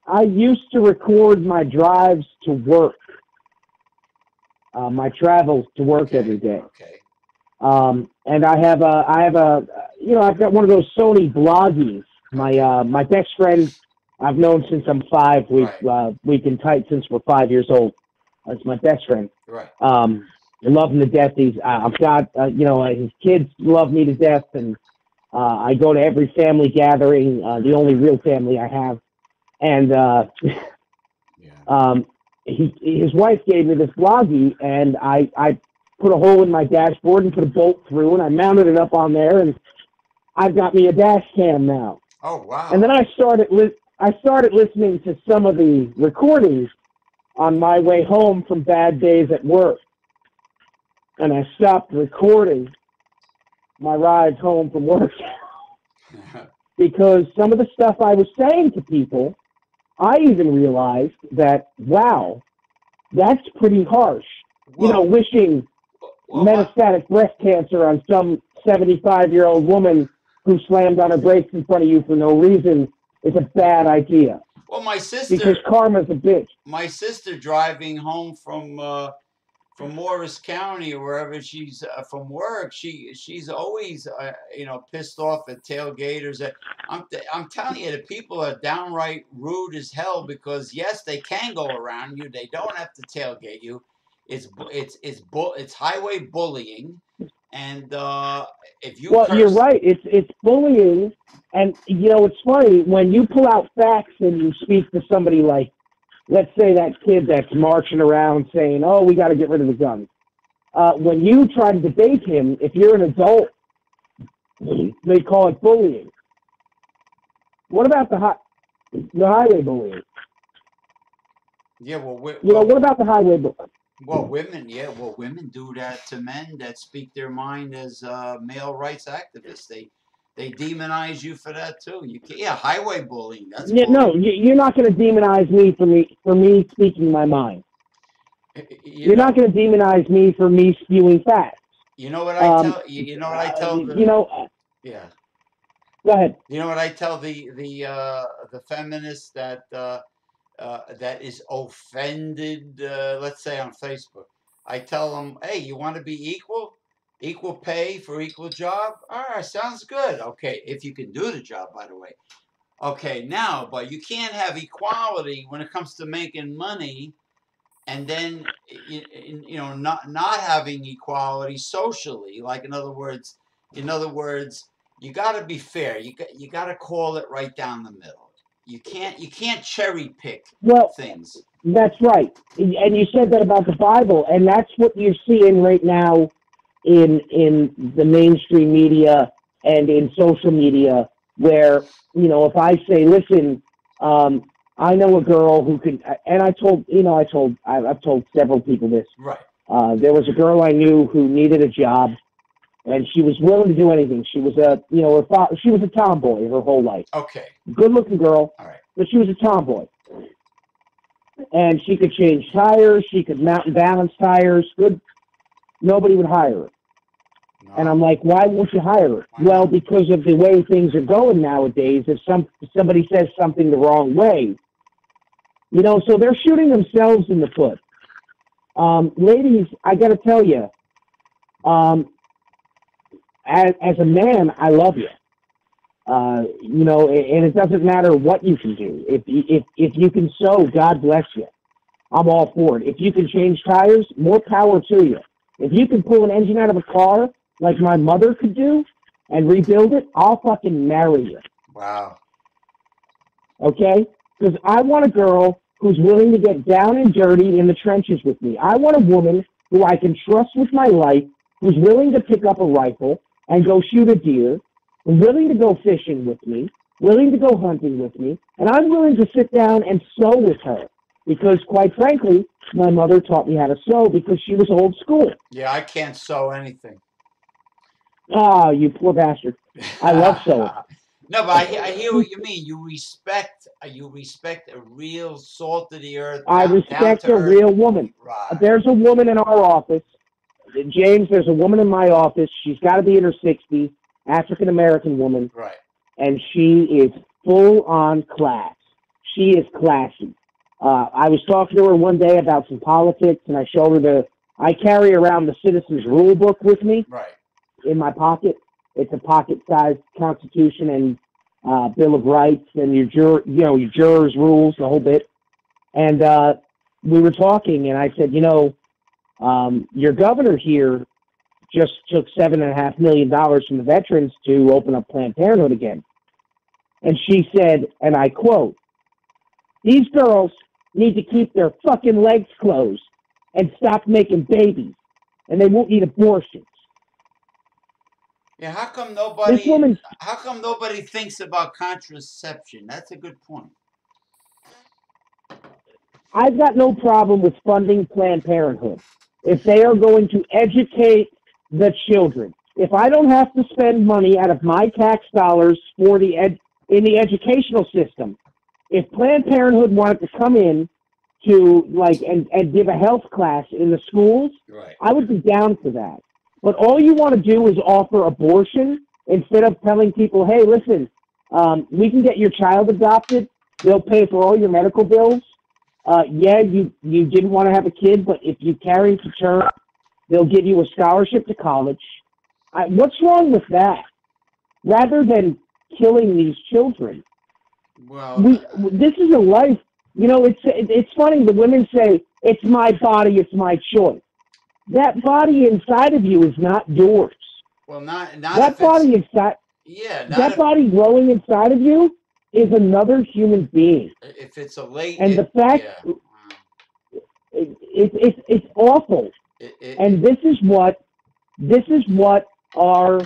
I used to record my drives to work, my travels to work every Okay, day. okay, And I've got one of those Sony Bloggies. okay, My best friend I've known since I'm 5. right, We've been tight since we're 5 years old. That's my best friend. right, I love him to death. I've got, his kids love me to death, and I go to every family gathering, the only real family I have. And yeah, his wife gave me this Bloggy, and I put a hole in my dashboard and put a bolt through, and I mounted it up on there, and I've got me a dash cam now. oh And then wow, I started listening to some of the recordings on my way home from bad days at work, and I stopped recording my rides home from work because some of the stuff I was saying to people, I even realized that, wow, that's pretty harsh. well, Wishing well, metastatic breast cancer on some 75-year-old woman who slammed on her brakes in front of you for no reason is a bad idea well, because karma's a bitch. my sister driving home from Morris County or wherever she's from work, she's always pissed off at tailgaters. I'm telling you, the people are downright rude as hell because yes, they can go around you. They don't have to tailgate you. It's highway bullying, and if you Well, you're curse, right. It's bullying, and it's funny when you pull out facts and you speak to somebody like, let's say that kid that's marching around saying, "Oh, we got to get rid of the guns." When you try to debate him, if you're an adult, they call it bullying. What about the highway bullying? yeah, What about the highway bullying? well, women, yeah, well, women do that to men that speak their mind as male rights activists. They demonize you for that too. Yeah, highway bullying. That's No, bullying. you're not going to demonize me for me speaking my mind. You You're not know, going to demonize me for me spewing facts. you know what I Um, tell you. You know what I tell you know, yeah. go ahead. You know what I tell the feminist that is offended. Let's say on Facebook, I tell them, hey, you want to be equal, equal pay for equal job. All right, sounds good. Okay, if you can do the job, by the way. Okay, now, but you can't have equality when it comes to making money, and then not having equality socially. Like in other words, you got to be fair. You got to call it right down the middle. You can't cherry pick Well, things. that's right. And you said that about the Bible, and that's what you're seeing right now in the mainstream media and in social media, where if I say, listen, I know a girl who can, and I've told several people this. Right. There was a girl I knew who needed a job, and she was willing to do anything. She was she was a tomboy her whole life. Okay. Good-looking girl, All right. but she was a tomboy. And she could change tires. She could mount and balance tires. Good. Nobody would hire her. No. And I'm like, why won't you hire her? Why Well, not? because of the way things are going nowadays. If somebody says something the wrong way, so they're shooting themselves in the foot. Ladies, I got to tell you, as a man, I love you. And it doesn't matter what you can do. If you can sew, God bless you. I'm all for it. If you can change tires, more power to you. If you can pull an engine out of a car like my mother could do and rebuild it, I'll fucking marry you. Wow. Okay? Because I want a girl who's willing to get down and dirty in the trenches with me. I want a woman who I can trust with my life, who's willing to pick up a rifle and go shoot a deer, willing to go fishing with me, willing to go hunting with me, and I'm willing to sit down and sew with her. Because, quite frankly, my mother taught me how to sew because she was old school. Yeah, I can't sew anything. Oh, you poor bastard. I love sewing. No, but I hear what you mean. You respect a real salt of the earth. I down respect to a earth. real woman. Right. There's a woman in our office. James, there's a woman in my office. She's got to be in her 60s, African-American woman. Right. And she is full on class. She is classy. I was talking to her one day about some politics, and I showed her I carry around the Citizens Rule Book with me. Right. In my pocket. It's a pocket-sized Constitution and Bill of Rights and your jurors' rules, the whole bit. And we were talking, and I said, your governor here just took $7.5 million from the veterans to open up Planned Parenthood again. And she said, and I quote, "These girls need to keep their fucking legs closed and stop making babies, and they won't need abortions." Yeah, how come nobody thinks about contraception? That's a good point. I've got no problem with funding Planned Parenthood if they are going to educate the children. If I don't have to spend money out of my tax dollars for in the educational system, if Planned Parenthood wanted to come in to and give a health class in the schools, right, I would be down for that. But all you want to do is offer abortion instead of telling people, hey, listen, we can get your child adopted. They'll pay for all your medical bills. You didn't want to have a kid, but if you carry to term, they'll give you a scholarship to college. What's wrong with that? Rather than killing these children. Well, this is a life. It's funny. The women say, it's my body, it's my choice. That body inside of you is not yours. Well, not that body inside. Yeah, that body growing inside of you is another human being. If it's a late, and the fact it's awful. And this is what our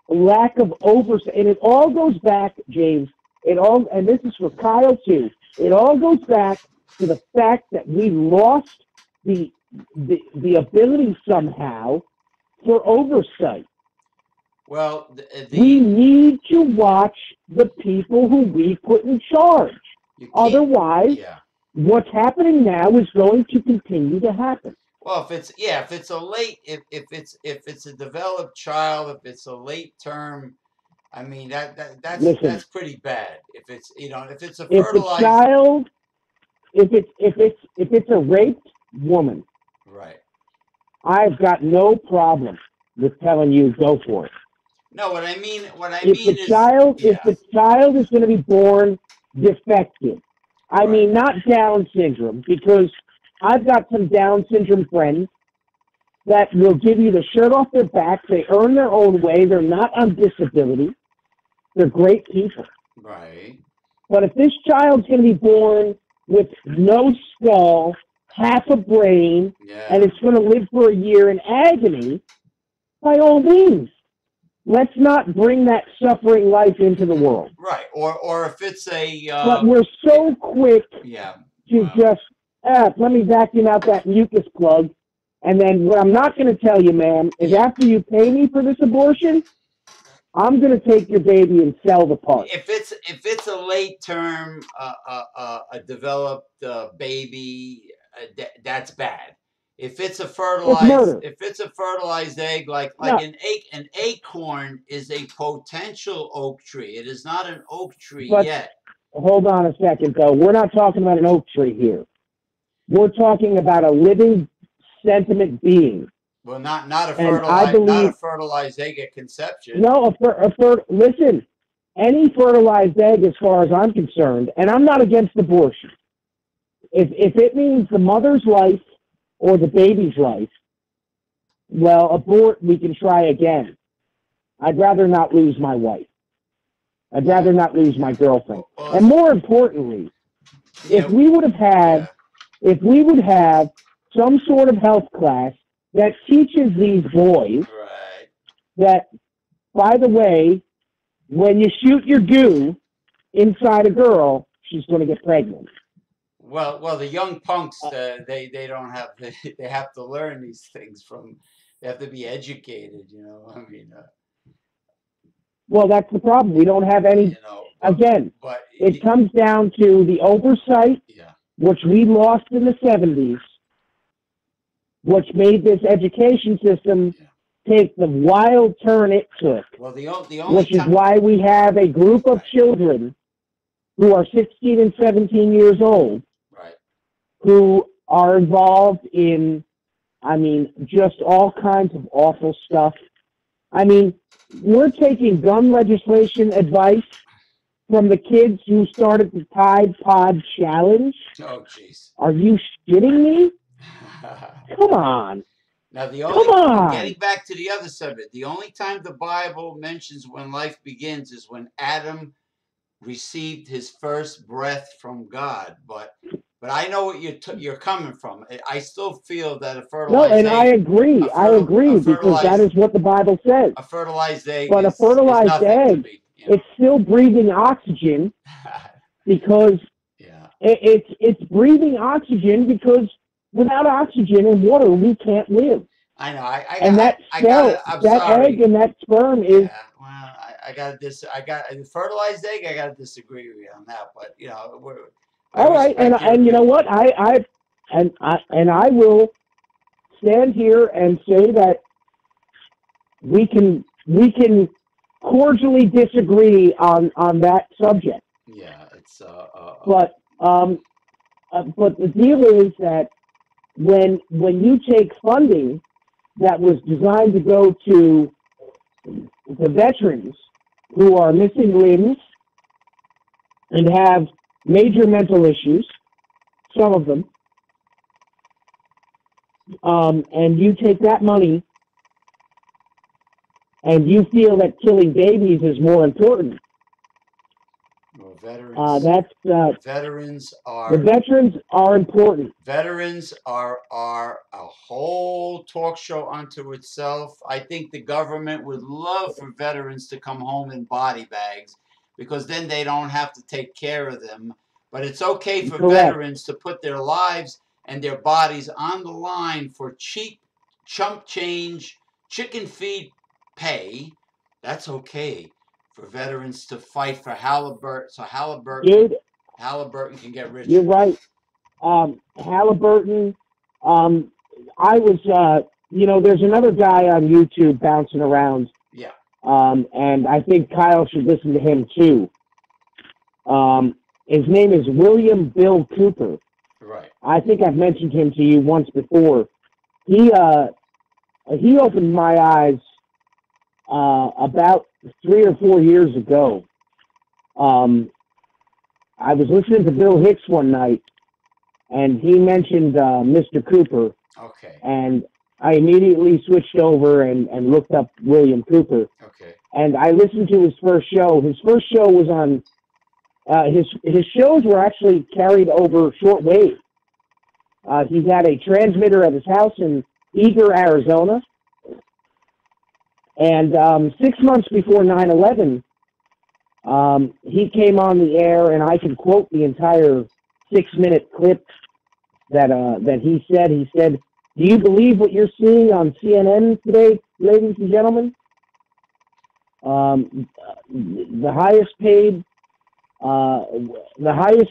lack of oversight. And it all goes back, James. And this is for Kyle too. It all goes back to the fact that we lost the ability somehow for oversight. Well, we need to watch the people who we put in charge. Otherwise, what's happening now is going to continue to happen. Well, if it's a developed child, if it's a late term, I mean that's pretty bad. If it's a fertilized child, if it's a raped woman. Right. I've got no problem with telling you go for it. No, what I mean if the child is going to be born defective, I mean not Down syndrome, because I've got some Down syndrome friends that will give you the shirt off their back. They earn their own way. They're not on disability. They're great people. Right. But if this child's going to be born with no skull, half a brain, and it's going to live for a year in agony, by all means, let's not bring that suffering life into the world. Right. Or if it's a But we're so quick yeah. to just, let me vacuum out that mucus plug. And then what I'm not going to tell you, ma'am, is after you pay me for this abortion, I'm going to take your baby and sell the parts. If it's a late term, a developed baby, that's bad. If it's a fertilized egg, like an acorn is a potential oak tree. It is not an oak tree yet. Hold on a second, though. We're not talking about an oak tree here. We're talking about a living sentient being. Well, not a fertilized egg at conception. No, listen. Any fertilized egg, as far as I'm concerned, and I'm not against abortion. If it means the mother's life or the baby's life, well, abort. We can try again. I'd rather not lose my wife. I'd rather not lose my girlfriend. And more importantly, if we would have some sort of health class that teaches these boys that, by the way, when you shoot your goo inside a girl, she's going to get pregnant. Well, the young punks, they don't have they have to learn these things they have to be educated, you know. I mean. Well, that's the problem. We don't have any. But it comes down to the oversight, which we lost in the 70s, which made this education system take the wild turn it took. Well, which is why we have a group of children who are 16 and 17 years old, who are involved in, I mean, just all kinds of awful stuff. I mean, we're taking gun legislation advice from the kids who started the Tide Pod Challenge. Oh, jeez. Are you shitting me? Come on. Now, getting back to the other subject, the only time the Bible mentions when life begins is when Adam received his first breath from God. But I know what you're coming from. I still feel that a fertilized egg... No, and I agree. Because that is what the Bible says. A fertilized egg But a fertilized egg, it's still breathing oxygen because it's breathing oxygen because without oxygen and water, we can't live. I know. That egg and that sperm is... Yeah, well, I got a fertilized egg. I got to disagree with you on that. But, you know, all right, and you know what? I will stand here and say that we can cordially disagree on that subject. Yeah, it's but the deal is that when you take funding that was designed to go to the veterans who are missing limbs and have major mental issues, some of them, and you take that money and you feel that killing babies is more important. Well, veterans are important. Veterans are a whole talk show unto itself. I think the government would love for veterans to come home in body bags, because then they don't have to take care of them. But it's okay for veterans to put their lives and their bodies on the line for cheap chump change, chicken feed pay. That's okay for veterans to fight for Halliburton, so Halliburton can get rich. You're right. Halliburton, I was, there's another guy on YouTube bouncing around. Yeah. And I think Kyle should listen to him too. His name is William Bill Cooper. Right. I think I've mentioned him to you once before. He opened my eyes about 3 or 4 years ago. I was listening to Bill Hicks one night, and he mentioned Mr. Cooper. Okay. And I immediately switched over and looked up William Cooper. Okay. And I listened to his first show. His first show was on, his shows were actually carried over shortwave. He had a transmitter at his house in Eager, Arizona. And 6 months before 9/11, he came on the air, and I can quote the entire 6-minute clip that he said. He said, "Do you believe what you're seeing on CNN today, ladies and gentlemen? The highest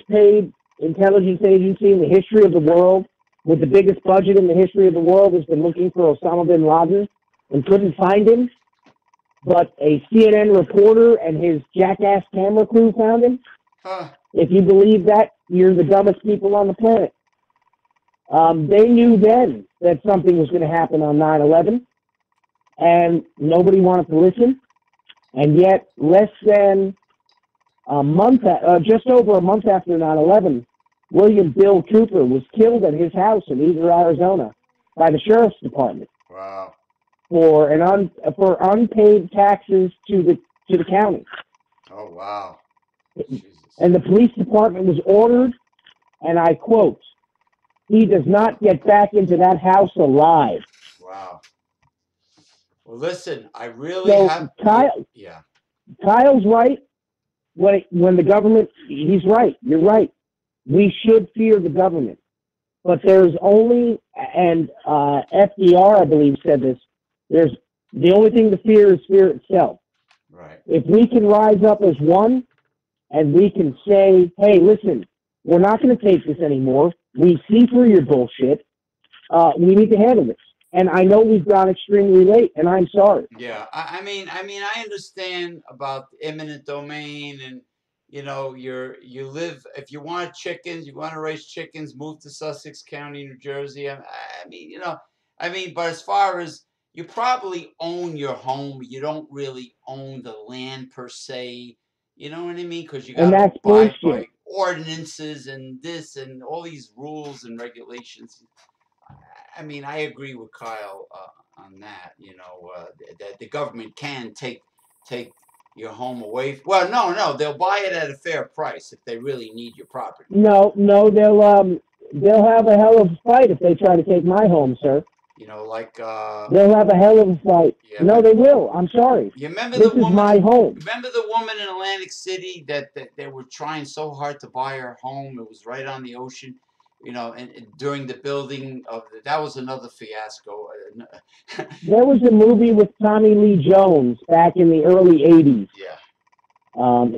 paid intelligence agency in the history of the world, with the biggest budget in the history of the world, has been looking for Osama bin Laden and couldn't find him, but a CNN reporter and his jackass camera crew found him. Huh. If you believe that, you're the dumbest people on the planet." They knew then that something was going to happen on 9/11, and nobody wanted to listen. And yet, less than just over a month after 9/11, William Bill Cooper was killed at his house in Eager, Arizona, by the sheriff's department. Wow. For unpaid taxes to the county. Oh, wow. Jesus. And the police department was ordered, and I quote, "He does not get back into that house alive." Wow. Well, listen, I really have. Yeah. Kyle's right. When the government, he's right. You're right. We should fear the government, but there's only, and FDR, I believe, said this. There's the only thing to fear is fear itself. Right. If we can rise up as one, and we can say, "Hey, listen, we're not going to take this anymore. We see through your bullshit. We need to handle this." And I know we've gone extremely late, and I'm sorry. Yeah, I mean, I understand about eminent domain, and you live, if you want chickens, you want to raise chickens, move to Sussex County, New Jersey. I mean, but as far as you probably own your home, you don't really own the land per se. You know what I mean? Because you got to abide by ordinances and this and all these rules and regulations. I mean, I agree with Kyle on that. That the government can take your home away. Well, no, they'll buy it at a fair price if they really need your property. No, they'll have a hell of a fight if they try to take my home, sir. They'll have a hell of a fight. Yeah, no, they will. I'm sorry. You remember this is my home. Remember the woman in Atlantic City that they were trying so hard to buy her home? It was right on the ocean. And during the building of that was another fiasco. There was a movie with Tommy Lee Jones back in the early '80s. Yeah.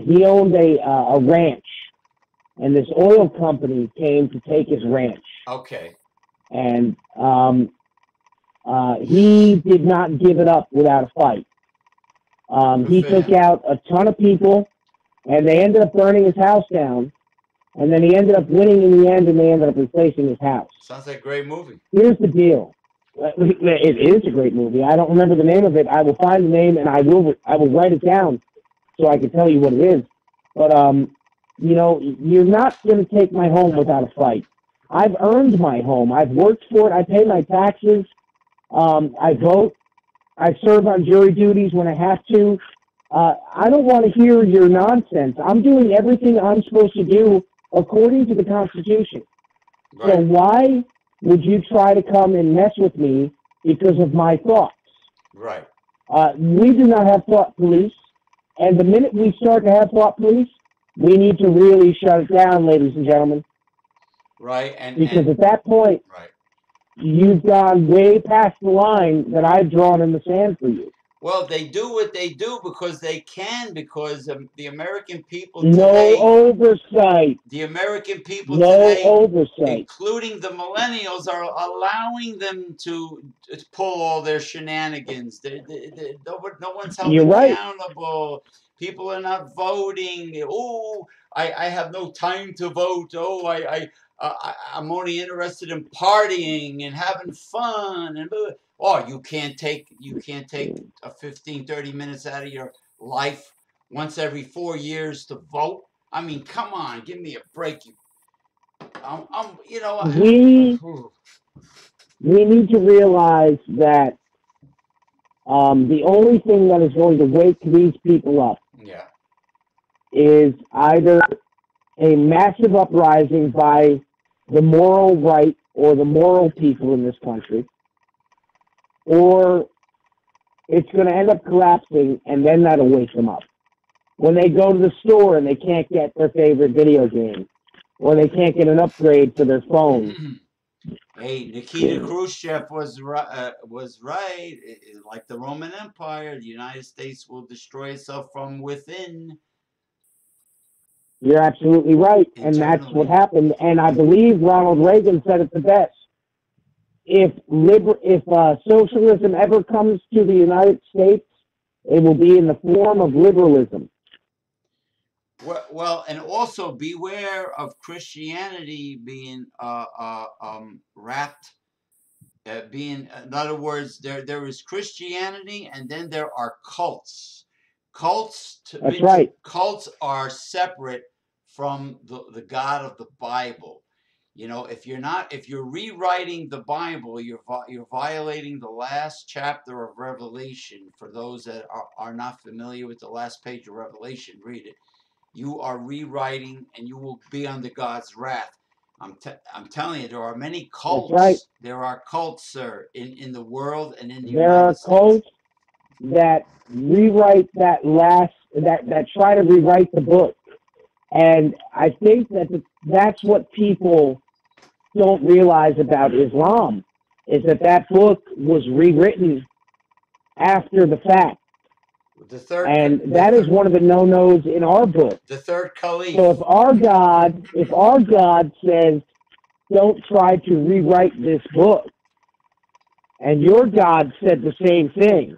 He owned a ranch, and this oil company came to take his ranch. Okay. And he did not give it up without a fight. He took out a ton of people, and they ended up burning his house down. And then he ended up winning in the end, and they ended up replacing his house. Sounds like a great movie. Here's the deal. It is a great movie. I don't remember the name of it. I will find the name, and I will write it down so I can tell you what it is. But, you're not going to take my home without a fight. I've earned my home. I've worked for it. I pay my taxes. I vote. I serve on jury duties when I have to. I don't want to hear your nonsense. I'm doing everything I'm supposed to do according to the Constitution. Right. So why would you try to come and mess with me because of my thoughts? Right. We do not have thought police, and the minute we start to have thought police, we need to really shut it down, ladies and gentlemen. Right. Because at that point, right, you've gone way past the line that I've drawn in the sand for you. Well, they do what they do because they can, because the American people today... No oversight. The American people today, oversight. Including the millennials, are allowing them to pull all their shenanigans. No one's held accountable. People are not voting. Oh, I have no time to vote. Oh, I'm only interested in partying and having fun. And you can't take a 15, 30 minutes out of your life once every 4 years to vote. I mean, come on, give me a break. We need to realize that the only thing that is going to wake these people up is either a massive uprising by the moral right or the moral people in this country, or it's going to end up collapsing, and then that'll wake them up. When they go to the store and they can't get their favorite video game, or they can't get an upgrade for their phone. Hey, Nikita Khrushchev was right. Like the Roman Empire, the United States will destroy itself from within. You're absolutely right, and that's what happened. And I believe Ronald Reagan said it the best. If socialism ever comes to the United States, it will be in the form of liberalism. Well, and also beware of Christianity being wrapped. In other words, there is Christianity, and then there are cults. That's right. Cults are separate from the God of the Bible. You know, if you're rewriting the Bible, you're violating the last chapter of Revelation. For those that are not familiar with the last page of Revelation, read it. You are rewriting, and you will be under God's wrath. I'm telling you, there are many cults. That's right. There are cults, sir, in the world and in the there United States. There are cults that rewrite that try to rewrite the book. And I think that's what people don't realize about Islam, is that book was rewritten after the fact. That is one of the no-nos in our book. The third caliph. So if our God says, don't try to rewrite this book, and your God said the same thing,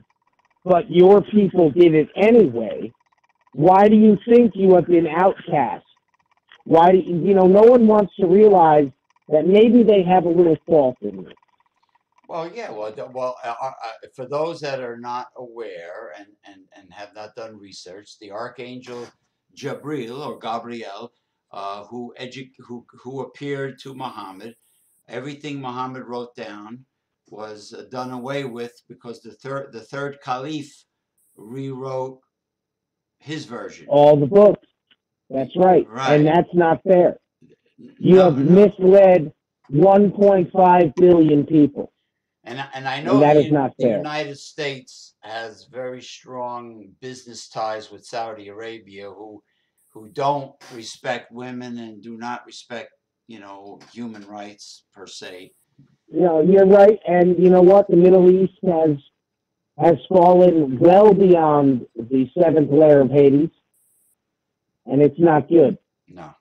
but your people did it anyway, why do you think you have been outcast? Why do no one wants to realize that maybe they have a little fault in it. Well, yeah. Well, for those that are not aware and have not done research, the archangel Gabriel who appeared to Muhammad, everything Muhammad wrote down was done away with because the third caliph rewrote his version. All the books. That's right. And that's not fair. You have misled 1.5 billion people. And I know that is not fair. The United States has very strong business ties with Saudi Arabia, who don't respect women and do not respect, human rights per se. You're right. And you know what? The Middle East has fallen well beyond the seventh layer of Hades. And it's not good. No.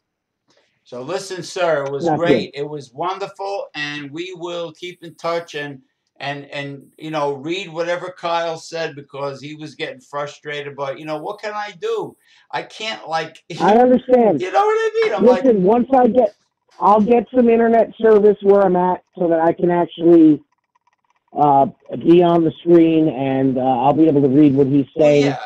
So listen, sir, it was great. Good. It was wonderful, and we will keep in touch and read whatever Kyle said, because he was getting frustrated. But what can I do? I can't I understand. You know what I mean? Listen, once I'll get some internet service where I'm at, so that I can actually be on the screen, and I'll be able to read what he's saying.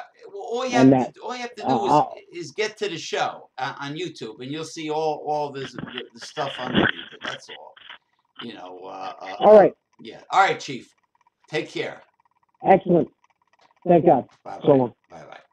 Well, yeah. All you have to do is get to the show on YouTube, and you'll see all the stuff underneath it. That's all. All right. Yeah. All right, Chief. Take care. Excellent. Thank God. Bye-bye. So long. Bye-bye.